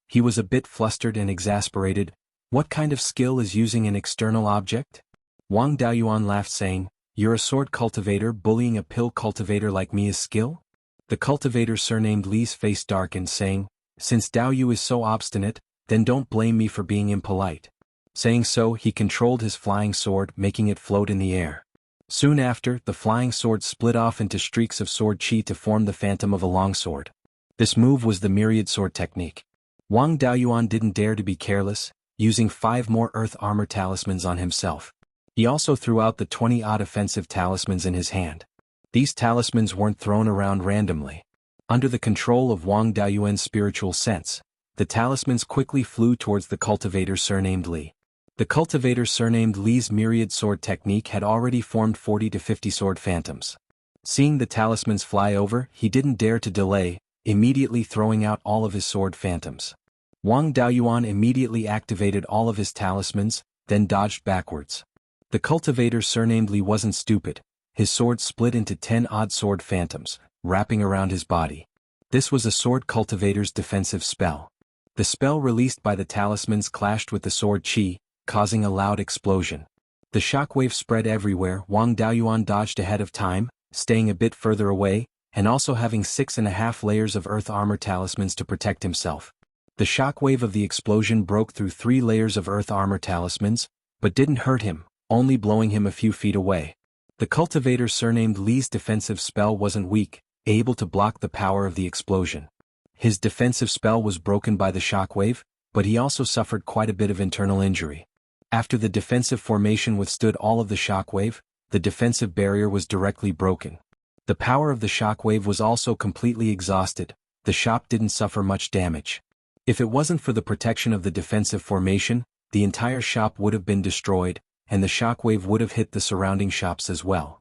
He was a bit flustered and exasperated. What kind of skill is using an external object? Wang Daoyuan laughed saying, "You're a sword cultivator, bullying a pill cultivator like me is skill?" The cultivator surnamed Li's face darkened saying, "Since Dao Yu is so obstinate, then don't blame me for being impolite." Saying so, he controlled his flying sword, making it float in the air. Soon after, the flying sword split off into streaks of sword chi to form the phantom of a longsword. This move was the myriad sword technique. Wang Daoyuan didn't dare to be careless, using 5 more earth armor talismans on himself. He also threw out the 20-odd offensive talismans in his hand. These talismans weren't thrown around randomly. Under the control of Wang Daoyuan's spiritual sense, the talismans quickly flew towards the cultivator surnamed Li. The cultivator surnamed Li's myriad sword technique had already formed 40 to 50 sword phantoms. Seeing the talismans fly over, he didn't dare to delay, immediately throwing out all of his sword phantoms. Wang Daoyuan immediately activated all of his talismans, then dodged backwards. The cultivator surnamed Li wasn't stupid. His sword split into 10 odd sword phantoms, wrapping around his body. This was a sword cultivator's defensive spell. The spell released by the talismans clashed with the sword chi, causing a loud explosion. The shockwave spread everywhere. Wang Daoyuan dodged ahead of time, staying a bit further away, and also having 6.5 layers of earth armor talismans to protect himself. The shockwave of the explosion broke through 3 layers of earth armor talismans, but didn't hurt him, only blowing him a few feet away. The cultivator surnamed Li's defensive spell wasn't weak, able to block the power of the explosion. His defensive spell was broken by the shockwave, but he also suffered quite a bit of internal injury. After the defensive formation withstood all of the shockwave, the defensive barrier was directly broken. The power of the shockwave was also completely exhausted. The shop didn't suffer much damage. If it wasn't for the protection of the defensive formation, the entire shop would have been destroyed, and the shockwave would have hit the surrounding shops as well.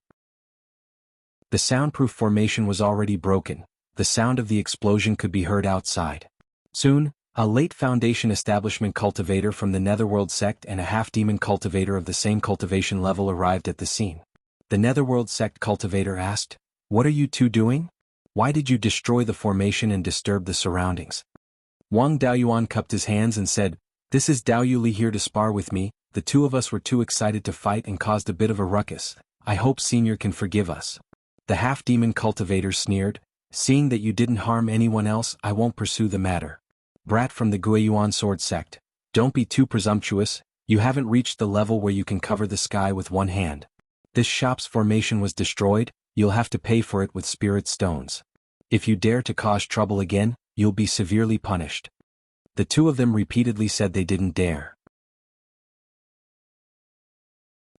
The soundproof formation was already broken. The sound of the explosion could be heard outside. Soon, a late Foundation establishment cultivator from the Netherworld sect and a half-demon cultivator of the same cultivation level arrived at the scene. The Netherworld sect cultivator asked, "What are you two doing? Why did you destroy the formation and disturb the surroundings?" Wang Daoyuan cupped his hands and said, "This is Daoyu Li here to spar with me. The two of us were too excited to fight and caused a bit of a ruckus. I hope Senior can forgive us." The half-demon cultivator sneered, "Seeing that you didn't harm anyone else, I won't pursue the matter. Brat from the Beiyuan sword sect, don't be too presumptuous. You haven't reached the level where you can cover the sky with one hand. This shop's formation was destroyed. You'll have to pay for it with spirit stones. If you dare to cause trouble again, you'll be severely punished." The two of them repeatedly said they didn't dare.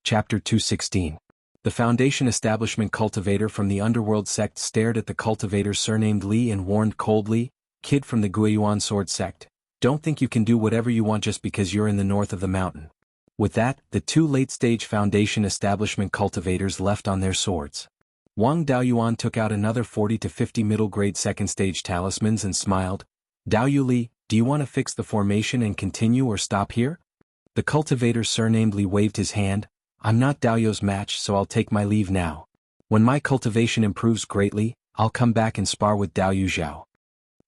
Chapter 216. The Foundation establishment cultivator from the Underworld sect stared at the cultivator surnamed Li and warned coldly, "Kid from the Beiyuan sword sect, don't think you can do whatever you want just because you're in the north of the mountain." With that, the 2 late-stage Foundation establishment cultivators left on their swords. Wang Daoyuan took out another 40 to 50 middle-grade second-stage talismans and smiled. "Daoyu Li, do you want to fix the formation and continue or stop here?" The cultivator surnamed Li waved his hand. "I'm not Daoyu's match, so I'll take my leave now. When my cultivation improves greatly, I'll come back and spar with Daoyu Zhao."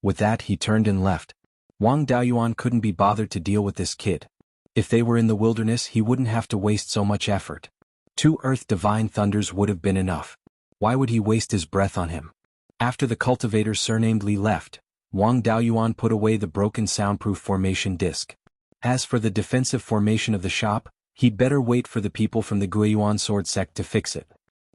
With that, he turned and left. Wang Daoyuan couldn't be bothered to deal with this kid. If they were in the wilderness, he wouldn't have to waste so much effort. 2 Earth Divine Thunders would have been enough. Why would he waste his breath on him? After the cultivator surnamed Li left, Wang Daoyuan put away the broken soundproof formation disc. As for the defensive formation of the shop, he'd better wait for the people from the Beiyuan sword sect to fix it.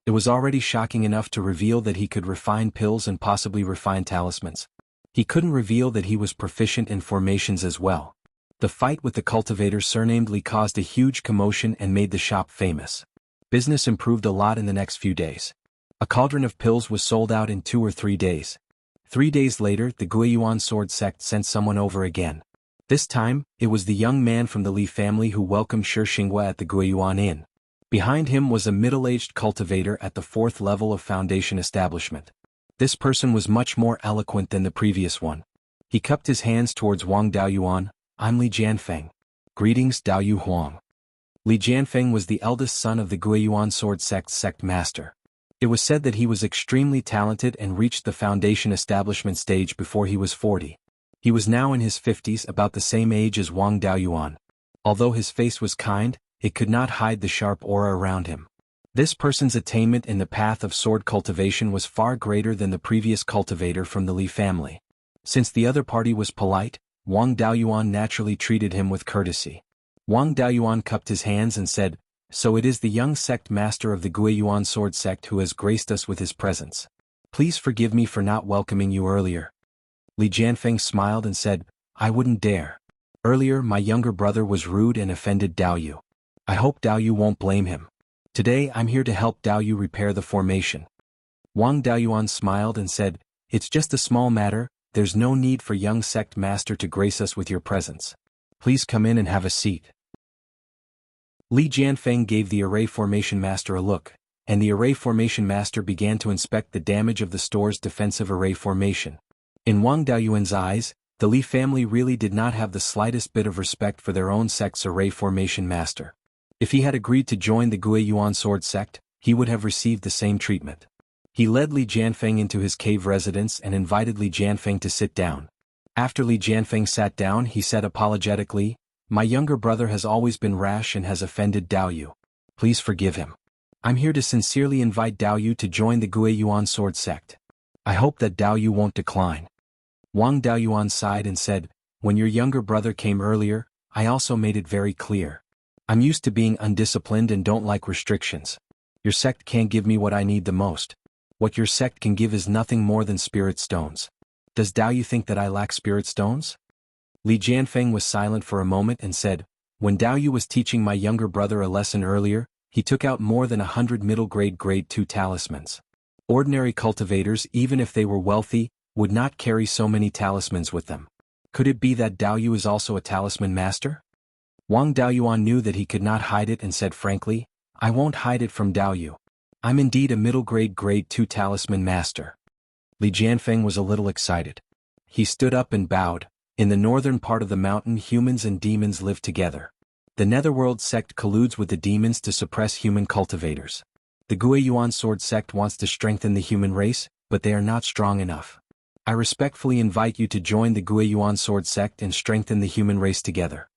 It was already shocking enough to reveal that he could refine pills and possibly refine talismans. He couldn't reveal that he was proficient in formations as well. The fight with the cultivator surnamed Li caused a huge commotion and made the shop famous. Business improved a lot in the next few days. A cauldron of pills was sold out in 2 or 3 days. 3 days later, the Beiyuan sword sect sent someone over again. This time, it was the young man from the Li family who welcomed Shi Xinghua at the Beiyuan Inn. Behind him was a middle-aged cultivator at the 4th level of Foundation establishment. This person was much more eloquent than the previous one. He cupped his hands towards Wang Daoyuan. "I'm Li Jianfeng. Greetings, Daoyu Huang." Li Jianfeng was the eldest son of the Beiyuan sword sect's sect master. It was said that he was extremely talented and reached the Foundation establishment stage before he was 40. He was now in his 50s, about the same age as Wang Daoyuan. Although his face was kind, it could not hide the sharp aura around him. This person's attainment in the path of sword cultivation was far greater than the previous cultivator from the Li family. Since the other party was polite, Wang Daoyuan naturally treated him with courtesy. Wang Daoyuan cupped his hands and said, so it is the young sect master of the Guiyuan sword sect who has graced us with his presence. Please forgive me for not welcoming you earlier. Li Jianfeng smiled and said, I wouldn't dare. Earlier my younger brother was rude and offended Dao Yu. I hope Dao Yu won't blame him. Today I'm here to help Dao Yu repair the formation. Wang Daoyuan smiled and said, It's just a small matter, there's no need for young sect master to grace us with your presence. Please come in and have a seat. Li Jianfeng gave the array formation master a look, and the array formation master began to inspect the damage of the store's defensive array formation. In Wang Daoyuan's eyes, the Li family really did not have the slightest bit of respect for their own sect's array formation master. If he had agreed to join the Guiyuan sword sect, he would have received the same treatment. He led Li Jianfeng into his cave residence and invited Li Jianfeng to sit down. After Li Jianfeng sat down, he said apologetically, My younger brother has always been rash and has offended Dao Yu. Please forgive him. I'm here to sincerely invite Dao Yu to join the Guiyuan sword sect. I hope that Dao Yu won't decline. Wang Daoyuan sighed and said, When your younger brother came earlier, I also made it very clear. I'm used to being undisciplined and don't like restrictions. Your sect can't give me what I need the most. What your sect can give is nothing more than spirit stones. Does Dao Yu think that I lack spirit stones? Li Jianfeng was silent for a moment and said, When Dao Yu was teaching my younger brother a lesson earlier, he took out more than 100 middle-grade grade 2 talismans. Ordinary cultivators, even if they were wealthy, would not carry so many talismans with them. Could it be that Dao Yu is also a talisman master? Wang Daoyuan knew that he could not hide it and said frankly, I won't hide it from Dao Yu. I'm indeed a middle-grade grade 2 talisman master. Li Jianfeng was a little excited. He stood up and bowed. In the northern part of the mountain, humans and demons live together. The Netherworld sect colludes with the demons to suppress human cultivators. The Guiyuan sword sect wants to strengthen the human race, but they are not strong enough. I respectfully invite you to join the Guiyuan sword sect and strengthen the human race together.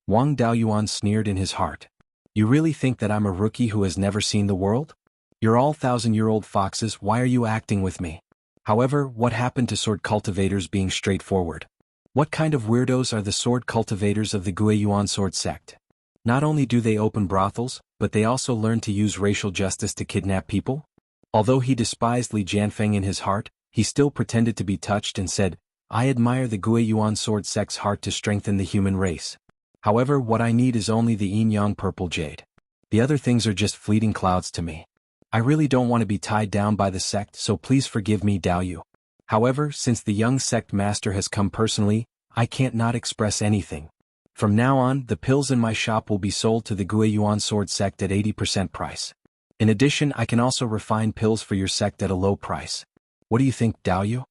Wang Daoyuan sneered in his heart. You really think that I'm a rookie who has never seen the world? You're all 1,000-year-old foxes, why are you acting with me? However, what happened to sword cultivators being straightforward? What kind of weirdos are the sword cultivators of the Guiyuan sword sect? Not only do they open brothels, but they also learn to use racial justice to kidnap people? Although he despised Li Jianfeng in his heart, he still pretended to be touched and said, I admire the Guiyuan sword sect's heart to strengthen the human race. However, what I need is only the yin-yang purple jade. The other things are just fleeting clouds to me. I really don't want to be tied down by the sect, so please forgive me, Dao Yu. However, since the young sect master has come personally, I can't not express anything. From now on, the pills in my shop will be sold to the Guiyuan sword sect at 80% price. In addition, I can also refine pills for your sect at a low price. What do you think, Dao Yu?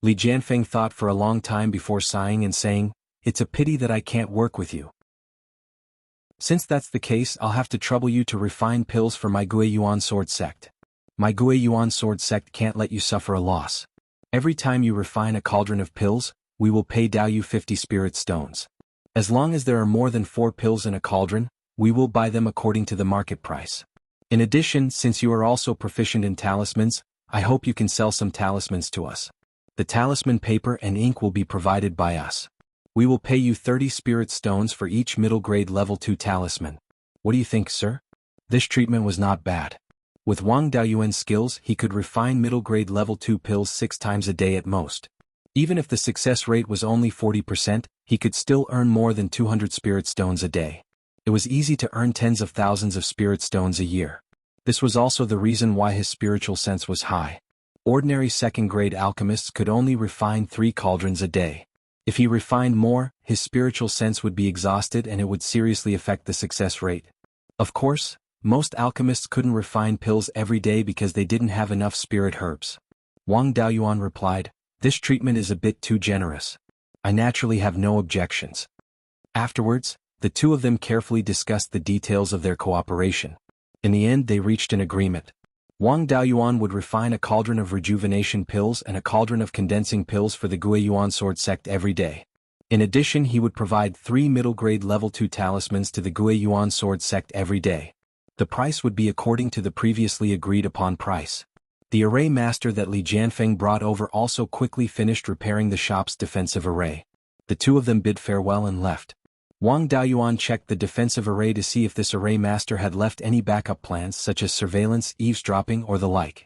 Li Jianfeng thought for a long time before sighing and saying, It's a pity that I can't work with you. Since that's the case, I'll have to trouble you to refine pills for my Guiyuan sword sect. My Guiyuan sword sect can't let you suffer a loss. Every time you refine a cauldron of pills, we will pay Dao Yu 50 spirit stones. As long as there are more than 4 pills in a cauldron, we will buy them according to the market price. In addition, since you are also proficient in talismans, I hope you can sell some talismans to us. The talisman paper and ink will be provided by us. We will pay you 30 spirit stones for each middle grade level 2 talisman. What do you think, sir? This treatment was not bad. With Wang Daoyuan's skills, he could refine middle grade level 2 pills 6 times a day at most. Even if the success rate was only 40%, he could still earn more than 200 spirit stones a day. It was easy to earn tens of thousands of spirit stones a year. This was also the reason why his spiritual sense was high. Ordinary second-grade alchemists could only refine 3 cauldrons a day. If he refined more, his spiritual sense would be exhausted and it would seriously affect the success rate. Of course, most alchemists couldn't refine pills every day because they didn't have enough spirit herbs. Wang Daoyuan replied, This treatment is a bit too generous. I naturally have no objections. Afterwards, the two of them carefully discussed the details of their cooperation. In the end, they reached an agreement. Wang Daoyuan would refine a cauldron of rejuvenation pills and a cauldron of condensing pills for the Guiyuan sword sect every day. In addition, he would provide 3 middle-grade level 2 talismans to the Guiyuan sword sect every day. The price would be according to the previously agreed upon price. The array master that Li Jianfeng brought over also quickly finished repairing the shop's defensive array. The two of them bid farewell and left. Wang Daoyuan checked the defensive array to see if this array master had left any backup plans such as surveillance, eavesdropping or the like.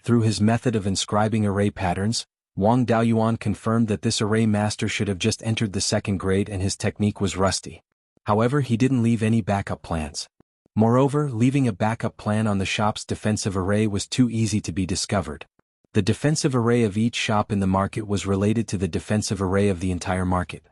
Through his method of inscribing array patterns, Wang Daoyuan confirmed that this array master should have just entered the second grade and his technique was rusty. However, he didn't leave any backup plans. Moreover, leaving a backup plan on the shop's defensive array was too easy to be discovered. The defensive array of each shop in the market was related to the defensive array of the entire market.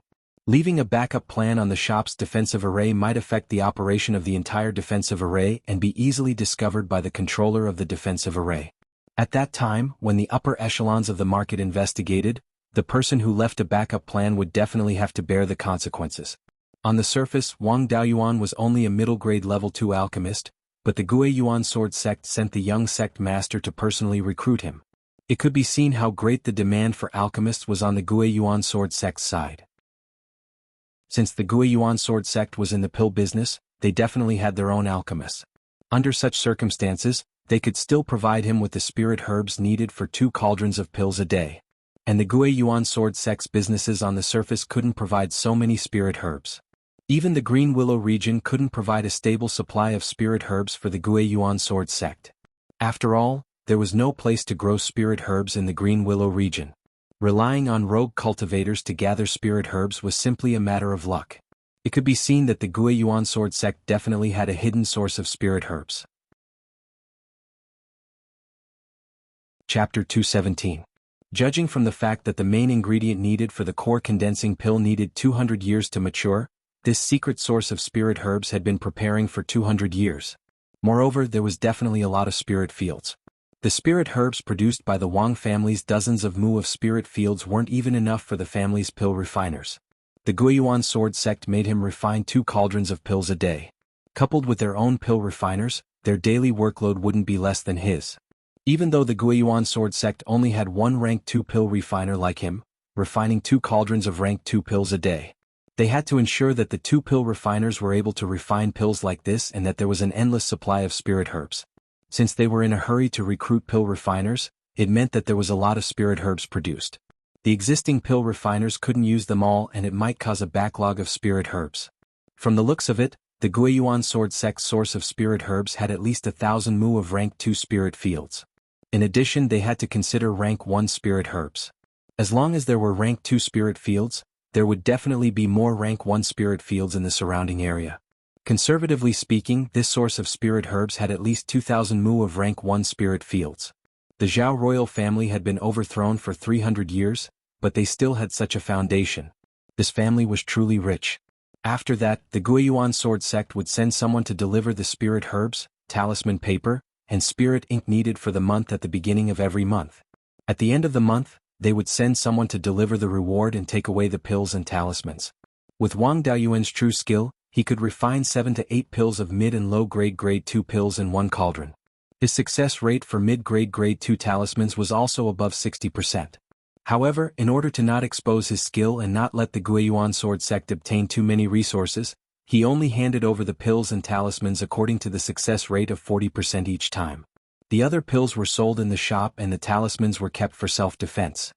Leaving a backup plan on the shop's defensive array might affect the operation of the entire defensive array and be easily discovered by the controller of the defensive array. At that time, when the upper echelons of the market investigated, the person who left a backup plan would definitely have to bear the consequences. On the surface, Wang Daoyuan was only a middle-grade level 2 alchemist, but the Guiyuan sword sect sent the young sect master to personally recruit him. It could be seen how great the demand for alchemists was on the Guiyuan sword sect's side. Since the Guiyuan sword sect was in the pill business, they definitely had their own alchemists. Under such circumstances, they could still provide him with the spirit herbs needed for 2 cauldrons of pills a day. And the Guiyuan sword sect's businesses on the surface couldn't provide so many spirit herbs. Even the Green Willow region couldn't provide a stable supply of spirit herbs for the Guiyuan sword sect. After all, there was no place to grow spirit herbs in the Green Willow region. Relying on rogue cultivators to gather spirit herbs was simply a matter of luck. It could be seen that the Guiyuan sword sect definitely had a hidden source of spirit herbs. Chapter 217. Judging from the fact that the main ingredient needed for the core condensing pill needed 200 years to mature, this secret source of spirit herbs had been preparing for 200 years. Moreover, there was definitely a lot of spirit fields. The spirit herbs produced by the Wang family's dozens of mu of spirit fields weren't even enough for the family's pill refiners. The Guiyuan sword sect made him refine 2 cauldrons of pills a day. Coupled with their own pill refiners, their daily workload wouldn't be less than his. Even though the Guiyuan sword sect only had 1 rank 2 pill refiner like him, refining 2 cauldrons of rank 2 pills a day. They had to ensure that the 2 pill refiners were able to refine pills like this and that there was an endless supply of spirit herbs. Since they were in a hurry to recruit pill refiners, it meant that there was a lot of spirit herbs produced. The existing pill refiners couldn't use them all and it might cause a backlog of spirit herbs. From the looks of it, the Guiyuan sword sect's source of spirit herbs had at least 1,000 mu of rank 2 spirit fields. In addition, they had to consider rank 1 spirit herbs. As long as there were rank 2 spirit fields, there would definitely be more rank 1 spirit fields in the surrounding area. Conservatively speaking, this source of spirit herbs had at least 2,000 mu of rank 1 spirit fields. The Zhao royal family had been overthrown for 300 years, but they still had such a foundation. This family was truly rich. After that, the Guiyuan sword sect would send someone to deliver the spirit herbs, talisman paper, and spirit ink needed for the month at the beginning of every month. At the end of the month, they would send someone to deliver the reward and take away the pills and talismans. With Wang Daoyuan's true skill, he could refine 7 to 8 pills of mid and low grade grade 2 pills in 1 cauldron. His success rate for mid-grade grade 2 talismans was also above 60%. However, in order to not expose his skill and not let the Guiyuan sword sect obtain too many resources, he only handed over the pills and talismans according to the success rate of 40% each time. The other pills were sold in the shop and the talismans were kept for self-defense.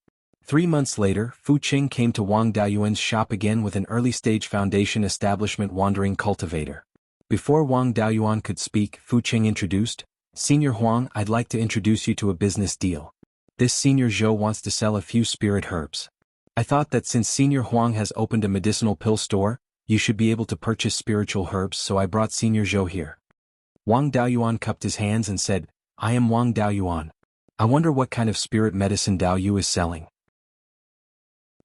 3 months later, Fu Qing came to Wang Daoyuan's shop again with an early-stage foundation establishment wandering cultivator. Before Wang Daoyuan could speak, Fu Qing introduced, "Senior Huang, I'd like to introduce you to a business deal. This Senior Zhou wants to sell a few spirit herbs. I thought that since Senior Huang has opened a medicinal pill store, you should be able to purchase spiritual herbs, so I brought Senior Zhou here." Wang Daoyuan cupped his hands and said, "I am Wang Daoyuan. I wonder what kind of spirit medicine Dao Yu is selling."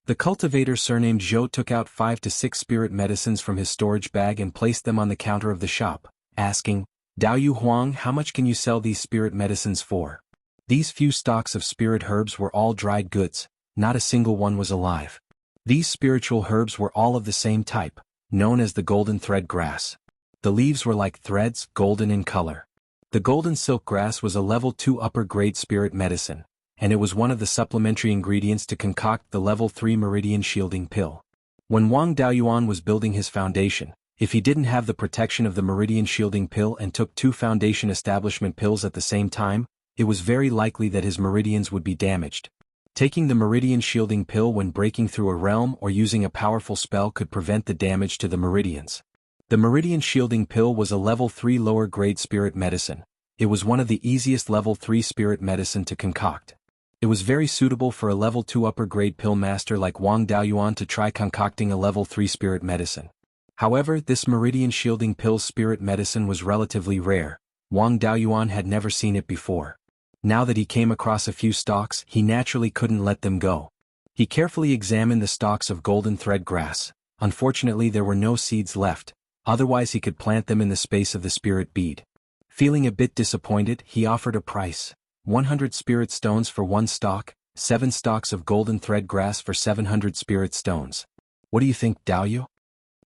The cultivator surnamed Zhou took out 5 to 6 spirit medicines from his storage bag and placed them on the counter of the shop, asking, "Dao Yu Huang, how much can you sell these spirit medicines for?" These few stalks of spirit herbs were all dried goods, not a single one was alive. These spiritual herbs were all of the same type, known as the golden thread grass. The leaves were like threads, golden in color. The golden silk grass was a level 2 upper grade spirit medicine, and it was one of the supplementary ingredients to concoct the level 3 meridian shielding pill. When Wang Daoyuan was building his foundation, if he didn't have the protection of the meridian shielding pill and took 2 foundation establishment pills at the same time, it was very likely that his meridians would be damaged. Taking the meridian shielding pill when breaking through a realm or using a powerful spell could prevent the damage to the meridians. The meridian shielding pill was a level 3 lower grade spirit medicine. It was one of the easiest level 3 spirit medicine to concoct. It was very suitable for a level 2 upper grade pill master like Wang Daoyuan to try concocting a level 3 spirit medicine. However, this meridian shielding pill's spirit medicine was relatively rare. Wang Daoyuan had never seen it before. Now that he came across a few stalks, he naturally couldn't let them go. He carefully examined the stalks of golden thread grass. Unfortunately, there were no seeds left, otherwise he could plant them in the space of the spirit bead. Feeling a bit disappointed, he offered a price: 100 spirit stones for 1 stalk, 7 stalks of golden thread grass for 700 spirit stones. What do you think, Daoyu?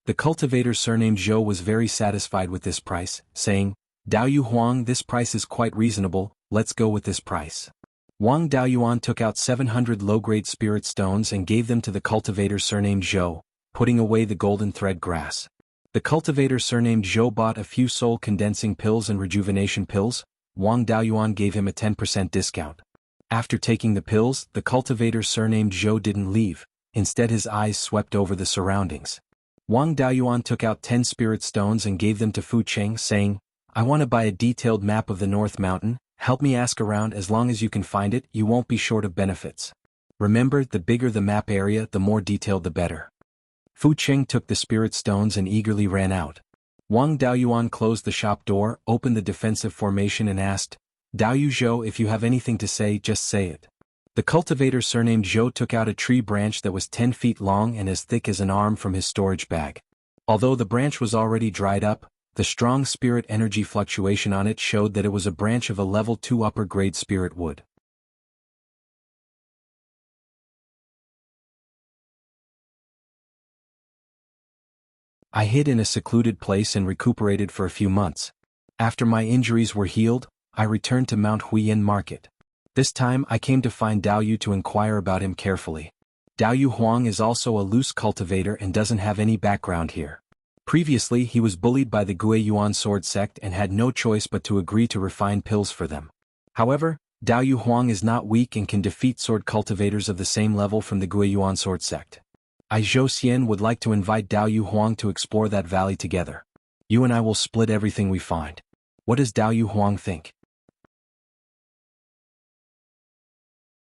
The cultivator surnamed Zhou was very satisfied with this price, saying, Daoyu Huang, this price is quite reasonable, let's go with this price. Wang Daoyuan took out 700 low-grade spirit stones and gave them to the cultivator surnamed Zhou, putting away the golden thread grass. The cultivator surnamed Zhou bought a few soul-condensing pills and rejuvenation pills. Wang Daoyuan gave him a 10% discount. After taking the pills, the cultivator surnamed Zhou didn't leave, instead his eyes swept over the surroundings. Wang Daoyuan took out 10 spirit stones and gave them to Fu Cheng, saying, I want to buy a detailed map of the North Mountain. Help me ask around. As long as you can find it, you won't be short of benefits. Remember, the bigger the map area, the more detailed the better. Fu Cheng took the spirit stones and eagerly ran out. Wang Daoyuan closed the shop door, opened the defensive formation and asked, Daoyu Zhou, if you have anything to say, just say it. The cultivator surnamed Zhou took out a tree branch that was 10 feet long and as thick as an arm from his storage bag. Although the branch was already dried up, the strong spirit energy fluctuation on it showed that it was a branch of a level 2 upper grade spirit wood. I hid in a secluded place and recuperated for a few months. After my injuries were healed, I returned to Mount Huiyan Market. This time I came to find Daoyu to inquire about him carefully. Daoyu Huang is also a loose cultivator and doesn't have any background here. Previously he was bullied by the Guiyuan sword sect and had no choice but to agree to refine pills for them. However, Daoyu Huang is not weak and can defeat sword cultivators of the same level from the Guiyuan sword sect. I Zhou Xian would like to invite Daoyu Huang to explore that valley together. You and I will split everything we find. What does Daoyu Huang think?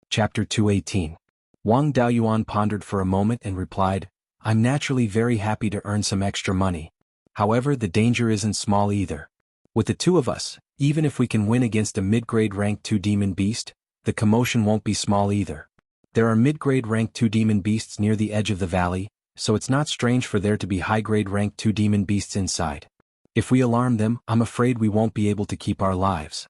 Chapter 218. Wang Daoyuan pondered for a moment and replied, I'm naturally very happy to earn some extra money. However, the danger isn't small either. With the two of us, even if we can win against a mid-grade rank 2 demon beast, the commotion won't be small either. There are mid-grade rank 2 demon beasts near the edge of the valley, so it's not strange for there to be high-grade rank 2 demon beasts inside. If we alarm them, I'm afraid we won't be able to keep our lives.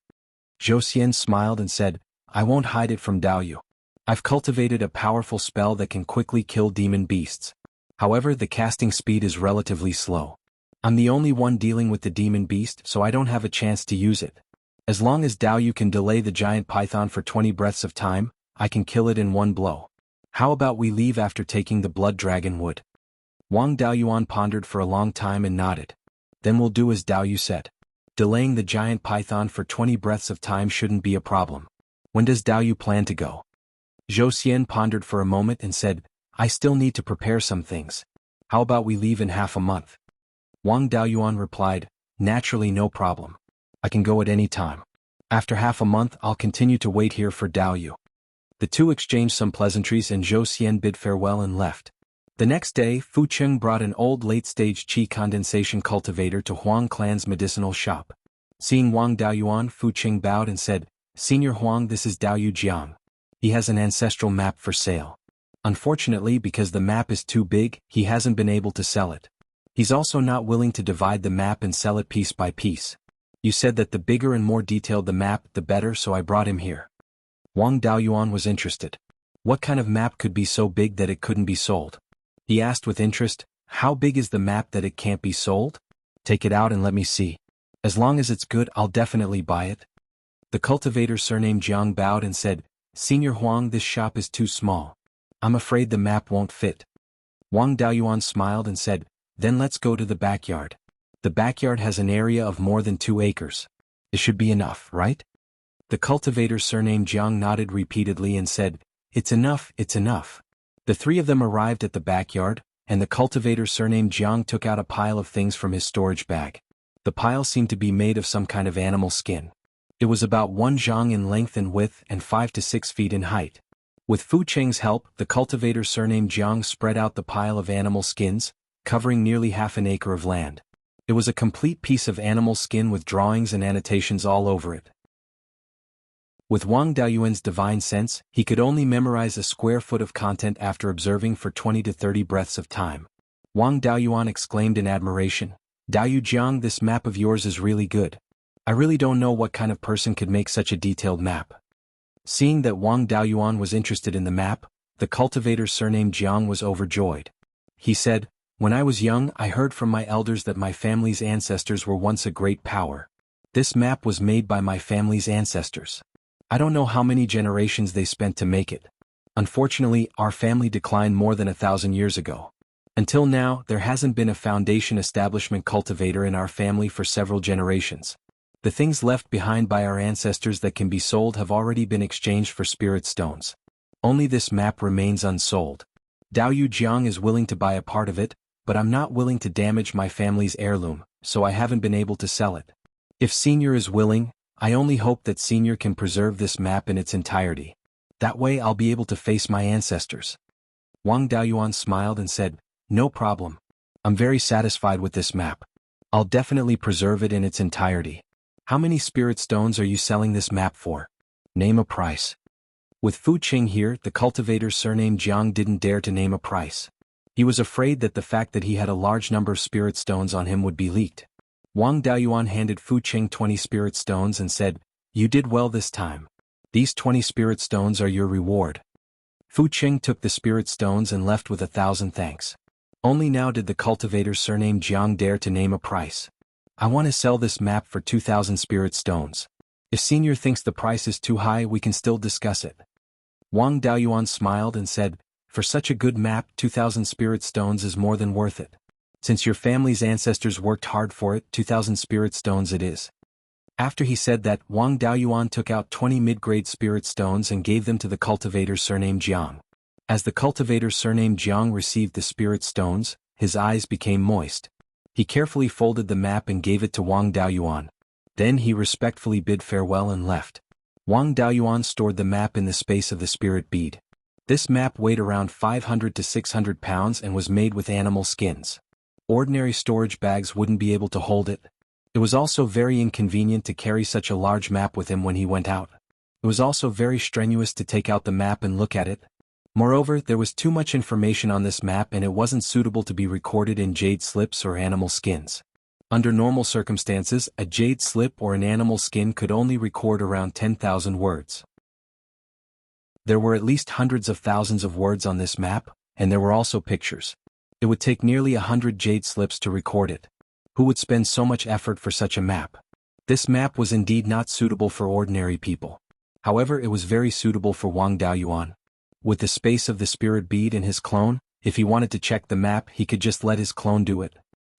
Zhou Xian smiled and said, I won't hide it from Daoyu. I've cultivated a powerful spell that can quickly kill demon beasts. However, the casting speed is relatively slow. I'm the only one dealing with the demon beast, so I don't have a chance to use it. As long as Daoyu can delay the giant python for 20 breaths of time, I can kill it in one blow. How about we leave after taking the blood dragon wood? Wang Daoyuan pondered for a long time and nodded. Then we'll do as Daoyu said. Delaying the giant python for 20 breaths of time shouldn't be a problem. When does Daoyu plan to go? Zhou Xian pondered for a moment and said, I still need to prepare some things. How about we leave in half a month? Wang Daoyuan replied, naturally no problem. I can go at any time. After half a month I'll continue to wait here for Daoyu. The two exchanged some pleasantries and Zhou Xian bid farewell and left. The next day, Fu Cheng brought an old late-stage qi condensation cultivator to Huang Clan's medicinal shop. Seeing Wang Daoyuan, Fu Cheng bowed and said, Senior Huang, this is Daoyu Jiang. He has an ancestral map for sale. Unfortunately, because the map is too big, he hasn't been able to sell it. He's also not willing to divide the map and sell it piece by piece. You said that the bigger and more detailed the map, the better, so I brought him here. Wang Daoyuan was interested. What kind of map could be so big that it couldn't be sold? He asked with interest, how big is the map that it can't be sold? Take it out and let me see. As long as it's good, I'll definitely buy it. The cultivator surnamed Jiang bowed and said, Senior Huang, this shop is too small. I'm afraid the map won't fit. Wang Daoyuan smiled and said, then let's go to the backyard. The backyard has an area of more than 2 acres. It should be enough, right? The cultivator surnamed Jiang nodded repeatedly and said, It's enough, it's enough. The three of them arrived at the backyard, and the cultivator surnamed Jiang took out a pile of things from his storage bag. The pile seemed to be made of some kind of animal skin. It was about 1 zhang in length and width and 5 to 6 feet in height. With Fu Cheng's help, the cultivator surnamed Jiang spread out the pile of animal skins, covering nearly half an acre of land. It was a complete piece of animal skin with drawings and annotations all over it. With Wang Daoyuan's divine sense, he could only memorize a square foot of content after observing for 20 to 30 breaths of time. Wang Daoyuan exclaimed in admiration, "Daoyu Jiang, this map of yours is really good. I really don't know what kind of person could make such a detailed map." Seeing that Wang Daoyuan was interested in the map, the cultivator surnamed Jiang was overjoyed. He said, "When I was young, I heard from my elders that my family's ancestors were once a great power. This map was made by my family's ancestors. I don't know how many generations they spent to make it. Unfortunately, our family declined more than 1,000 years ago. Until now, there hasn't been a foundation establishment cultivator in our family for several generations. The things left behind by our ancestors that can be sold have already been exchanged for spirit stones. Only this map remains unsold. Daoyu Jiang is willing to buy a part of it, but I'm not willing to damage my family's heirloom, so I haven't been able to sell it. If Senior is willing, I only hope that Senior can preserve this map in its entirety. That way I'll be able to face my ancestors." Wang Daoyuan smiled and said, "No problem. I'm very satisfied with this map. I'll definitely preserve it in its entirety. How many spirit stones are you selling this map for? Name a price." With Fu Qing here, the cultivator surnamed Jiang didn't dare to name a price. He was afraid that the fact that he had a large number of spirit stones on him would be leaked. Wang Daoyuan handed Fu Qing 20 spirit stones and said, "You did well this time. These 20 spirit stones are your reward." Fu Qing took the spirit stones and left with 1,000 thanks. Only now did the cultivator surnamed Jiang dare to name a price. "I want to sell this map for 2,000 spirit stones. If Senior thinks the price is too high, we can still discuss it." Wang Daoyuan smiled and said, "For such a good map, 2,000 spirit stones is more than worth it. Since your family's ancestors worked hard for it, 2,000 spirit stones it is." After he said that, Wang Daoyuan took out 20 mid-grade spirit stones and gave them to the cultivator surnamed Jiang. As the cultivator surnamed Jiang received the spirit stones, his eyes became moist. He carefully folded the map and gave it to Wang Daoyuan. Then he respectfully bid farewell and left. Wang Daoyuan stored the map in the space of the spirit bead. This map weighed around 500 to 600 pounds and was made with animal skins. Ordinary storage bags wouldn't be able to hold it. It was also very inconvenient to carry such a large map with him when he went out. It was also very strenuous to take out the map and look at it. Moreover, there was too much information on this map and it wasn't suitable to be recorded in jade slips or animal skins. Under normal circumstances, a jade slip or an animal skin could only record around 10,000 words. There were at least hundreds of thousands of words on this map, and there were also pictures. It would take nearly 100 jade slips to record it. Who would spend so much effort for such a map? This map was indeed not suitable for ordinary people. However, it was very suitable for Wang Daoyuan. With the space of the spirit bead and his clone, if he wanted to check the map, he could just let his clone do it.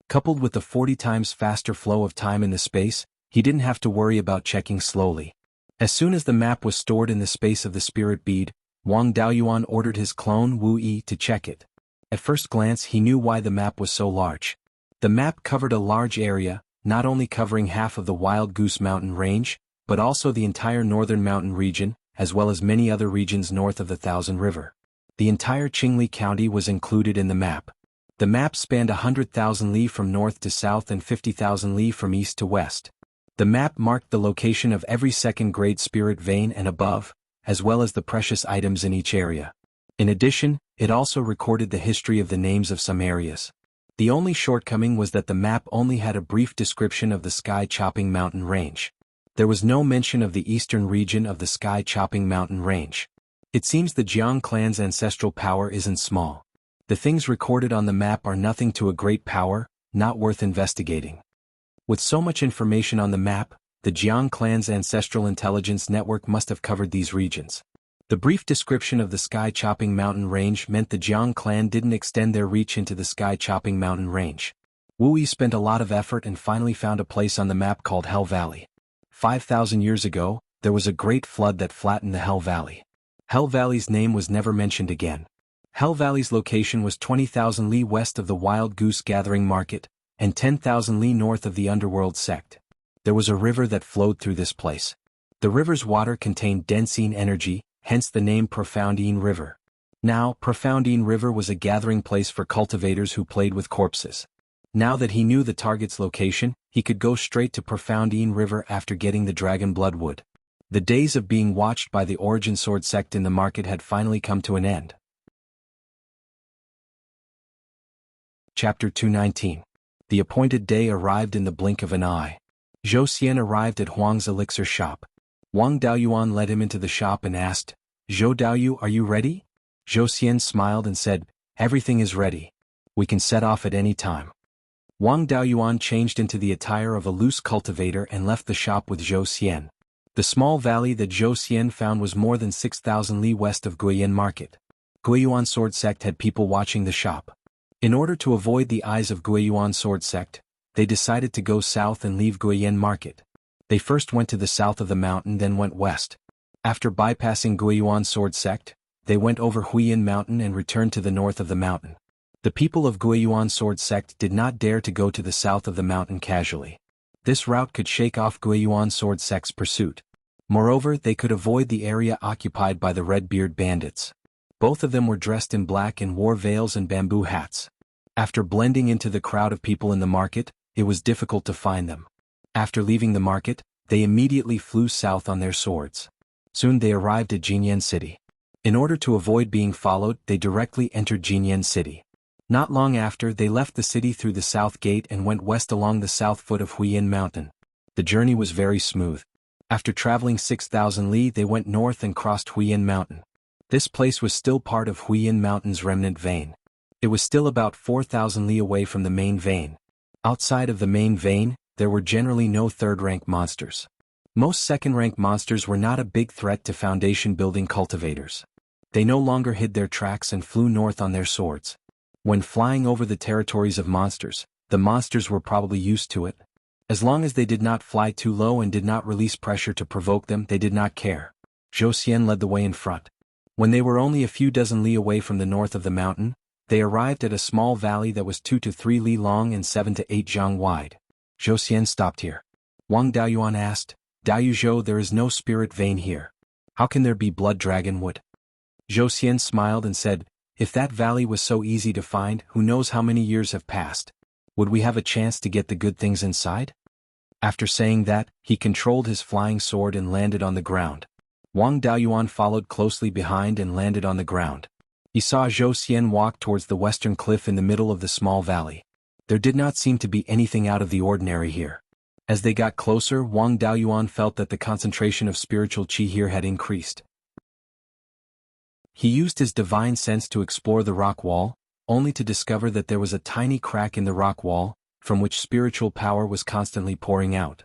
Coupled with the 40 times faster flow of time in the space, he didn't have to worry about checking slowly. As soon as the map was stored in the space of the spirit bead, Wang Daoyuan ordered his clone Wu Yi to check it. At first glance he knew why the map was so large. The map covered a large area, not only covering half of the Wild Goose Mountain range, but also the entire northern mountain region, as well as many other regions north of the Thousand River. The entire Qingli County was included in the map. The map spanned 100,000 li from north to south and 50,000 li from east to west. The map marked the location of every second-grade spirit vein and above, as well as the precious items in each area. In addition, it also recorded the history of the names of some areas. The only shortcoming was that the map only had a brief description of the sky-chopping mountain range. There was no mention of the eastern region of the sky-chopping mountain range. It seems the Jiang clan's ancestral power isn't small. The things recorded on the map are nothing to a great power, not worth investigating. With so much information on the map, the Jiang clan's ancestral intelligence network must have covered these regions. The brief description of the sky-chopping mountain range meant the Jiang clan didn't extend their reach into the sky-chopping mountain range. Wu Yi spent a lot of effort and finally found a place on the map called Hell Valley. 5,000 years ago, there was a great flood that flattened the Hell Valley. Hell Valley's name was never mentioned again. Hell Valley's location was 20,000 li west of the Wild Goose Gathering Market, and 10,000 li north of the Underworld sect. There was a river that flowed through this place. The river's water contained densine energy, hence the name Profoundine River. Now, Profoundine River was a gathering place for cultivators who played with corpses. Now that he knew the target's location, he could go straight to Profoundine River after getting the dragon bloodwood. The days of being watched by the Origin Sword sect in the market had finally come to an end. Chapter 219. The appointed day arrived in the blink of an eye. Zhou Xian arrived at Huang's elixir shop. Wang Daoyuan led him into the shop and asked, "Zhou Daoyu, are you ready?" Zhou Xian smiled and said, "Everything is ready. We can set off at any time." Wang Daoyuan changed into the attire of a loose cultivator and left the shop with Zhou Xian. The small valley that Zhou Xian found was more than 6,000 li west of Guiyuan Market. Guiyuan Sword Sect had people watching the shop. In order to avoid the eyes of Guiyuan Sword Sect, they decided to go south and leave Guiyuan Market. They first went to the south of the mountain, then went west. After bypassing Guiyuan Sword Sect, they went over Huiyin Mountain and returned to the north of the mountain. The people of Guiyuan Sword Sect did not dare to go to the south of the mountain casually. This route could shake off Guiyuan Sword Sect's pursuit. Moreover, they could avoid the area occupied by the Red-Beard bandits. Both of them were dressed in black and wore veils and bamboo hats. After blending into the crowd of people in the market, it was difficult to find them. After leaving the market, they immediately flew south on their swords. Soon they arrived at Jinyan City. In order to avoid being followed, they directly entered Jinyan City. Not long after, they left the city through the south gate and went west along the south foot of Huiyin Mountain. The journey was very smooth. After traveling 6,000 li, they went north and crossed Huiyin Mountain. This place was still part of Huiyin Mountain's remnant vein. It was still about 4,000 li away from the main vein. Outside of the main vein, there were generally no third-rank monsters. Most second-rank monsters were not a big threat to foundation-building cultivators. They no longer hid their tracks and flew north on their swords. When flying over the territories of monsters, the monsters were probably used to it. As long as they did not fly too low and did not release pressure to provoke them, they did not care. Zhou Xian led the way in front. When they were only a few dozen li away from the north of the mountain, they arrived at a small valley that was 2 to 3 li long and 7 to 8 zhang wide. Zhou Xian stopped here. Wang Daoyuan asked, "Daoyu Zhou, there is no spirit vein here. How can there be blood dragon wood?" Zhou Xian smiled and said, "If that valley was so easy to find, who knows how many years have passed? Would we have a chance to get the good things inside?" After saying that, he controlled his flying sword and landed on the ground. Wang Daoyuan followed closely behind and landed on the ground. He saw Zhou Xian walk towards the western cliff in the middle of the small valley. There did not seem to be anything out of the ordinary here. As they got closer, Wang Daoyuan felt that the concentration of spiritual qi here had increased. He used his divine sense to explore the rock wall, only to discover that there was a tiny crack in the rock wall, from which spiritual power was constantly pouring out.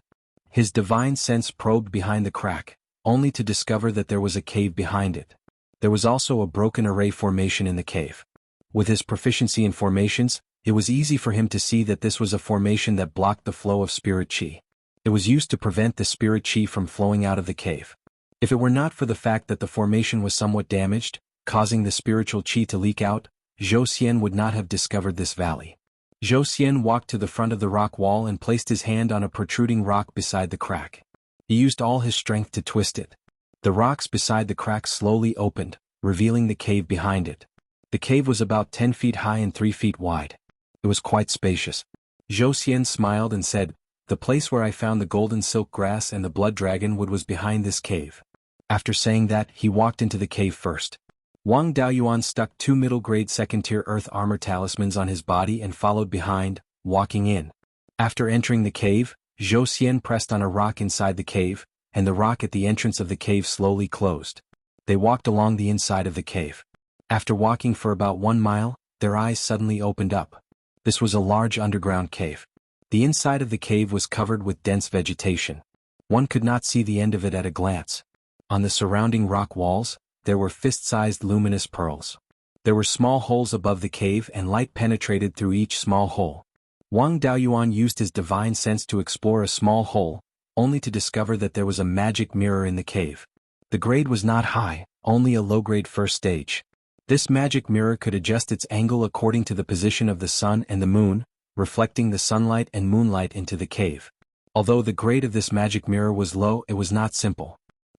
His divine sense probed behind the crack, only to discover that there was a cave behind it. There was also a broken array formation in the cave. With his proficiency in formations, it was easy for him to see that this was a formation that blocked the flow of spirit qi. It was used to prevent the spirit qi from flowing out of the cave. If it were not for the fact that the formation was somewhat damaged, causing the spiritual qi to leak out, Zhou Xian would not have discovered this valley. Zhou Xian walked to the front of the rock wall and placed his hand on a protruding rock beside the crack. He used all his strength to twist it. The rocks beside the crack slowly opened, revealing the cave behind it. The cave was about 10 feet high and 3 feet wide. It was quite spacious. Zhou Xian smiled and said, "The place where I found the golden silk grass and the blood dragon wood was behind this cave." After saying that, he walked into the cave first. Wang Daoyuan stuck 2 middle-grade second-tier earth armor talismans on his body and followed behind, walking in. After entering the cave, Zhou Xian pressed on a rock inside the cave, and the rock at the entrance of the cave slowly closed. They walked along the inside of the cave. After walking for about 1 mile, their eyes suddenly opened up. This was a large underground cave. The inside of the cave was covered with dense vegetation. One could not see the end of it at a glance. On the surrounding rock walls, there were fist-sized luminous pearls. There were small holes above the cave and light penetrated through each small hole. Wang Daoyuan used his divine sense to explore a small hole, only to discover that there was a magic mirror in the cave. The grade was not high, only a low-grade first stage. This magic mirror could adjust its angle according to the position of the sun and the moon, reflecting the sunlight and moonlight into the cave. Although the grade of this magic mirror was low, it was not simple.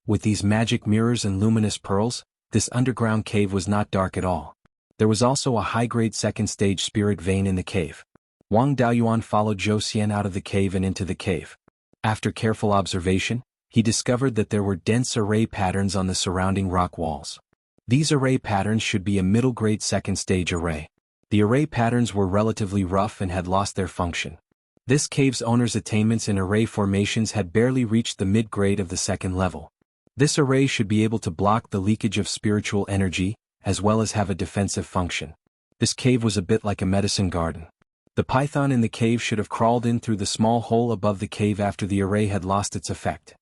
With these magic mirrors and luminous pearls, this underground cave was not dark at all. There was also a high-grade second-stage spirit vein in the cave. Wang Daoyuan followed Zhou Xian out of the cave and into the cave. After careful observation, he discovered that there were dense array patterns on the surrounding rock walls. These array patterns should be a middle-grade second-stage array. The array patterns were relatively rough and had lost their function. This cave's owner's attainments in array formations had barely reached the mid-grade of the second level. This array should be able to block the leakage of spiritual energy, as well as have a defensive function. This cave was a bit like a medicine garden. The python in the cave should have crawled in through the small hole above the cave after the array had lost its effect.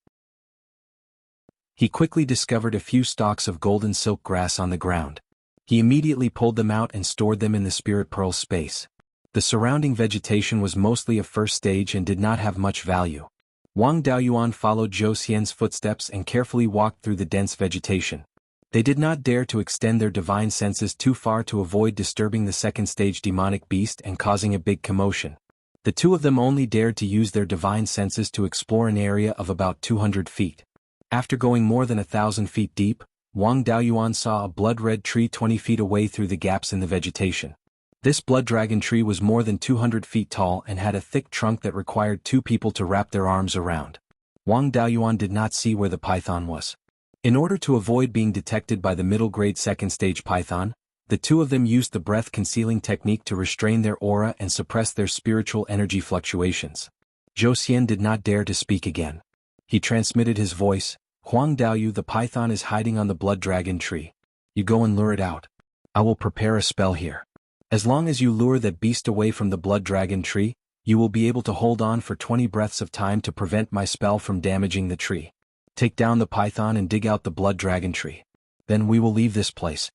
He quickly discovered a few stalks of golden silk grass on the ground. He immediately pulled them out and stored them in the spirit pearl space. The surrounding vegetation was mostly of first stage and did not have much value. Wang Daoyuan followed Zhou Xian's footsteps and carefully walked through the dense vegetation. They did not dare to extend their divine senses too far to avoid disturbing the second-stage demonic beast and causing a big commotion. The two of them only dared to use their divine senses to explore an area of about 200 feet. After going more than 1,000 feet deep, Wang Daoyuan saw a blood-red tree 20 feet away through the gaps in the vegetation. This blood dragon tree was more than 200 feet tall and had a thick trunk that required 2 people to wrap their arms around. Wang Daoyuan did not see where the python was. In order to avoid being detected by the middle-grade second-stage python, the two of them used the breath-concealing technique to restrain their aura and suppress their spiritual energy fluctuations. Zhou Xian did not dare to speak again. He transmitted his voice, "Huang Daoyu, the python is hiding on the blood dragon tree. You go and lure it out. I will prepare a spell here. As long as you lure that beast away from the blood dragon tree, you will be able to hold on for 20 breaths of time to prevent my spell from damaging the tree. Take down the python and dig out the blood dragon tree. Then we will leave this place."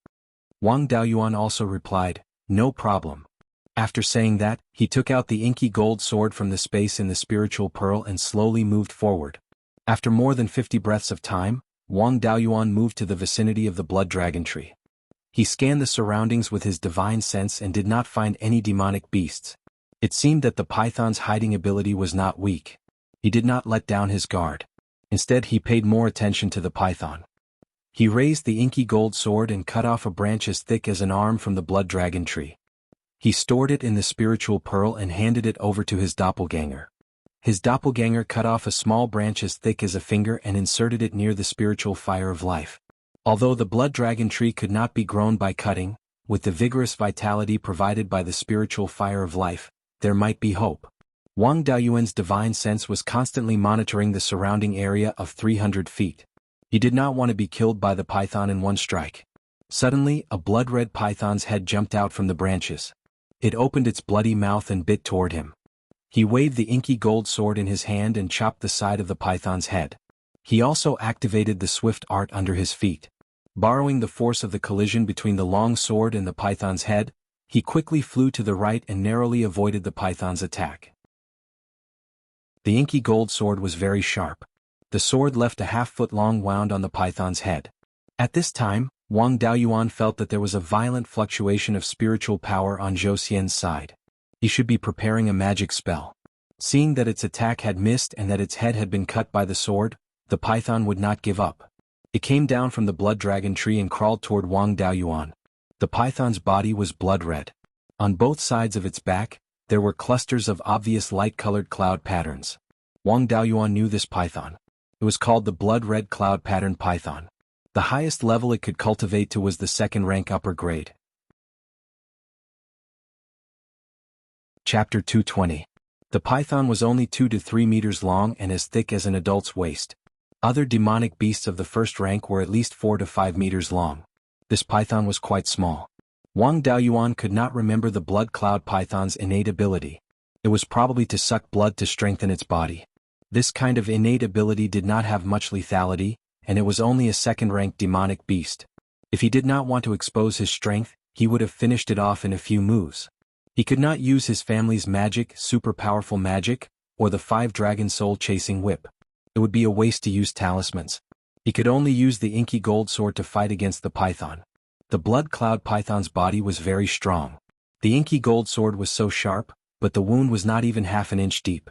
Wang Daoyuan also replied, "No problem." After saying that, he took out the inky gold sword from the space in the spiritual pearl and slowly moved forward. After more than 50 breaths of time, Wang Daoyuan moved to the vicinity of the blood dragon tree. He scanned the surroundings with his divine sense and did not find any demonic beasts. It seemed that the python's hiding ability was not weak. He did not let down his guard. Instead, he paid more attention to the python. He raised the inky gold sword and cut off a branch as thick as an arm from the blood dragon tree. He stored it in the spiritual pearl and handed it over to his doppelganger. His doppelganger cut off a small branch as thick as a finger and inserted it near the spiritual fire of life. Although the blood dragon tree could not be grown by cutting, with the vigorous vitality provided by the spiritual fire of life, there might be hope. Wang Daoyuan's divine sense was constantly monitoring the surrounding area of 300 feet. He did not want to be killed by the python in one strike. Suddenly, a blood-red python's head jumped out from the branches. It opened its bloody mouth and bit toward him. He waved the inky gold sword in his hand and chopped the side of the python's head. He also activated the swift art under his feet. Borrowing the force of the collision between the long sword and the python's head, he quickly flew to the right and narrowly avoided the python's attack. The inky gold sword was very sharp. The sword left a half-foot-long wound on the python's head. At this time, Wang Daoyuan felt that there was a violent fluctuation of spiritual power on Zhou Xian's side. He should be preparing a magic spell. Seeing that its attack had missed and that its head had been cut by the sword, the python would not give up. It came down from the blood dragon tree and crawled toward Wang Daoyuan. The python's body was blood-red. On both sides of its back, there were clusters of obvious light-colored cloud patterns. Wang Daoyuan knew this python. It was called the blood-red cloud pattern python. The highest level it could cultivate to was the second rank upper grade. Chapter 220. The python was only 2 to 3 meters long and as thick as an adult's waist. Other demonic beasts of the first rank were at least 4 to 5 meters long. This python was quite small. Wang Daoyuan could not remember the blood cloud python's innate ability. It was probably to suck blood to strengthen its body. This kind of innate ability did not have much lethality, and it was only a second-rank demonic beast. If he did not want to expose his strength, he would have finished it off in a few moves. He could not use his family's magic, super powerful magic, or the 5-dragon soul-chasing whip. It would be a waste to use talismans. He could only use the inky gold sword to fight against the python. The blood cloud python's body was very strong. The inky gold sword was so sharp, but the wound was not even half an inch deep.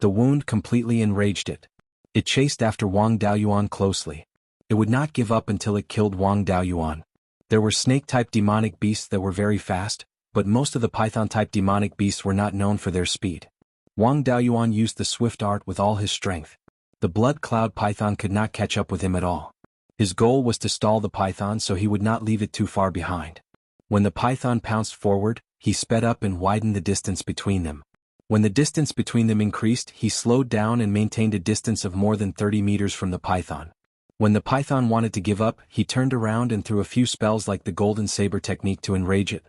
The wound completely enraged it. It chased after Wang Daoyuan closely. It would not give up until it killed Wang Daoyuan. There were snake-type demonic beasts that were very fast, but most of the python-type demonic beasts were not known for their speed. Wang Daoyuan used the swift art with all his strength. The blood cloud python could not catch up with him at all. His goal was to stall the python so he would not leave it too far behind. When the python pounced forward, he sped up and widened the distance between them. When the distance between them increased, he slowed down and maintained a distance of more than 30 meters from the python. When the python wanted to give up, he turned around and threw a few spells like the golden saber technique to enrage it.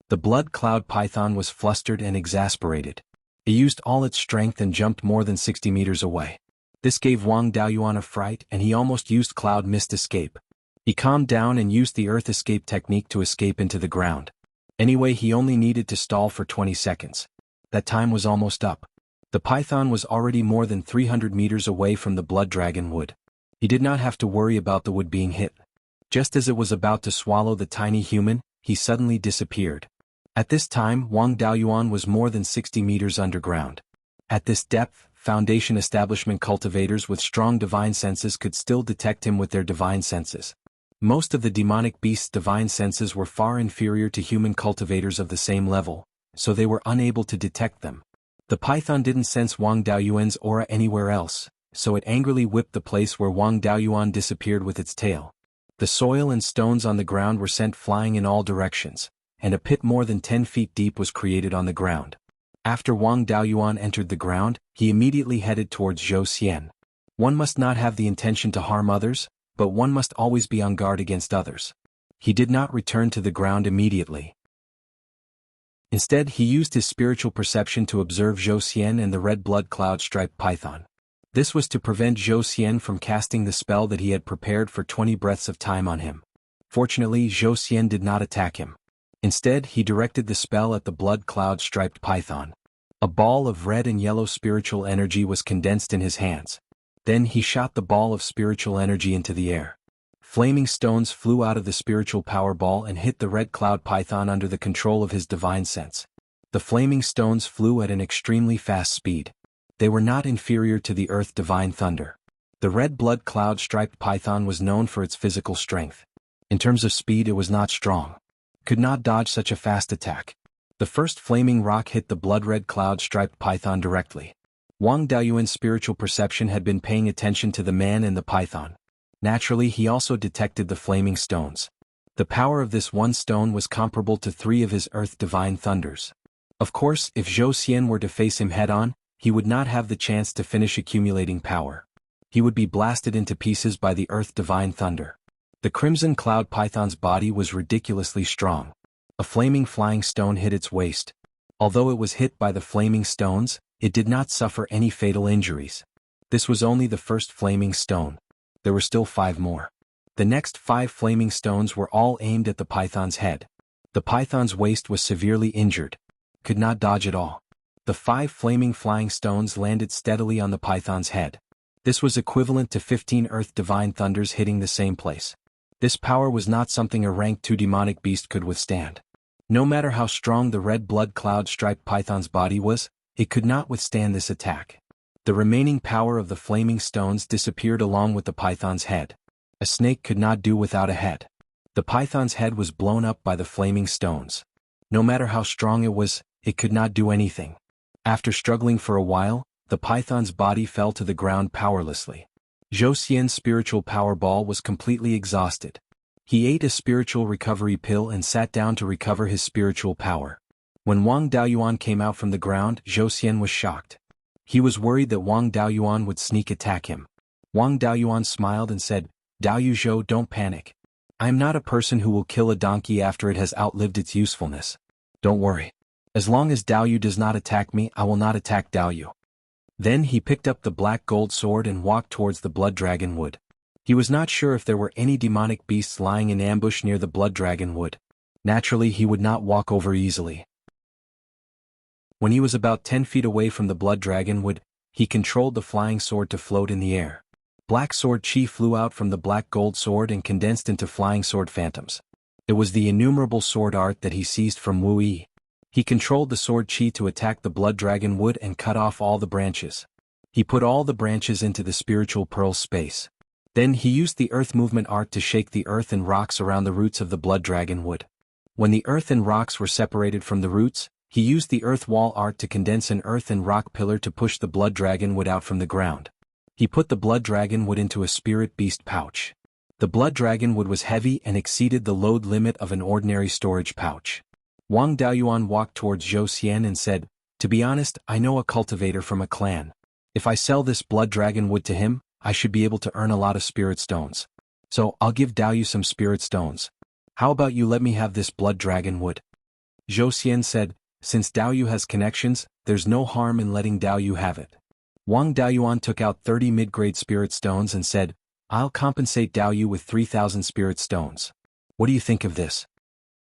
The blood cloud python was flustered and exasperated. It used all its strength and jumped more than 60 meters away. This gave Wang Daoyuan a fright and he almost used cloud mist escape. He calmed down and used the earth escape technique to escape into the ground. Anyway, he only needed to stall for 20 seconds. That time was almost up. The python was already more than 300 meters away from the blood dragon wood. He did not have to worry about the wood being hit. Just as it was about to swallow the tiny human, he suddenly disappeared. At this time, Wang Daoyuan was more than 60 meters underground. At this depth, Foundation establishment cultivators with strong divine senses could still detect him with their divine senses. Most of the demonic beasts' divine senses were far inferior to human cultivators of the same level, so they were unable to detect them. The python didn't sense Wang Daoyuan's aura anywhere else, so it angrily whipped the place where Wang Daoyuan disappeared with its tail. The soil and stones on the ground were sent flying in all directions, and a pit more than 10 feet deep was created on the ground. After Wang Daoyuan entered the ground, he immediately headed towards Zhou Xian. One must not have the intention to harm others, but one must always be on guard against others. He did not return to the ground immediately. Instead, he used his spiritual perception to observe Zhou Xian and the red blood cloud striped python. This was to prevent Zhou Xian from casting the spell that he had prepared for 20 breaths of time on him. Fortunately, Zhou Xian did not attack him. Instead, he directed the spell at the blood cloud striped python. A ball of red and yellow spiritual energy was condensed in his hands. Then he shot the ball of spiritual energy into the air. Flaming stones flew out of the spiritual power ball and hit the red cloud python under the control of his divine sense. The flaming stones flew at an extremely fast speed. They were not inferior to the earth divine thunder. The red blood cloud striped python was known for its physical strength. In terms of speed, it was not strong. Could not dodge such a fast attack. The first flaming rock hit the blood-red cloud-striped python directly. Wang Daoyuan's spiritual perception had been paying attention to the man and the python. Naturally, he also detected the flaming stones. The power of this one stone was comparable to 3 of his earth divine thunders. Of course, if Zhou Xian were to face him head-on, he would not have the chance to finish accumulating power. He would be blasted into pieces by the earth divine thunder. The crimson cloud python's body was ridiculously strong. A flaming flying stone hit its waist. Although it was hit by the flaming stones, it did not suffer any fatal injuries. This was only the first flaming stone. There were still 5 more. The next 5 flaming stones were all aimed at the python's head. The python's waist was severely injured. Could not dodge at all. The 5 flaming flying stones landed steadily on the python's head. This was equivalent to 15 earth divine thunders hitting the same place. This power was not something a rank 2 demonic beast could withstand. No matter how strong the red blood cloud striped python's body was, it could not withstand this attack. The remaining power of the flaming stones disappeared along with the python's head. A snake could not do without a head. The python's head was blown up by the flaming stones. No matter how strong it was, it could not do anything. After struggling for a while, the python's body fell to the ground powerlessly. Zhou Xian's spiritual power ball was completely exhausted. He ate a spiritual recovery pill and sat down to recover his spiritual power. When Wang Daoyuan came out from the ground, Zhou Xian was shocked. He was worried that Wang Daoyuan would sneak attack him. Wang Daoyuan smiled and said, "Daoyu Zhou, don't panic. I am not a person who will kill a donkey after it has outlived its usefulness. Don't worry. As long as Daoyu does not attack me, I will not attack Daoyu." Then he picked up the black gold sword and walked towards the blood dragon wood. He was not sure if there were any demonic beasts lying in ambush near the blood dragon wood. Naturally, he would not walk over easily. When he was about 10 feet away from the blood dragon wood, he controlled the flying sword to float in the air. Black sword chi flew out from the black gold sword and condensed into flying sword phantoms. It was the innumerable sword art that he seized from Wu Yi. He controlled the sword chi to attack the blood dragon wood and cut off all the branches. He put all the branches into the spiritual pearl space. Then he used the earth movement art to shake the earth and rocks around the roots of the blood dragon wood. When the earth and rocks were separated from the roots, he used the earth wall art to condense an earth and rock pillar to push the blood dragon wood out from the ground. He put the blood dragon wood into a spirit beast pouch. The blood dragon wood was heavy and exceeded the load limit of an ordinary storage pouch. Wang Daoyuan walked towards Zhou Xian and said, "To be honest, I know a cultivator from a clan. If I sell this blood dragon wood to him, I should be able to earn a lot of spirit stones. So I'll give Daoyu some spirit stones. How about you let me have this blood dragon wood?" Zhou Xian said, "Since Daoyu has connections, there's no harm in letting Daoyu have it." Wang Daoyuan took out 30 mid-grade spirit stones and said, "I'll compensate Daoyu with 3,000 spirit stones. What do you think of this?"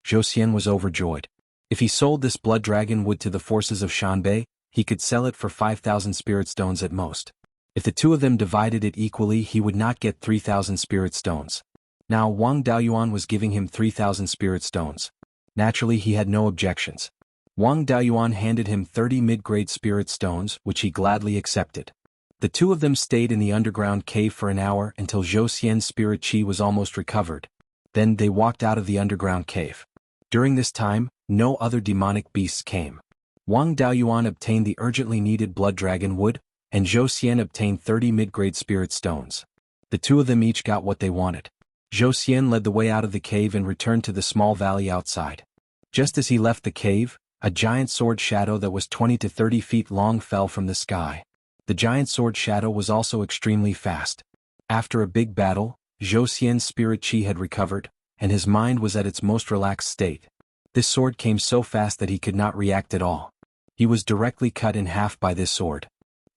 Zhou Xian was overjoyed. If he sold this blood dragon wood to the forces of Shanbei, he could sell it for 5,000 spirit stones at most. If the two of them divided it equally, he would not get 3,000 spirit stones. Now Wang Daoyuan was giving him 3,000 spirit stones. Naturally he had no objections. Wang Daoyuan handed him 30 mid-grade spirit stones, which he gladly accepted. The two of them stayed in the underground cave for an hour until Zhou Xian's spirit chi was almost recovered. Then they walked out of the underground cave. During this time, no other demonic beasts came. Wang Daoyuan obtained the urgently needed blood dragon wood, and Zhou Xian obtained 30 mid-grade spirit stones. The two of them each got what they wanted. Zhou Xian led the way out of the cave and returned to the small valley outside. Just as he left the cave, a giant sword shadow that was 20 to 30 feet long fell from the sky. The giant sword shadow was also extremely fast. After a big battle, Zhou Xian's spirit chi had recovered, and his mind was at its most relaxed state. This sword came so fast that he could not react at all. He was directly cut in half by this sword.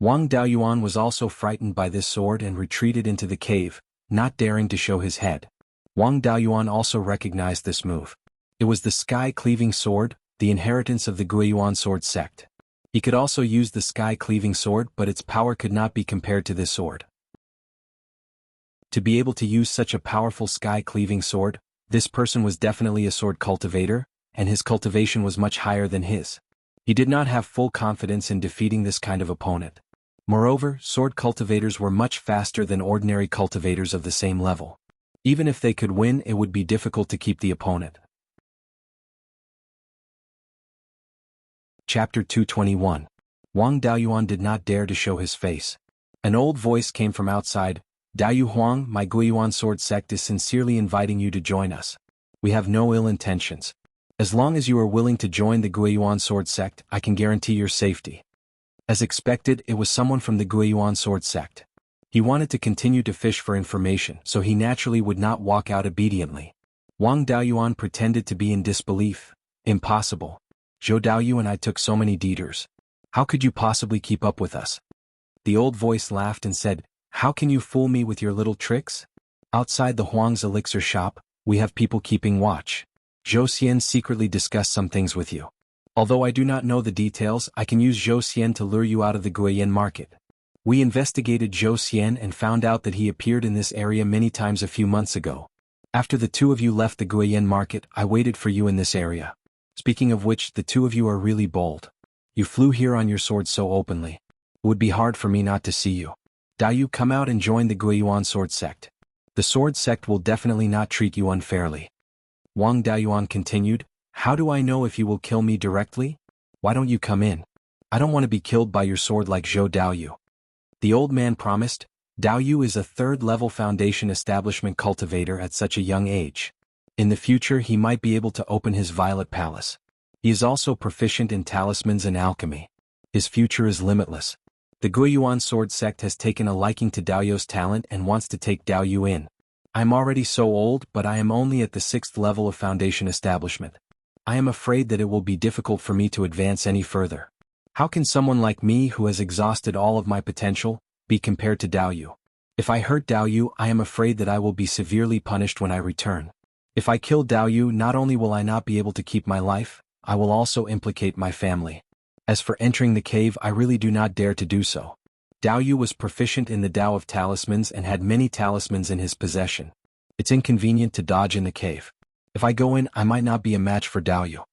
Wang Daoyuan was also frightened by this sword and retreated into the cave, not daring to show his head. Wang Daoyuan also recognized this move. It was the sky-cleaving sword, the inheritance of the Beiyuan sword sect. He could also use the sky-cleaving sword, but its power could not be compared to this sword. To be able to use such a powerful sky-cleaving sword, this person was definitely a sword cultivator, and his cultivation was much higher than his. He did not have full confidence in defeating this kind of opponent. Moreover, sword cultivators were much faster than ordinary cultivators of the same level. Even if they could win, it would be difficult to keep the opponent. Chapter 221. Wang Daoyuan did not dare to show his face. An old voice came from outside. "Daoyu Huang, my Beiyuan sword sect is sincerely inviting you to join us. We have no ill intentions. As long as you are willing to join the Beiyuan sword sect, I can guarantee your safety." As expected, it was someone from the Beiyuan sword sect. He wanted to continue to fish for information, so he naturally would not walk out obediently. Wang Daoyuan pretended to be in disbelief. "Impossible. Zhou Daoyu and I took so many detours. How could you possibly keep up with us?" The old voice laughed and said, "How can you fool me with your little tricks? Outside the Huang's elixir shop, we have people keeping watch. Zhou Xian secretly discussed some things with you. Although I do not know the details, I can use Zhou Xian to lure you out of the Guiyan market. We investigated Zhou Xian and found out that he appeared in this area many times a few months ago. After the two of you left the Guiyan market, I waited for you in this area. Speaking of which, the two of you are really bold. You flew here on your sword so openly. It would be hard for me not to see you. Daoyu, come out and join the Beiyuan sword sect. The sword sect will definitely not treat you unfairly." Wang Daoyuan continued, "How do I know if you will kill me directly? Why don't you come in? I don't want to be killed by your sword like Zhou Daoyu." The old man promised. Daoyu is a third-level foundation establishment cultivator at such a young age. In the future he might be able to open his Violet Palace. He is also proficient in talismans and alchemy. His future is limitless. The Beiyuan sword sect has taken a liking to Daoyu's talent and wants to take Daoyu in. I'm already so old, but I am only at the 6th level of foundation establishment. I am afraid that it will be difficult for me to advance any further. How can someone like me who has exhausted all of my potential, be compared to Daoyu? If I hurt Daoyu, I am afraid that I will be severely punished when I return. If I kill Daoyu, not only will I not be able to keep my life, I will also implicate my family. As for entering the cave, I really do not dare to do so. Dao Yu was proficient in the Tao of talismans and had many talismans in his possession. It's inconvenient to dodge in the cave. If I go in, I might not be a match for Dao Yu.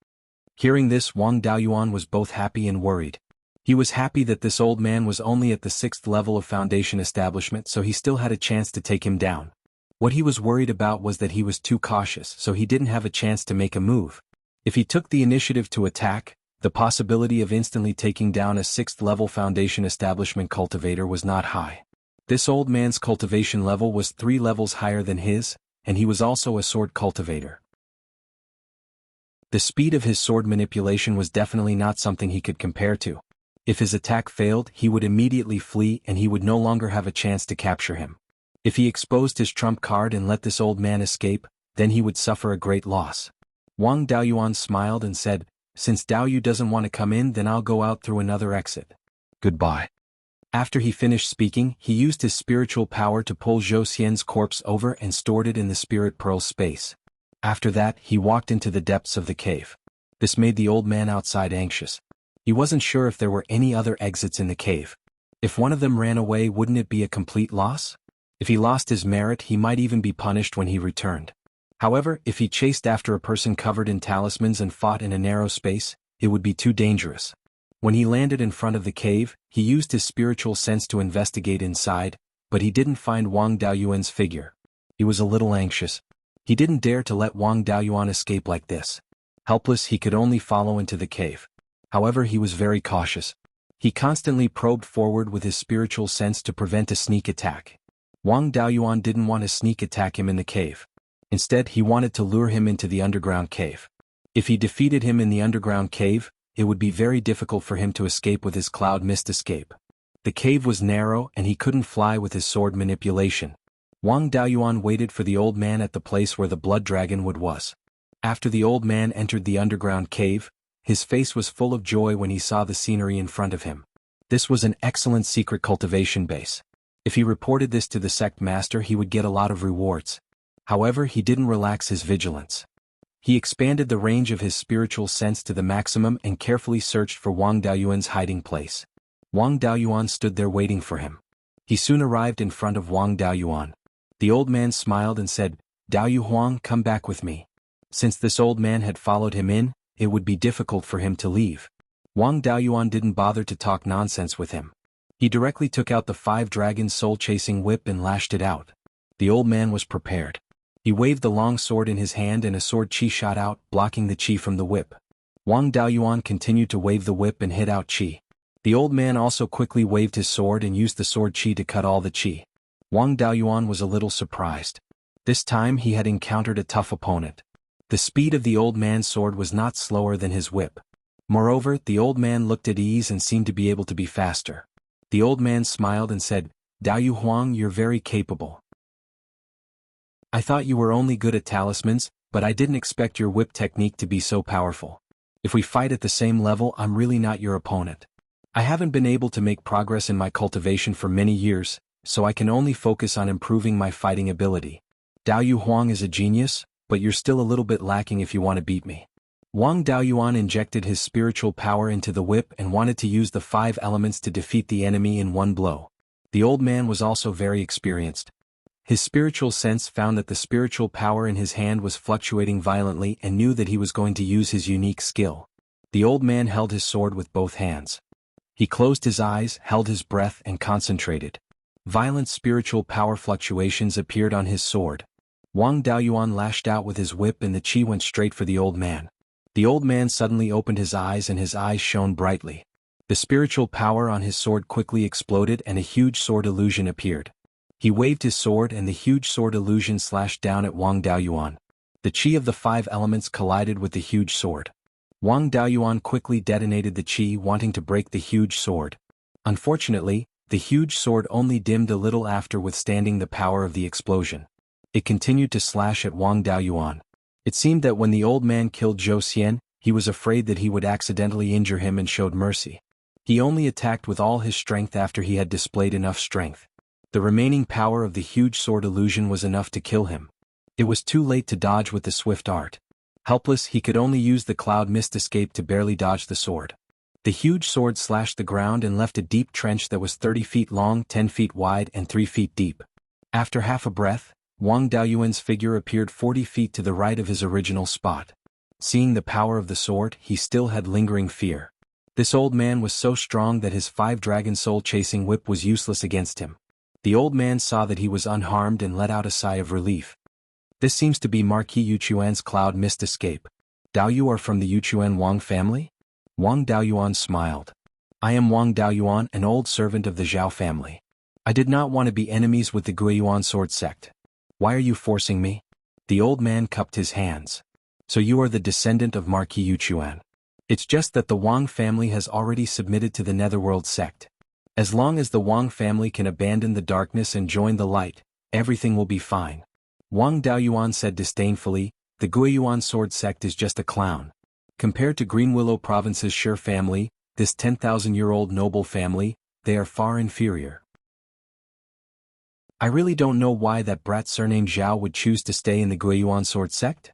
Hearing this, Wang Daoyuan was both happy and worried. He was happy that this old man was only at the 6th level of foundation establishment, so he still had a chance to take him down. What he was worried about was that he was too cautious, so he didn't have a chance to make a move. If he took the initiative to attack, the possibility of instantly taking down a 6th level foundation establishment cultivator was not high. This old man's cultivation level was 3 levels higher than his, and he was also a sword cultivator. The speed of his sword manipulation was definitely not something he could compare to. If his attack failed, he would immediately flee and he would no longer have a chance to capture him. If he exposed his trump card and let this old man escape, then he would suffer a great loss. Wang Daoyuan smiled and said, "Since Dao Yu doesn't want to come in, then I'll go out through another exit. Goodbye." After he finished speaking, he used his spiritual power to pull Zhou Xian's corpse over and stored it in the spirit pearl space. After that, he walked into the depths of the cave. This made the old man outside anxious. He wasn't sure if there were any other exits in the cave. If one of them ran away, wouldn't it be a complete loss? If he lost his merit, he might even be punished when he returned. However, if he chased after a person covered in talismans and fought in a narrow space, it would be too dangerous. When he landed in front of the cave, he used his spiritual sense to investigate inside, but he didn't find Wang Daoyuan's figure. He was a little anxious. He didn't dare to let Wang Daoyuan escape like this. Helpless, he could only follow into the cave. However, he was very cautious. He constantly probed forward with his spiritual sense to prevent a sneak attack. Wang Daoyuan didn't want to sneak attack him in the cave. Instead, he wanted to lure him into the underground cave. If he defeated him in the underground cave, it would be very difficult for him to escape with his cloud mist escape. The cave was narrow and he couldn't fly with his sword manipulation. Wang Daoyuan waited for the old man at the place where the blood dragon wood was. After the old man entered the underground cave, his face was full of joy when he saw the scenery in front of him. This was an excellent secret cultivation base. If he reported this to the sect master, he would get a lot of rewards. However, he didn't relax his vigilance. He expanded the range of his spiritual sense to the maximum and carefully searched for Wang Daoyuan's hiding place. Wang Daoyuan stood there waiting for him. He soon arrived in front of Wang Daoyuan. The old man smiled and said, "Dao Yu Huang, come back with me." Since this old man had followed him in, it would be difficult for him to leave. Wang Daoyuan didn't bother to talk nonsense with him. He directly took out the 5 dragons soul-chasing whip and lashed it out. The old man was prepared. He waved the long sword in his hand and a sword chi shot out, blocking the chi from the whip. Wang Daoyuan continued to wave the whip and hit out chi. The old man also quickly waved his sword and used the sword chi to cut all the chi. Wang Daoyuan was a little surprised. This time he had encountered a tough opponent. The speed of the old man's sword was not slower than his whip. Moreover, the old man looked at ease and seemed to be able to be faster. The old man smiled and said, "Dao Yu Huang, you're very capable. I thought you were only good at talismans, but I didn't expect your whip technique to be so powerful. If we fight at the same level, I'm really not your opponent. I haven't been able to make progress in my cultivation for many years, so I can only focus on improving my fighting ability. Dao Yu Huang is a genius, but you're still a little bit lacking if you want to beat me." Wang Daoyuan injected his spiritual power into the whip and wanted to use the 5 elements to defeat the enemy in one blow. The old man was also very experienced. His spiritual sense found that the spiritual power in his hand was fluctuating violently and knew that he was going to use his unique skill. The old man held his sword with both hands. He closed his eyes, held his breath, and concentrated. Violent spiritual power fluctuations appeared on his sword. Wang Daoyuan lashed out with his whip and the chi went straight for the old man. The old man suddenly opened his eyes and his eyes shone brightly. The spiritual power on his sword quickly exploded and a huge sword illusion appeared. He waved his sword and the huge sword illusion slashed down at Wang Daoyuan. The chi of the 5 elements collided with the huge sword. Wang Daoyuan quickly detonated the chi, wanting to break the huge sword. Unfortunately, the huge sword only dimmed a little after withstanding the power of the explosion. It continued to slash at Wang Daoyuan. It seemed that when the old man killed Zhou Xian, he was afraid that he would accidentally injure him and showed mercy. He only attacked with all his strength after he had displayed enough strength. The remaining power of the huge sword illusion was enough to kill him. It was too late to dodge with the swift art. Helpless, he could only use the cloud mist escape to barely dodge the sword. The huge sword slashed the ground and left a deep trench that was 30 feet long, 10 feet wide and 3 feet deep. After half a breath, Wang Daoyuan's figure appeared 40 feet to the right of his original spot. Seeing the power of the sword, he still had lingering fear. This old man was so strong that his 5-dragon soul-chasing whip was useless against him. The old man saw that he was unharmed and let out a sigh of relief. This seems to be Marquis Yuchuan's cloud mist escape. Dao, you are from the Yuchuan Wang family? Wang Daoyuan smiled. I am Wang Daoyuan, an old servant of the Zhao family. I did not want to be enemies with the Guiyuan sword sect. Why are you forcing me? The old man cupped his hands. So you are the descendant of Marquis Yuchuan. It's just that the Wang family has already submitted to the Netherworld sect. As long as the Wang family can abandon the darkness and join the light, everything will be fine. Wang Daoyuan said disdainfully, the Guiyuan sword sect is just a clown. Compared to Green Willow Province's Sher family, this 10,000-year-old noble family, they are far inferior. I really don't know why that brat surnamed Zhao would choose to stay in the Guiyuan sword sect.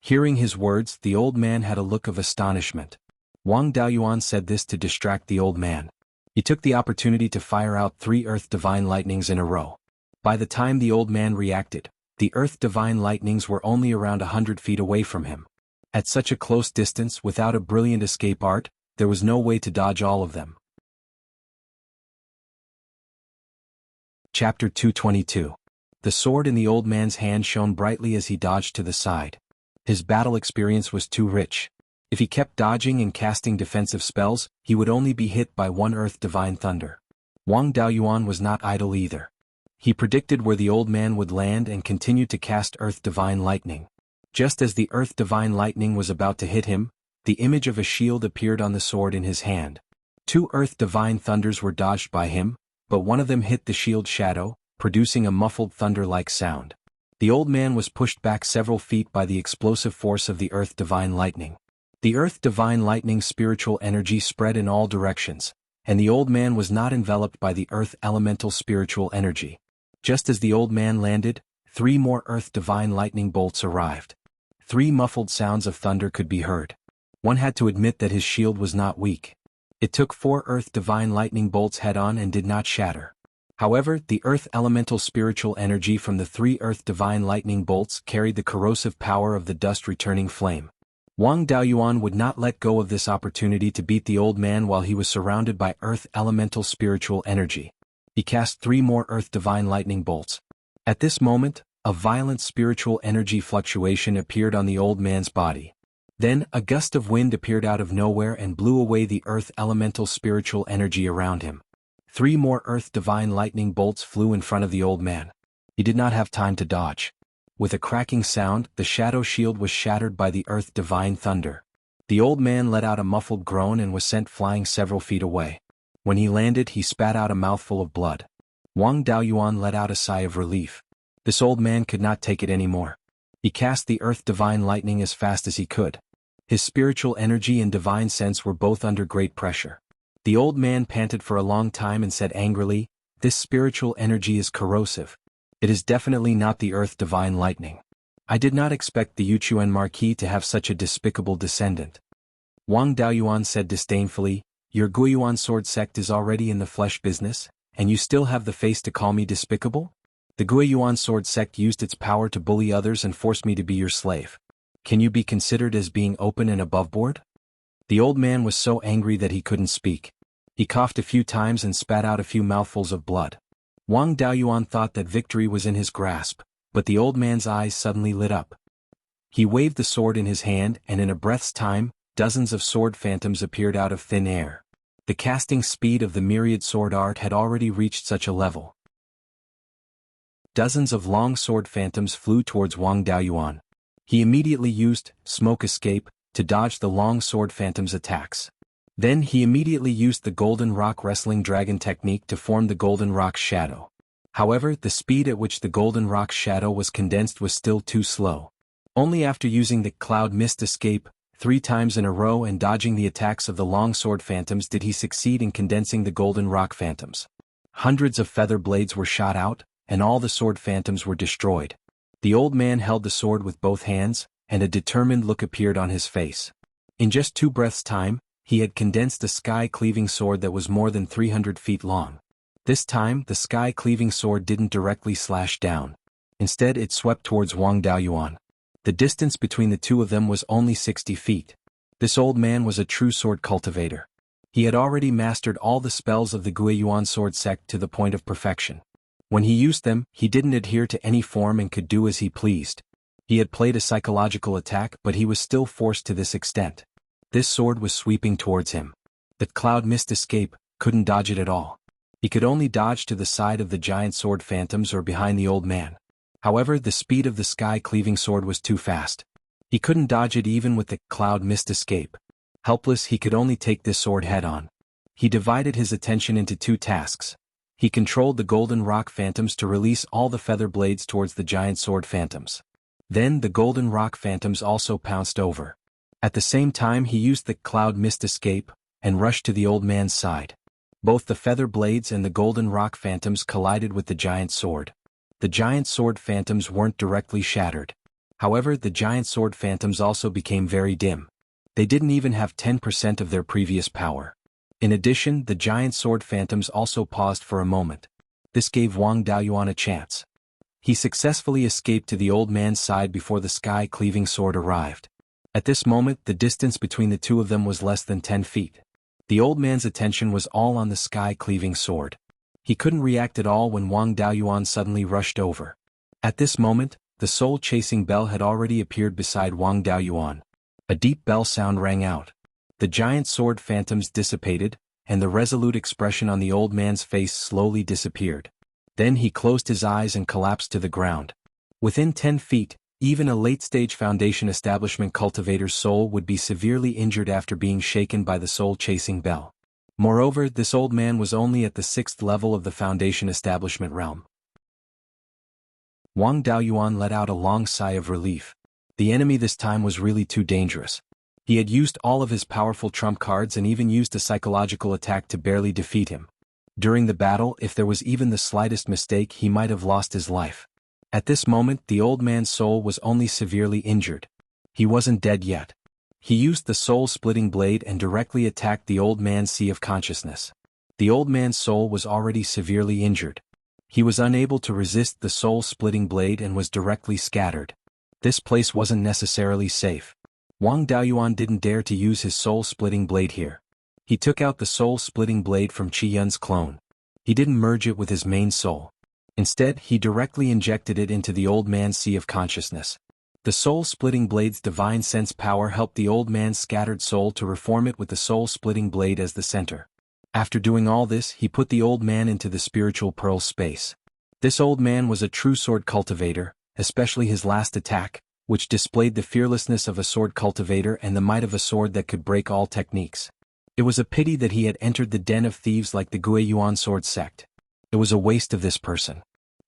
Hearing his words, the old man had a look of astonishment. Wang Daoyuan said this to distract the old man. He took the opportunity to fire out 3 earth divine lightnings in a row. By the time the old man reacted, the earth divine lightnings were only around 100 feet away from him. At such a close distance, without a brilliant escape art, there was no way to dodge all of them. Chapter 222. The sword in the old man's hand shone brightly as he dodged to the side. His battle experience was too rich. If he kept dodging and casting defensive spells, he would only be hit by 1 earth divine thunder. Wang Daoyuan was not idle either. He predicted where the old man would land and continued to cast earth divine lightning. Just as the earth divine lightning was about to hit him, the image of a shield appeared on the sword in his hand. 2 earth divine thunders were dodged by him, but one of them hit the shield shadow, producing a muffled thunder-like sound. The old man was pushed back several feet by the explosive force of the earth divine lightning. The earth divine lightning's spiritual energy spread in all directions, and the old man was not enveloped by the earth elemental spiritual energy. Just as the old man landed, 3 more earth divine lightning bolts arrived. 3 muffled sounds of thunder could be heard. One had to admit that his shield was not weak. It took 4 earth divine lightning bolts head-on and did not shatter. However, the earth elemental spiritual energy from the 3 earth divine lightning bolts carried the corrosive power of the dust-returning flame. Wang Daoyuan would not let go of this opportunity to beat the old man while he was surrounded by earth elemental spiritual energy. He cast 3 more earth divine lightning bolts. At this moment, a violent spiritual energy fluctuation appeared on the old man's body. Then, a gust of wind appeared out of nowhere and blew away the earth elemental spiritual energy around him. 3 more earth divine lightning bolts flew in front of the old man. He did not have time to dodge. With a cracking sound, the shadow shield was shattered by the earth divine thunder. The old man let out a muffled groan and was sent flying several feet away. When he landed, he spat out a mouthful of blood. Wang Daoyuan let out a sigh of relief. This old man could not take it anymore. He cast the earth divine lightning as fast as he could. His spiritual energy and divine sense were both under great pressure. The old man panted for a long time and said angrily, "This spiritual energy is corrosive. It is definitely not the earth divine lightning. I did not expect the Yuchuan Marquis to have such a despicable descendant." Wang Daoyuan said disdainfully, "Your Guiyuan sword sect is already in the flesh business, and you still have the face to call me despicable? The Guiyuan sword sect used its power to bully others and force me to be your slave. Can you be considered as being open and aboveboard?" The old man was so angry that he couldn't speak. He coughed a few times and spat out a few mouthfuls of blood. Wang Daoyuan thought that victory was in his grasp, but the old man's eyes suddenly lit up. He waved the sword in his hand and in a breath's time, dozens of sword phantoms appeared out of thin air. The casting speed of the myriad sword art had already reached such a level. Dozens of long sword phantoms flew towards Wang Daoyuan. He immediately used smoke escape to dodge the long sword phantom's attacks. Then he immediately used the golden rock wrestling dragon technique to form the golden rock shadow. However, the speed at which the golden rock shadow was condensed was still too slow. Only after using the cloud mist escape 3 times in a row and dodging the attacks of the long sword phantoms did he succeed in condensing the golden rock phantoms. Hundreds of feather blades were shot out, and all the sword phantoms were destroyed. The old man held the sword with both hands, and a determined look appeared on his face. In just 2 breaths' time, He had condensed a sky-cleaving sword that was more than 300 feet long. This time, the sky-cleaving sword didn't directly slash down. Instead, it swept towards Wang Daoyuan. The distance between the two of them was only 60 feet. This old man was a true sword cultivator. He had already mastered all the spells of the Guiyuan sword sect to the point of perfection. When he used them, he didn't adhere to any form and could do as he pleased. He had played a psychological attack, but he was still forced to this extent. This sword was sweeping towards him. The cloud missed escape, couldn't dodge it at all. He could only dodge to the side of the giant sword phantoms or behind the old man. However, the speed of the sky-cleaving sword was too fast. He couldn't dodge it even with the cloud missed escape. Helpless, he could only take this sword head-on. He divided his attention into two tasks. He controlled the golden rock phantoms to release all the feather blades towards the giant sword phantoms. Then the golden rock phantoms also pounced over. At the same time, he used the cloud mist escape and rushed to the old man's side. Both the feather blades and the golden rock phantoms collided with the giant sword. The giant sword phantoms weren't directly shattered. However, the giant sword phantoms also became very dim. They didn't even have 10% of their previous power. In addition, the giant sword phantoms also paused for a moment. This gave Wang Daoyuan a chance. He successfully escaped to the old man's side before the sky-cleaving sword arrived. At this moment, the distance between the two of them was less than 10 feet. The old man's attention was all on the sky-cleaving sword. He couldn't react at all when Wang Daoyuan suddenly rushed over. At this moment, the soul-chasing bell had already appeared beside Wang Daoyuan. A deep bell sound rang out. The giant sword phantoms dissipated, and the resolute expression on the old man's face slowly disappeared. Then he closed his eyes and collapsed to the ground. Within 10 feet, even a late-stage Foundation establishment cultivator's soul would be severely injured after being shaken by the soul-chasing bell. Moreover, this old man was only at the 6th level of the Foundation establishment realm. Wang Daoyuan let out a long sigh of relief. The enemy this time was really too dangerous. He had used all of his powerful trump cards and even used a psychological attack to barely defeat him. During the battle, if there was even the slightest mistake, he might have lost his life. At this moment, the old man's soul was only severely injured. He wasn't dead yet. He used the soul-splitting blade and directly attacked the old man's sea of consciousness. The old man's soul was already severely injured. He was unable to resist the soul-splitting blade and was directly scattered. This place wasn't necessarily safe. Wang Daoyuan didn't dare to use his soul-splitting blade here. He took out the soul-splitting blade from Qi Yun's clone. He didn't merge it with his main soul. Instead, he directly injected it into the old man's sea of consciousness. The soul-splitting blade's divine sense power helped the old man's scattered soul to reform it with the soul-splitting blade as the center. After doing all this, he put the old man into the spiritual pearl space. This old man was a true sword cultivator, especially his last attack, which displayed the fearlessness of a sword cultivator and the might of a sword that could break all techniques. It was a pity that he had entered the den of thieves like the Guiyuan sword sect. It was a waste of this person.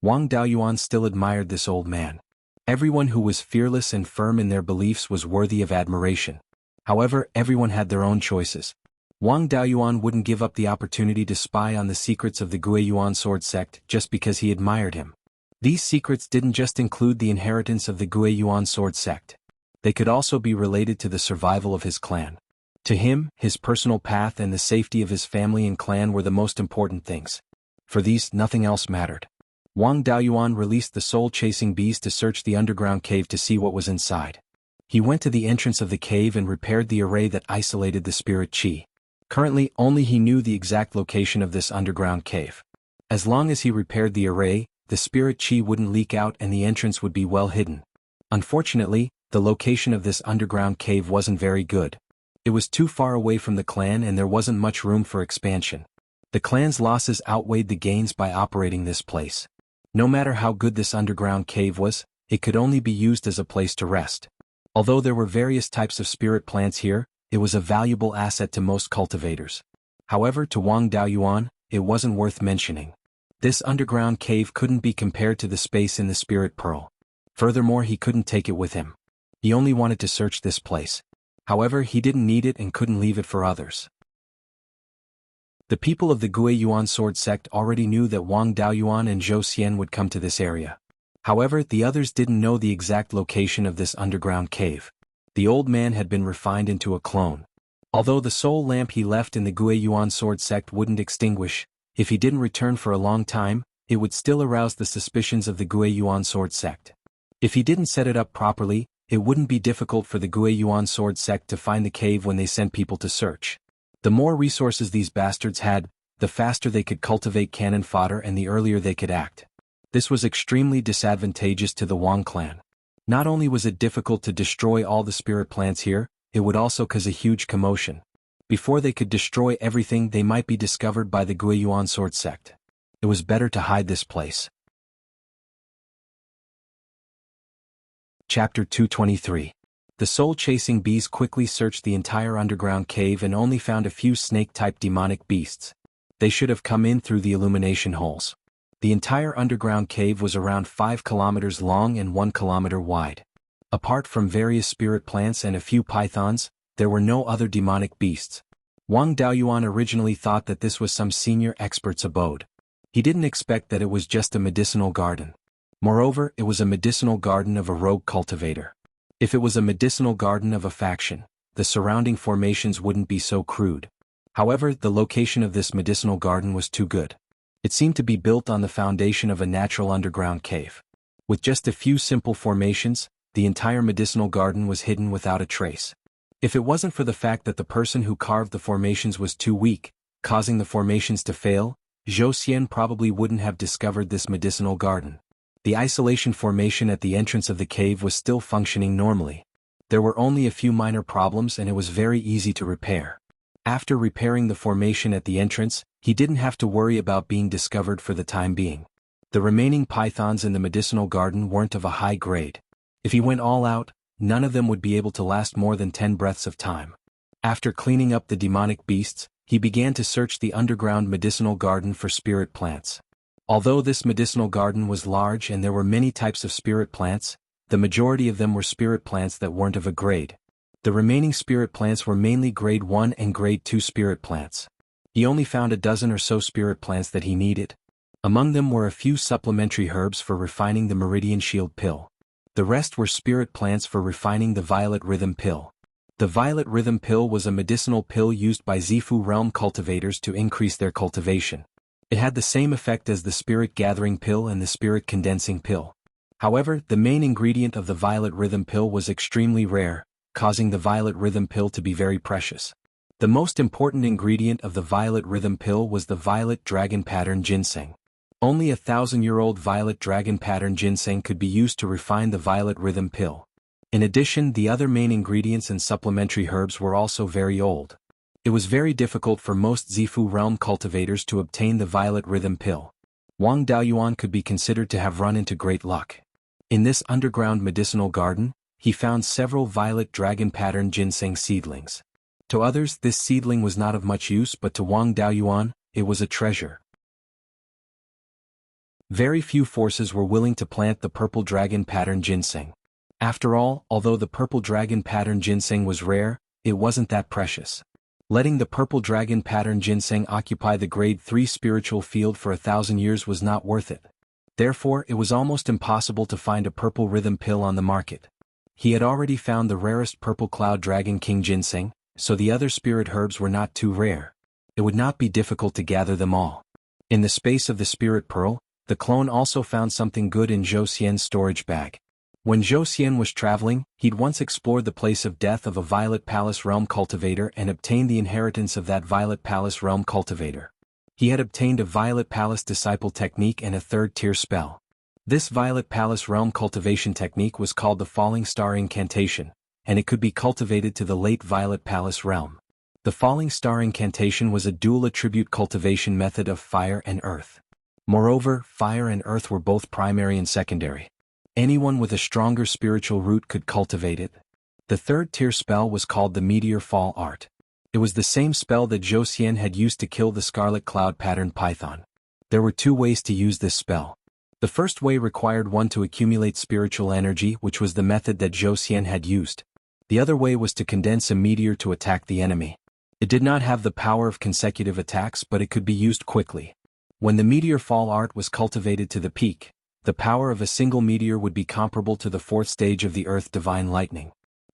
Wang Daoyuan still admired this old man. Everyone who was fearless and firm in their beliefs was worthy of admiration. However, everyone had their own choices. Wang Daoyuan wouldn't give up the opportunity to spy on the secrets of the Guiyuan sword sect just because he admired him. These secrets didn't just include the inheritance of the Guiyuan sword sect. They could also be related to the survival of his clan. To him, his personal path and the safety of his family and clan were the most important things. For these, nothing else mattered. Wang Daoyuan released the soul-chasing bees to search the underground cave to see what was inside. He went to the entrance of the cave and repaired the array that isolated the spirit chi. Currently, only he knew the exact location of this underground cave. As long as he repaired the array, the spirit chi wouldn't leak out and the entrance would be well hidden. Unfortunately, the location of this underground cave wasn't very good. It was too far away from the clan and there wasn't much room for expansion. The clan's losses outweighed the gains by operating this place. No matter how good this underground cave was, it could only be used as a place to rest. Although there were various types of spirit plants here, it was a valuable asset to most cultivators. However, to Wang Daoyuan, it wasn't worth mentioning. This underground cave couldn't be compared to the space in the spirit pearl. Furthermore, he couldn't take it with him. He only wanted to search this place. However, he didn't need it and couldn't leave it for others. The people of the Guiyuan sword sect already knew that Wang Daoyuan and Zhou Xian would come to this area. However, the others didn't know the exact location of this underground cave. The old man had been refined into a clone. Although the soul lamp he left in the Guiyuan sword sect wouldn't extinguish, if he didn't return for a long time, it would still arouse the suspicions of the Guiyuan sword sect. If he didn't set it up properly, it wouldn't be difficult for the Guiyuan sword sect to find the cave when they sent people to search. The more resources these bastards had, the faster they could cultivate cannon fodder and the earlier they could act. This was extremely disadvantageous to the Wang clan. Not only was it difficult to destroy all the spirit plants here, it would also cause a huge commotion. Before they could destroy everything, they might be discovered by the Guiyuan sword sect. It was better to hide this place. Chapter 223. The soul-chasing bees quickly searched the entire underground cave and only found a few snake-type demonic beasts. They should have come in through the illumination holes. The entire underground cave was around 5 kilometers long and 1 kilometer wide. Apart from various spirit plants and a few pythons, there were no other demonic beasts. Wang Daoyuan originally thought that this was some senior expert's abode. He didn't expect that it was just a medicinal garden. Moreover, it was a medicinal garden of a rogue cultivator. If it was a medicinal garden of a faction, the surrounding formations wouldn't be so crude. However, the location of this medicinal garden was too good. It seemed to be built on the foundation of a natural underground cave. With just a few simple formations, the entire medicinal garden was hidden without a trace. If it wasn't for the fact that the person who carved the formations was too weak, causing the formations to fail, Zhou Xian probably wouldn't have discovered this medicinal garden. The isolation formation at the entrance of the cave was still functioning normally. There were only a few minor problems and it was very easy to repair. After repairing the formation at the entrance, he didn't have to worry about being discovered for the time being. The remaining pythons in the medicinal garden weren't of a high grade. If he went all out, none of them would be able to last more than 10 breaths of time. After cleaning up the demonic beasts, he began to search the underground medicinal garden for spirit plants. Although this medicinal garden was large and there were many types of spirit plants, the majority of them were spirit plants that weren't of a grade. The remaining spirit plants were mainly grade 1 and grade 2 spirit plants. He only found a dozen or so spirit plants that he needed. Among them were a few supplementary herbs for refining the Meridian Shield pill. The rest were spirit plants for refining the Violet Rhythm pill. The Violet Rhythm pill was a medicinal pill used by Zifu realm cultivators to increase their cultivation. It had the same effect as the Spirit Gathering pill and the Spirit Condensing pill. However, the main ingredient of the Violet Rhythm pill was extremely rare, causing the Violet Rhythm pill to be very precious. The most important ingredient of the Violet Rhythm pill was the Violet Dragon Pattern Ginseng. Only a 1,000-year-old Violet Dragon Pattern Ginseng could be used to refine the Violet Rhythm pill. In addition, the other main ingredients and supplementary herbs were also very old. It was very difficult for most Zifu realm cultivators to obtain the Violet Rhythm pill. Wang Daoyuan could be considered to have run into great luck. In this underground medicinal garden, he found several Violet Dragon Pattern Ginseng seedlings. To others, this seedling was not of much use, but to Wang Daoyuan, it was a treasure. Very few forces were willing to plant the Purple Dragon Pattern Ginseng. After all, although the Purple Dragon Pattern Ginseng was rare, it wasn't that precious. Letting the Purple Dragon Pattern Ginseng occupy the grade 3 spiritual field for 1,000 years was not worth it. Therefore, it was almost impossible to find a Purple Rhythm pill on the market. He had already found the rarest Purple Cloud Dragon King Ginseng, so the other spirit herbs were not too rare. It would not be difficult to gather them all. In the space of the Spirit Pearl, the clone also found something good in Zhou Xian's storage bag. When Zhou Xian was traveling, he'd once explored the place of death of a Violet Palace Realm cultivator and obtained the inheritance of that Violet Palace Realm cultivator. He had obtained a Violet Palace Disciple technique and a 3rd-tier spell. This Violet Palace Realm cultivation technique was called the Falling Star Incantation, and it could be cultivated to the late Violet Palace Realm. The Falling Star Incantation was a dual attribute cultivation method of fire and earth. Moreover, fire and earth were both primary and secondary. Anyone with a stronger spiritual root could cultivate it. The 3rd-tier spell was called the Meteor Fall Art. It was the same spell that Zhou Xian had used to kill the Scarlet Cloud Pattern Python. There were 2 ways to use this spell. The first way required one to accumulate spiritual energy, which was the method that Zhou Xian had used. The other way was to condense a meteor to attack the enemy. It did not have the power of consecutive attacks, but it could be used quickly. When the Meteor Fall Art was cultivated to the peak, the power of a single meteor would be comparable to the 4th stage of the Earth Divine Lightning.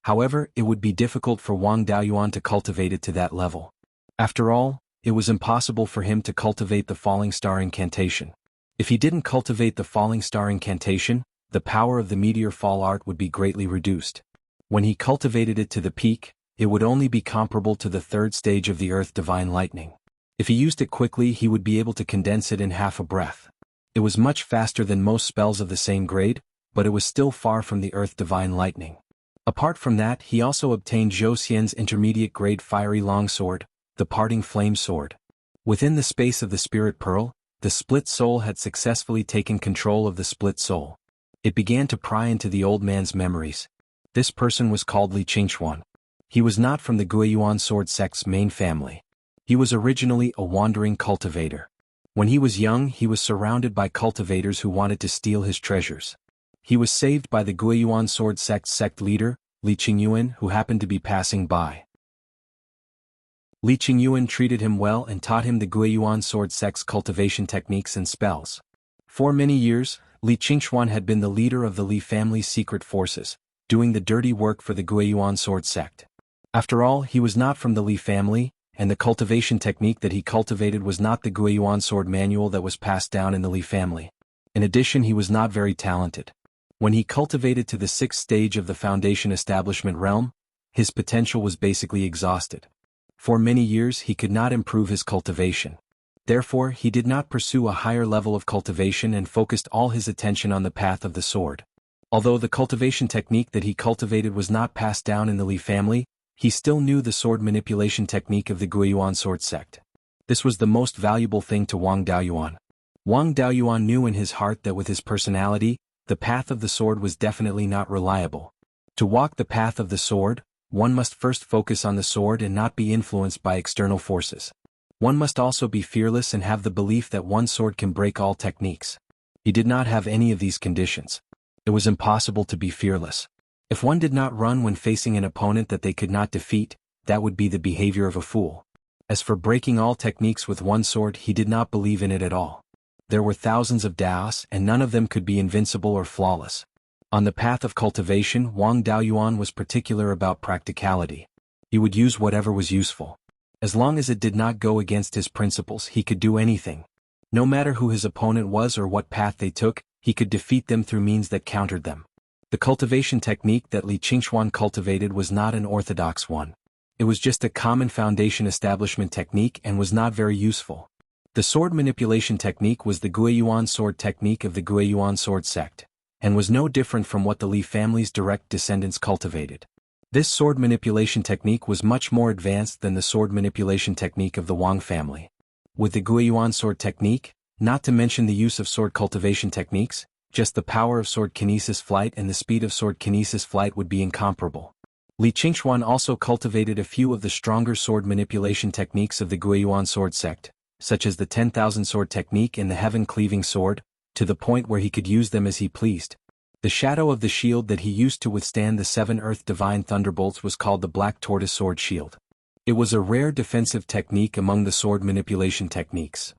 However, it would be difficult for Wang Daoyuan to cultivate it to that level. After all, it was impossible for him to cultivate the falling star incantation. If he didn't cultivate the falling star incantation, the power of the meteor fall art would be greatly reduced. When he cultivated it to the peak, it would only be comparable to the third stage of the earth divine lightning. If he used it quickly, he would be able to condense it in half a breath. It was much faster than most spells of the same grade, but it was still far from the earth divine lightning. Apart from that, he also obtained Zhou Xian's intermediate grade fiery longsword, the parting flame sword. Within the space of the spirit pearl, the split soul had successfully taken control of the split soul. It began to pry into the old man's memories. This person was called Li Qingchuan. He was not from the Beiyuan sword sect's main family. He was originally a wandering cultivator. When he was young, he was surrounded by cultivators who wanted to steal his treasures. He was saved by the Beiyuan sword sect leader, Li Qingyuan, who happened to be passing by. Li Qingyuan treated him well and taught him the Beiyuan sword sect's cultivation techniques and spells. For many years, Li Qingchuan had been the leader of the Li family's secret forces, doing the dirty work for the Beiyuan sword sect. After all, he was not from the Li family, and the cultivation technique that he cultivated was not the Beiyuan sword manual that was passed down in the Li family. In addition, he was not very talented. When he cultivated to the sixth stage of the foundation establishment realm, his potential was basically exhausted. For many years he could not improve his cultivation. Therefore, he did not pursue a higher level of cultivation and focused all his attention on the path of the sword. Although the cultivation technique that he cultivated was not passed down in the Li family, he still knew the sword manipulation technique of the Beiyuan sword sect. This was the most valuable thing to Wang Daoyuan. Wang Daoyuan knew in his heart that with his personality, the path of the sword was definitely not reliable. To walk the path of the sword, one must first focus on the sword and not be influenced by external forces. One must also be fearless and have the belief that one sword can break all techniques. He did not have any of these conditions. It was impossible to be fearless. If one did not run when facing an opponent that they could not defeat, that would be the behavior of a fool. As for breaking all techniques with one sword, he did not believe in it at all. There were thousands of Daos, and none of them could be invincible or flawless. On the path of cultivation, Wang Daoyuan was particular about practicality. He would use whatever was useful. As long as it did not go against his principles, he could do anything. No matter who his opponent was or what path they took, he could defeat them through means that countered them. The cultivation technique that Li Qingchuan cultivated was not an orthodox one. It was just a common foundation establishment technique and was not very useful. The sword manipulation technique was the Beiyuan sword technique of the Beiyuan sword sect, and was no different from what the Li family's direct descendants cultivated. This sword manipulation technique was much more advanced than the sword manipulation technique of the Wang family. With the Beiyuan sword technique, not to mention the use of sword cultivation techniques, just the power of sword kinesis flight and the speed of sword kinesis flight would be incomparable. Li Qingchuan also cultivated a few of the stronger sword manipulation techniques of the Beiyuan sword sect, such as the 10,000 sword technique and the heaven-cleaving sword, to the point where he could use them as he pleased. The shadow of the shield that he used to withstand the 7 earth divine thunderbolts was called the Black Tortoise Sword Shield. It was a rare defensive technique among the sword manipulation techniques.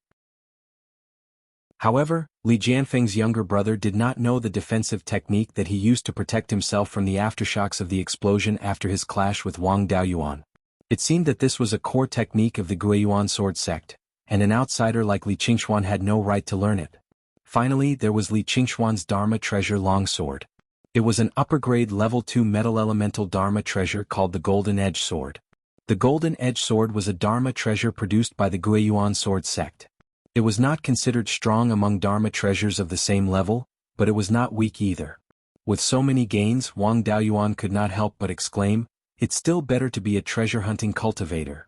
However, Li Jianfeng's younger brother did not know the defensive technique that he used to protect himself from the aftershocks of the explosion after his clash with Wang Daoyuan. It seemed that this was a core technique of the Beiyuan sword sect, and an outsider like Li Qingchuan had no right to learn it. Finally, there was Li Qingchuan's Dharma treasure longsword. It was an upper-grade level 2 metal elemental Dharma treasure called the Golden Edge Sword. The Golden Edge Sword was a Dharma treasure produced by the Beiyuan sword sect. It was not considered strong among Dharma treasures of the same level, but it was not weak either. With so many gains, Wang Daoyuan could not help but exclaim, "It's still better to be a treasure-hunting cultivator."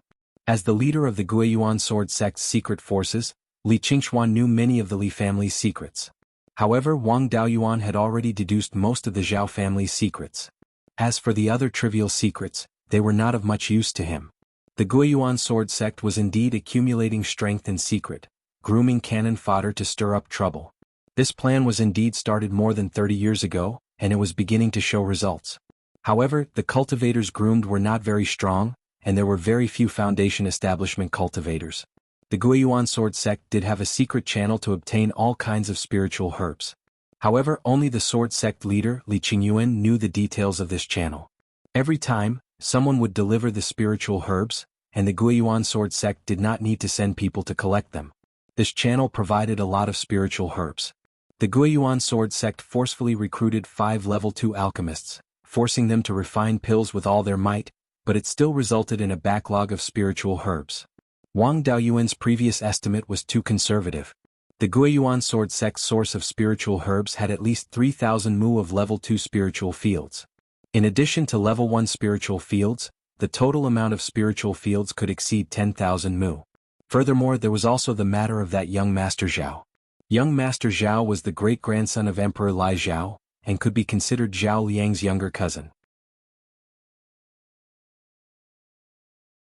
As the leader of the Beiyuan sword sect's secret forces, Li Qingchuan knew many of the Li family's secrets. However, Wang Daoyuan had already deduced most of the Zhao family's secrets. As for the other trivial secrets, they were not of much use to him. The Beiyuan sword sect was indeed accumulating strength in secret, grooming cannon fodder to stir up trouble. This plan was indeed started more than 30 years ago, and it was beginning to show results. However, the cultivators groomed were not very strong, and there were very few foundation establishment cultivators. The Beiyuan sword sect did have a secret channel to obtain all kinds of spiritual herbs. However, only the sword sect leader, Li Qingyuan, knew the details of this channel. Every time, someone would deliver the spiritual herbs, and the Beiyuan sword sect did not need to send people to collect them. This channel provided a lot of spiritual herbs. The Beiyuan sword sect forcefully recruited 5 level 2 alchemists, forcing them to refine pills with all their might, but it still resulted in a backlog of spiritual herbs. Wang Daoyuan's previous estimate was too conservative. The Beiyuan sword sect's source of spiritual herbs had at least 3,000 mu of level 2 spiritual fields. In addition to level 1 spiritual fields, the total amount of spiritual fields could exceed 10,000 mu. Furthermore, there was also the matter of that young Master Zhao. Young Master Zhao was the great-grandson of Emperor Li Zhao, and could be considered Zhao Liang's younger cousin.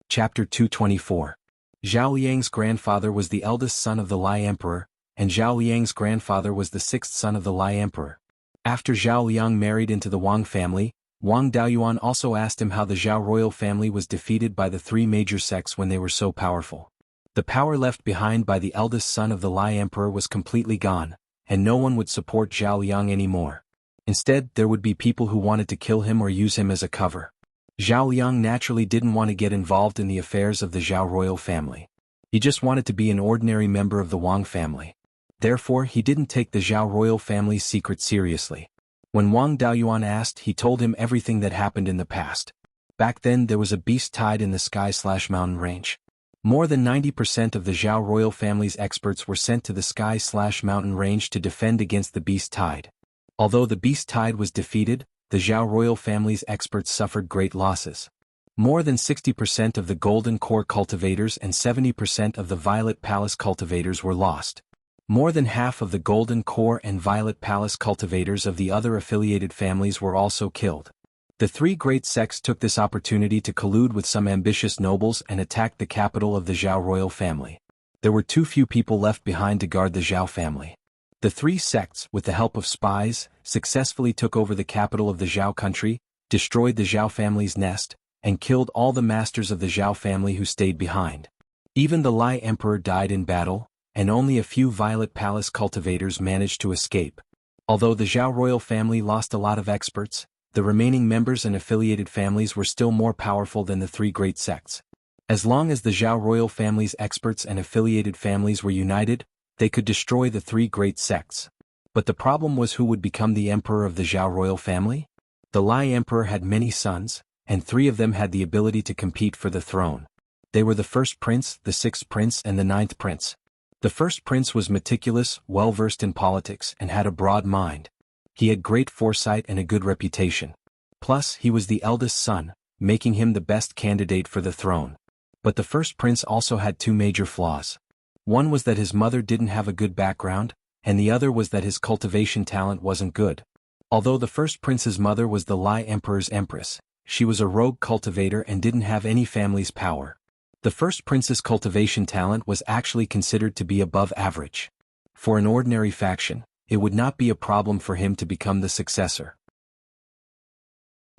Chapter 224. Zhao Liang's grandfather was the eldest son of the Li Emperor, and Zhao Liang's grandfather was the 6th son of the Li Emperor. After Zhao Liang married into the Wang family, Wang Daoyuan also asked him how the Zhao royal family was defeated by the 3 major sects when they were so powerful. The power left behind by the eldest son of the Li Emperor was completely gone, and no one would support Zhao Liang anymore. Instead, there would be people who wanted to kill him or use him as a cover. Zhao Liang naturally didn't want to get involved in the affairs of the Zhao royal family. He just wanted to be an ordinary member of the Wang family. Therefore, he didn't take the Zhao royal family's secret seriously. When Wang Daoyuan asked, he told him everything that happened in the past. Back then there was a beast tide in the sky/mountain range. More than 90% of the Zhao royal family's experts were sent to the sky/mountain range to defend against the beast tide. Although the beast tide was defeated, the Zhao royal family's experts suffered great losses. More than 60% of the Golden Core cultivators and 70% of the Violet Palace cultivators were lost. More than half of the Golden Core and Violet Palace cultivators of the other affiliated families were also killed. The 3 great sects took this opportunity to collude with some ambitious nobles and attacked the capital of the Zhao royal family. There were too few people left behind to guard the Zhao family. The 3 sects, with the help of spies, successfully took over the capital of the Zhao country, destroyed the Zhao family's nest, and killed all the masters of the Zhao family who stayed behind. Even the Li Emperor died in battle, and only a few Violet Palace cultivators managed to escape. Although the Zhao royal family lost a lot of experts, the remaining members and affiliated families were still more powerful than the 3 great sects. As long as the Zhao royal family's experts and affiliated families were united, they could destroy the 3 great sects. But the problem was who would become the emperor of the Zhao royal family? The Li Emperor had many sons, and 3 of them had the ability to compete for the throne. They were the 1st prince, the 6th prince, and the 9th prince. The 1st prince was meticulous, well-versed in politics, and had a broad mind. He had great foresight and a good reputation. Plus, he was the eldest son, making him the best candidate for the throne. But the 1st prince also had 2 major flaws. One was that his mother didn't have a good background, and the other was that his cultivation talent wasn't good. Although the 1st prince's mother was the Li Emperor's empress, she was a rogue cultivator and didn't have any family's power. The 1st prince's cultivation talent was actually considered to be above average. For an ordinary faction, it would not be a problem for him to become the successor.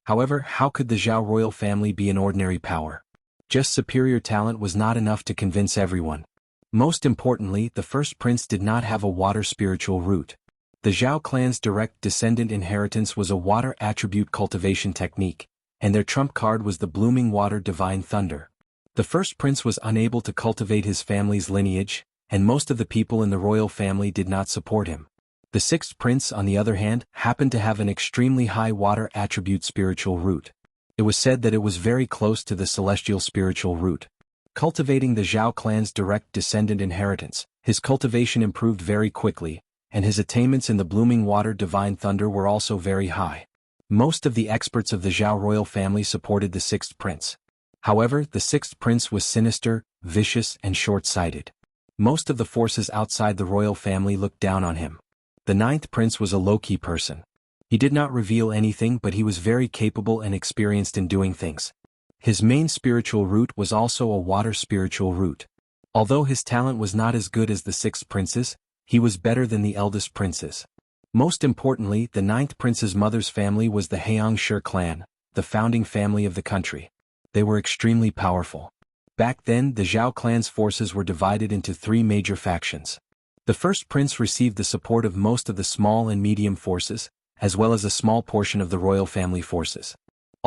However, how could the Zhao royal family be an ordinary power? Just superior talent was not enough to convince everyone. Most importantly, the 1st prince did not have a water spiritual root. The Zhao clan's direct descendant inheritance was a water attribute cultivation technique, and their trump card was the blooming water divine thunder. The 1st prince was unable to cultivate his family's lineage, and most of the people in the royal family did not support him. The 6th prince, on the other hand, happened to have an extremely high water attribute spiritual root. It was said that it was very close to the celestial spiritual root. Cultivating the Zhao clan's direct descendant inheritance, his cultivation improved very quickly, and his attainments in the blooming water divine thunder were also very high. Most of the experts of the Zhao royal family supported the 6th prince. However, the 6th prince was sinister, vicious, and short-sighted. Most of the forces outside the royal family looked down on him. The 9th prince was a low-key person. He did not reveal anything, but he was very capable and experienced in doing things. His main spiritual root was also a water spiritual root. Although his talent was not as good as the 6th prince's, he was better than the eldest prince's. Most importantly, the 9th prince's mother's family was the Heongshi clan, the founding family of the country. They were extremely powerful. Back then, the Zhao clan's forces were divided into 3 major factions. The 1st prince received the support of most of the small and medium forces, as well as a small portion of the royal family forces.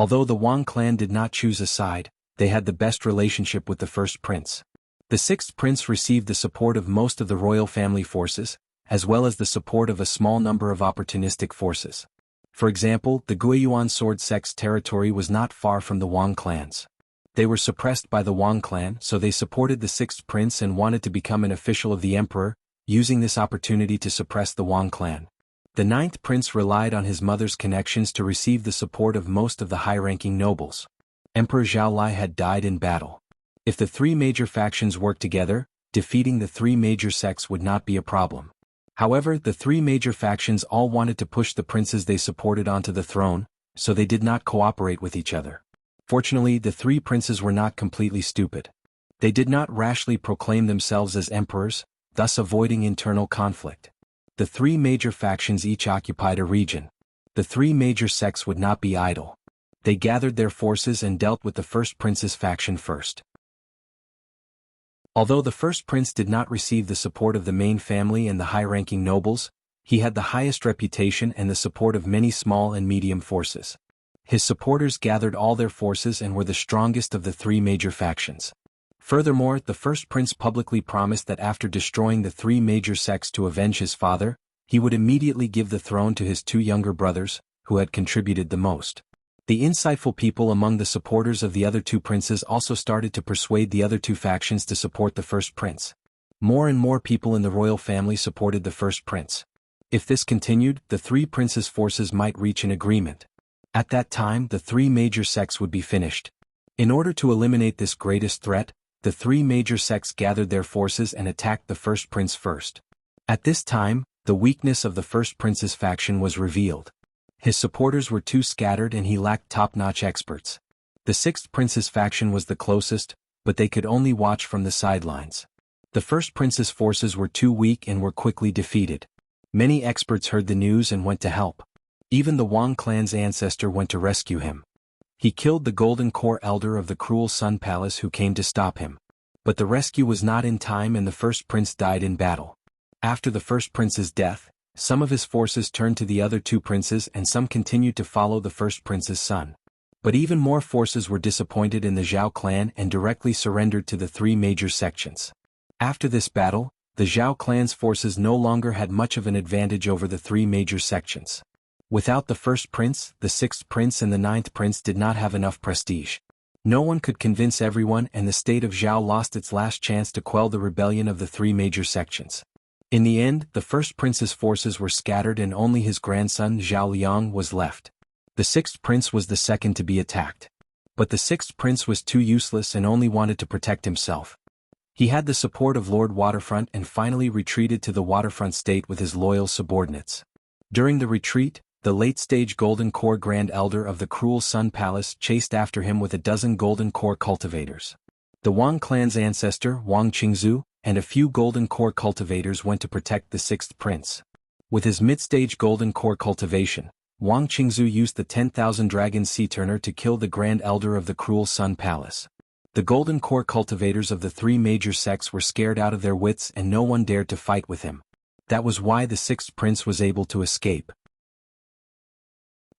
Although the Wang clan did not choose a side, they had the best relationship with the first prince. The sixth prince received the support of most of the royal family forces, as well as the support of a small number of opportunistic forces. For example, the Beiyuan sword sect's territory was not far from the Wang clans. They were suppressed by the Wang clan, so they supported the sixth prince and wanted to become an official of the emperor, using this opportunity to suppress the Wang clan. The ninth prince relied on his mother's connections to receive the support of most of the high-ranking nobles. Emperor Zhao Lai had died in battle. If the three major factions worked together, defeating the three major sects would not be a problem. However, the three major factions all wanted to push the princes they supported onto the throne, so they did not cooperate with each other. Fortunately, the three princes were not completely stupid. They did not rashly proclaim themselves as emperors, thus avoiding internal conflict. The three major factions each occupied a region. The three major sects would not be idle. They gathered their forces and dealt with the first prince's faction first. Although the first prince did not receive the support of the main family and the high-ranking nobles, he had the highest reputation and the support of many small and medium forces. His supporters gathered all their forces and were the strongest of the three major factions. Furthermore, the first prince publicly promised that after destroying the three major sects to avenge his father, he would immediately give the throne to his two younger brothers, who had contributed the most. The insightful people among the supporters of the other two princes also started to persuade the other two factions to support the first prince. More and more people in the royal family supported the first prince. If this continued, the three princes' forces might reach an agreement. At that time, the three major sects would be finished. In order to eliminate this greatest threat, the three major sects gathered their forces and attacked the first prince first. At this time, the weakness of the first prince's faction was revealed. His supporters were too scattered and he lacked top-notch experts. The sixth prince's faction was the closest, but they could only watch from the sidelines. The first prince's forces were too weak and were quickly defeated. Many experts heard the news and went to help. Even the Wang clan's ancestor went to rescue him. He killed the Golden Core elder of the Cruel Sun Palace who came to stop him. But the rescue was not in time and the first prince died in battle. After the first prince's death, some of his forces turned to the other two princes and some continued to follow the first prince's son. But even more forces were disappointed in the Zhao clan and directly surrendered to the three major sections. After this battle, the Zhao clan's forces no longer had much of an advantage over the three major sections. Without the first prince, the sixth prince and the ninth prince did not have enough prestige. No one could convince everyone and the state of Zhao lost its last chance to quell the rebellion of the three major sections. In the end, the first prince's forces were scattered and only his grandson Zhao Liang was left. The sixth prince was the second to be attacked. But the sixth prince was too useless and only wanted to protect himself. He had the support of Lord Waterfront and finally retreated to the Waterfront state with his loyal subordinates. During the retreat, the late-stage Golden Core Grand Elder of the Cruel Sun Palace chased after him with a dozen Golden Core cultivators. The Wang clan's ancestor, Wang Qingzu, and a few Golden Core cultivators went to protect the sixth prince. With his mid-stage Golden Core cultivation, Wang Qingzu used the 10,000 Dragon Sea Turner to kill the Grand Elder of the Cruel Sun Palace. The Golden Core cultivators of the three major sects were scared out of their wits and no one dared to fight with him. That was why the sixth prince was able to escape.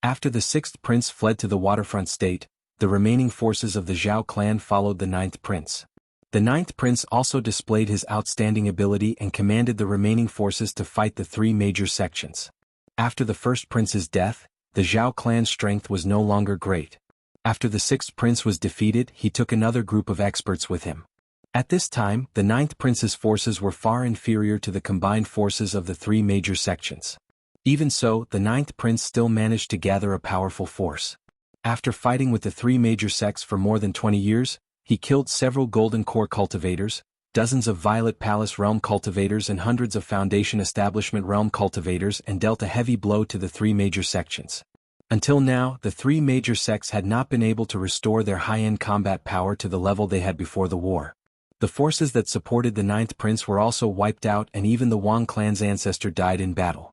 After the sixth prince fled to the Waterfront state, the remaining forces of the Zhao clan followed the ninth prince. The ninth prince also displayed his outstanding ability and commanded the remaining forces to fight the three major sections. After the first prince's death, the Zhao clan's strength was no longer great. After the sixth prince was defeated, he took another group of experts with him. At this time, the ninth prince's forces were far inferior to the combined forces of the three major sections. Even so, the ninth prince still managed to gather a powerful force. After fighting with the three major sects for more than 20 years, he killed several Golden Core cultivators, dozens of Violet Palace Realm cultivators and hundreds of Foundation Establishment Realm cultivators and dealt a heavy blow to the three major sections. Until now, the three major sects had not been able to restore their high-end combat power to the level they had before the war. The forces that supported the ninth prince were also wiped out and even the Wang clan's ancestor died in battle.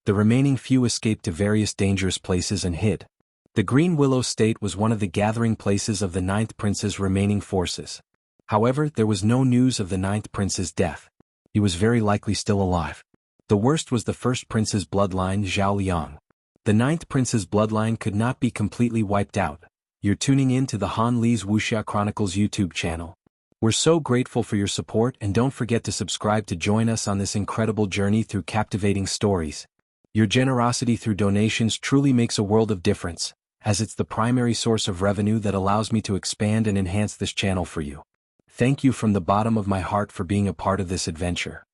The remaining few escaped to various dangerous places and hid. The Green Willow State was one of the gathering places of the ninth prince's remaining forces. However, there was no news of the ninth prince's death. He was very likely still alive. The worst was the first prince's bloodline, Zhao Liang. The ninth prince's bloodline could not be completely wiped out, You're tuning in to the Han Lee's Wuxia Chronicles YouTube channel. We're so grateful for your support, and don't forget to subscribe to join us on this incredible journey through captivating stories. Your generosity through donations truly makes a world of difference, as it's the primary source of revenue that allows me to expand and enhance this channel for you. Thank you from the bottom of my heart for being a part of this adventure.